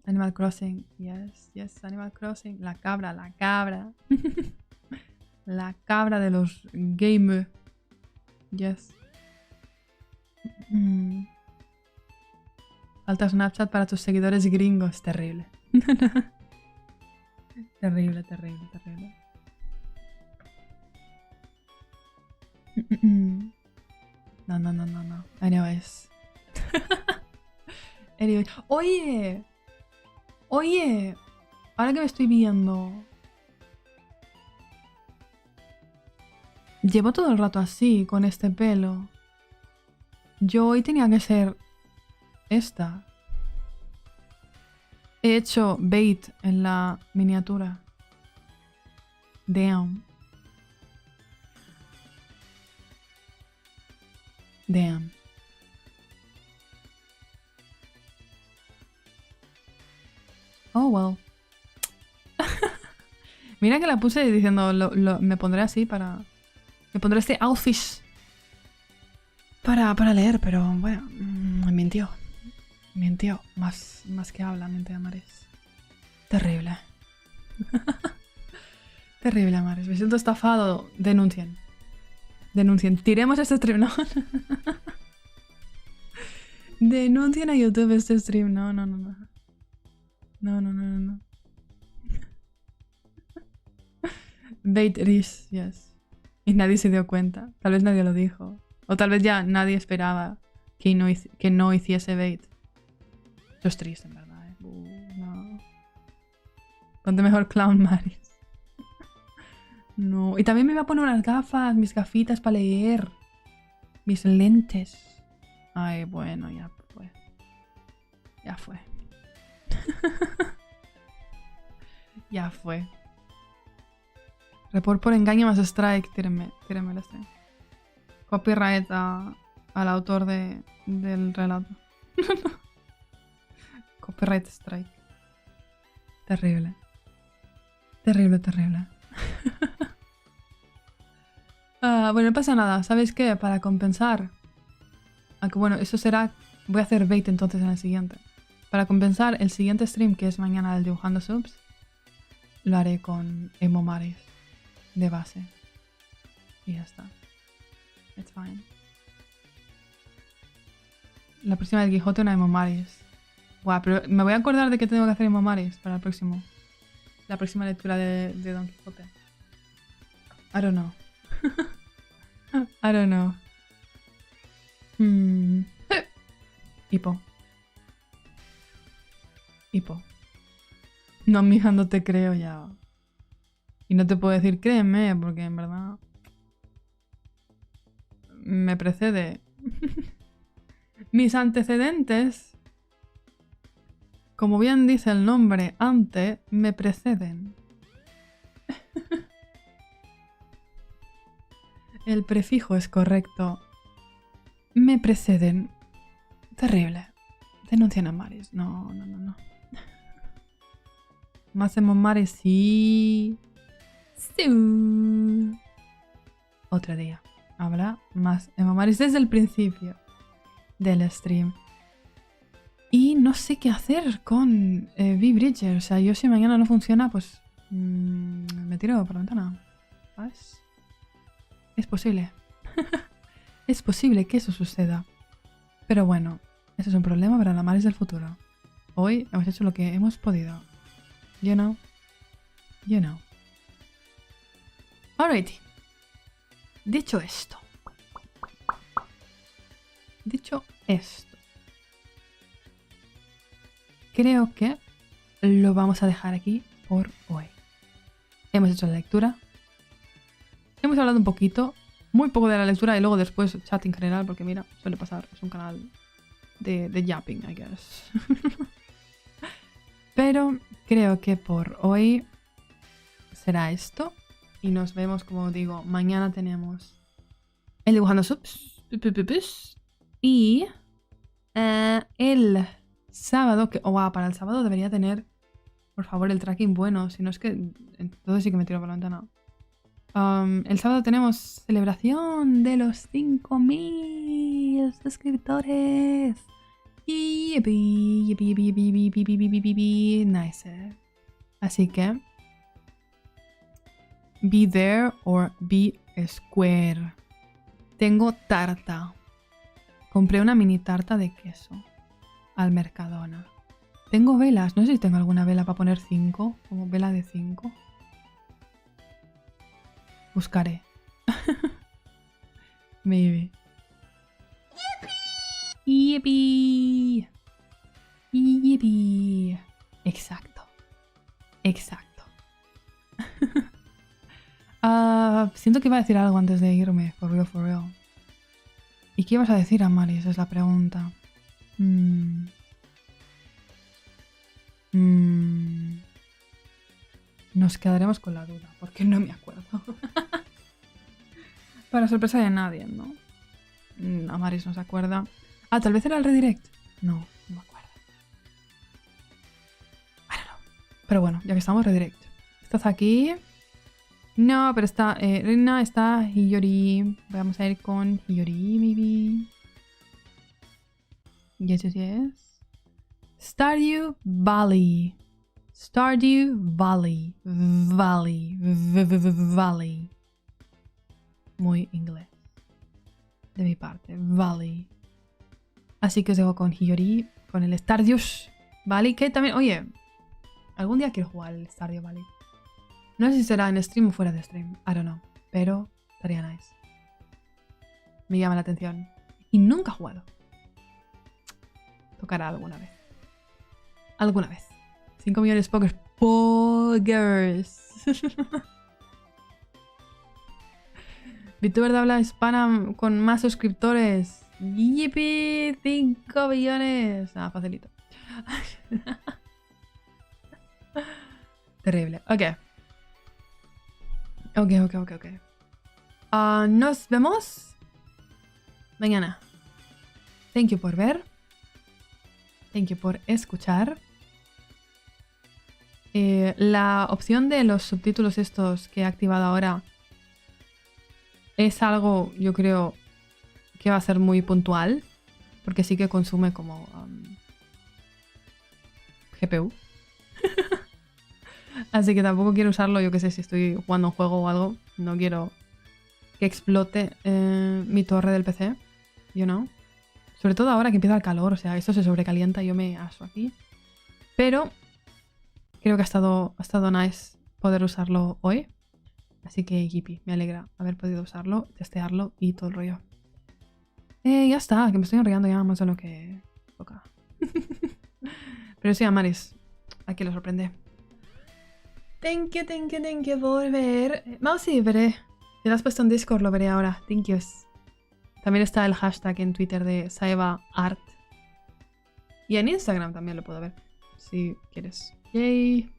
Animal Crossing, yes, Animal Crossing. La cabra, la cabra. La cabra de los gamers. Yes. Falta Snapchat para tus seguidores gringos. Terrible. Terrible, terrible, terrible. No. Anyways. Anyways. Oye, ahora que me estoy viendo, llevo todo el rato así, con este pelo. Yo hoy tenía que ser esta. He hecho bait en la miniatura. Damn. Damn. Oh, well. Mira que la puse diciendo, me pondré así para... Me pondré este outfit para leer, pero bueno, mintió. Mintió. Más que habla, mente de Amarys. Terrible. Terrible, Amarys. Me siento estafado. Denuncien. Denuncien. Tiremos este stream, ¿no? Denuncien a YouTube este stream. No, no, no, no. No, no, no, no, no. Bait Rish, yes. Y nadie se dio cuenta. Tal vez nadie lo dijo. O tal vez ya nadie esperaba que no hiciese bait. Eso es triste, en verdad, ¿eh? No. Ponte mejor clown, Amarys. No. Y también me iba a poner unas gafas, mis gafitas para leer. Mis lentes. Ay, bueno, ya fue. Ya fue. Ya fue. Report por engaño más strike. Tírenme el strike. Copyright al autor del relato. Copyright strike. Terrible. Terrible, terrible. Bueno, no pasa nada. ¿Sabéis qué? Para compensar. Aunque bueno, eso será... Voy a hacer bait entonces en el siguiente. Para compensar el siguiente stream, que es mañana del dibujando subs, lo haré con Amarys de base. Y ya está. It's fine. La próxima del Quijote una Amarys. Guau, pero me voy a acordar de que tengo que hacer Amarys para el próximo. La próxima lectura de Don Quijote. I don't know. I don't know. Hipo. Hipo. No, mija, no te creo ya. Y no te puedo decir créeme, porque en verdad... Me precede. Mis antecedentes, como bien dice el nombre ante, me preceden. El prefijo es correcto. Me preceden. Terrible. Denuncian a Amarys. No, no, no, no. Más Amarys, sí. Sí. Otro día. Habla más Amarys desde el principio del stream. Y no sé qué hacer con V-Bridger. O sea, yo si mañana no funciona, pues me tiro por la ventana. ¿Sabes? Es posible. Es posible que eso suceda. Pero bueno, eso es un problema para la Amarys del futuro. Hoy hemos hecho lo que hemos podido. You know? You know. Alrighty. Dicho esto. Creo que lo vamos a dejar aquí por hoy. Hemos hecho la lectura. Hemos hablado un poquito, muy poco de la lectura y luego después chat en general, porque mira, suele pasar, es un canal de yapping, I guess. Pero creo que por hoy será esto. Y nos vemos, como digo, mañana tenemos el dibujando subs. Y el sábado, que para el sábado debería tener, por favor, el tracking bueno. Si no es que entonces sí que me tiro por la ventana. El sábado tenemos celebración de los 5000 suscriptores. Nice. Así que be there or be square. Tengo tarta. Compré una mini tarta de queso al Mercadona. Tengo velas. No sé si tengo alguna vela para poner 5. Como vela de 5. Buscaré. Maybe. ¡Yippee! ¡Yippee! Exacto. Exacto. Siento que iba a decir algo antes de irme. For real, for real. ¿Y qué ibas a decir, Amarys? Es la pregunta. Nos quedaremos con la duda, porque no me acuerdo. Para sorpresa de nadie, ¿no? Amarys no se acuerda. Tal vez era el redirect. No me acuerdo. I don't know. Pero bueno, ya que estamos, redirect. ¿Estás aquí? No, pero está... Rina, está Hiyori. Vamos a ir con Hiyori, maybe. Yes, yes, yes. Stardew Valley. Stardew Valley. Valley. Muy inglés. De mi parte. Valley. Así que os dejo con Hiyori, con el Stardew Valley, que también... Oye, algún día quiero jugar el Stardew Valley. No sé si será en stream o fuera de stream. I don't know. Pero estaría nice. Me llama la atención. Y nunca he jugado. Tocará alguna vez. Alguna vez. 5 millones pokers. Pokers. VTuber de habla hispana con más suscriptores. ¡Yipi! 5 millones. Ah, facilito. Terrible. Ok. Ok. Nos vemos mañana. Thank you por ver. Thank you por escuchar. La opción de los subtítulos estos que he activado ahora es algo, yo creo, que va a ser muy puntual. Porque sí que consume como GPU. Así que tampoco quiero usarlo, yo que sé, si estoy jugando un juego o algo. No quiero que explote mi torre del PC. You know. Sobre todo ahora que empieza el calor, o sea, esto se sobrecalienta y yo me aso aquí. Pero creo que ha estado nice poder usarlo hoy. Así que, yippee, me alegra haber podido usarlo, testearlo y todo el rollo. Ya está, que me estoy enrollando ya más de lo que toca. Pero sí, Amarys, aquí lo sorprende. Thank you por ver. Mousy, veré. Si lo has puesto en Discord, lo veré ahora. Thank yous. También está el hashtag en Twitter de Saibots. Y en Instagram también lo puedo ver. Si quieres. Yay.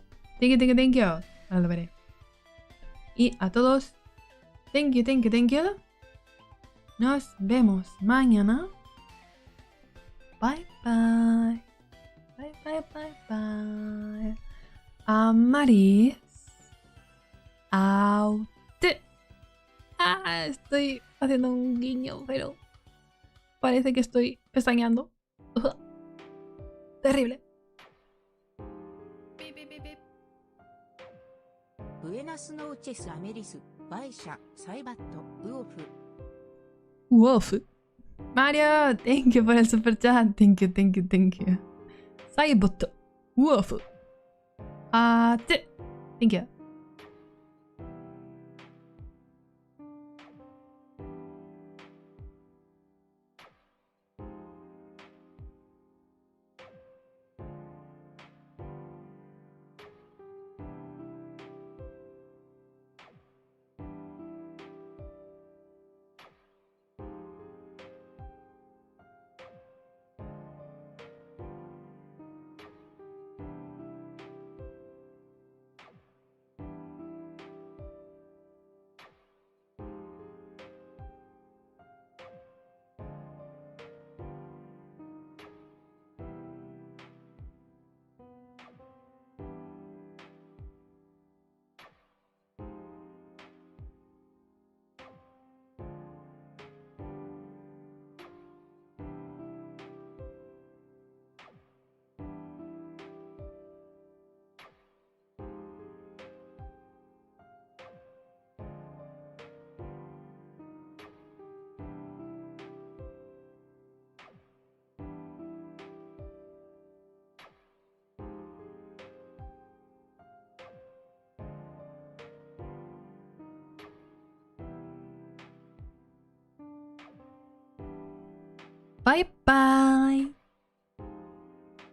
Thank you. Ahora lo veré. Y a todos, thank you. Nos vemos mañana. Bye. Bye. Amarys. Out. Estoy haciendo un guiño, pero parece que estoy pestañeando. Terrible. Buenas noches, Amarys. Bye, Saibat, Wolf. Wolf. Mario, thank you por el super chat. Thank you. Saibots. Wolf. Thank you. Bye.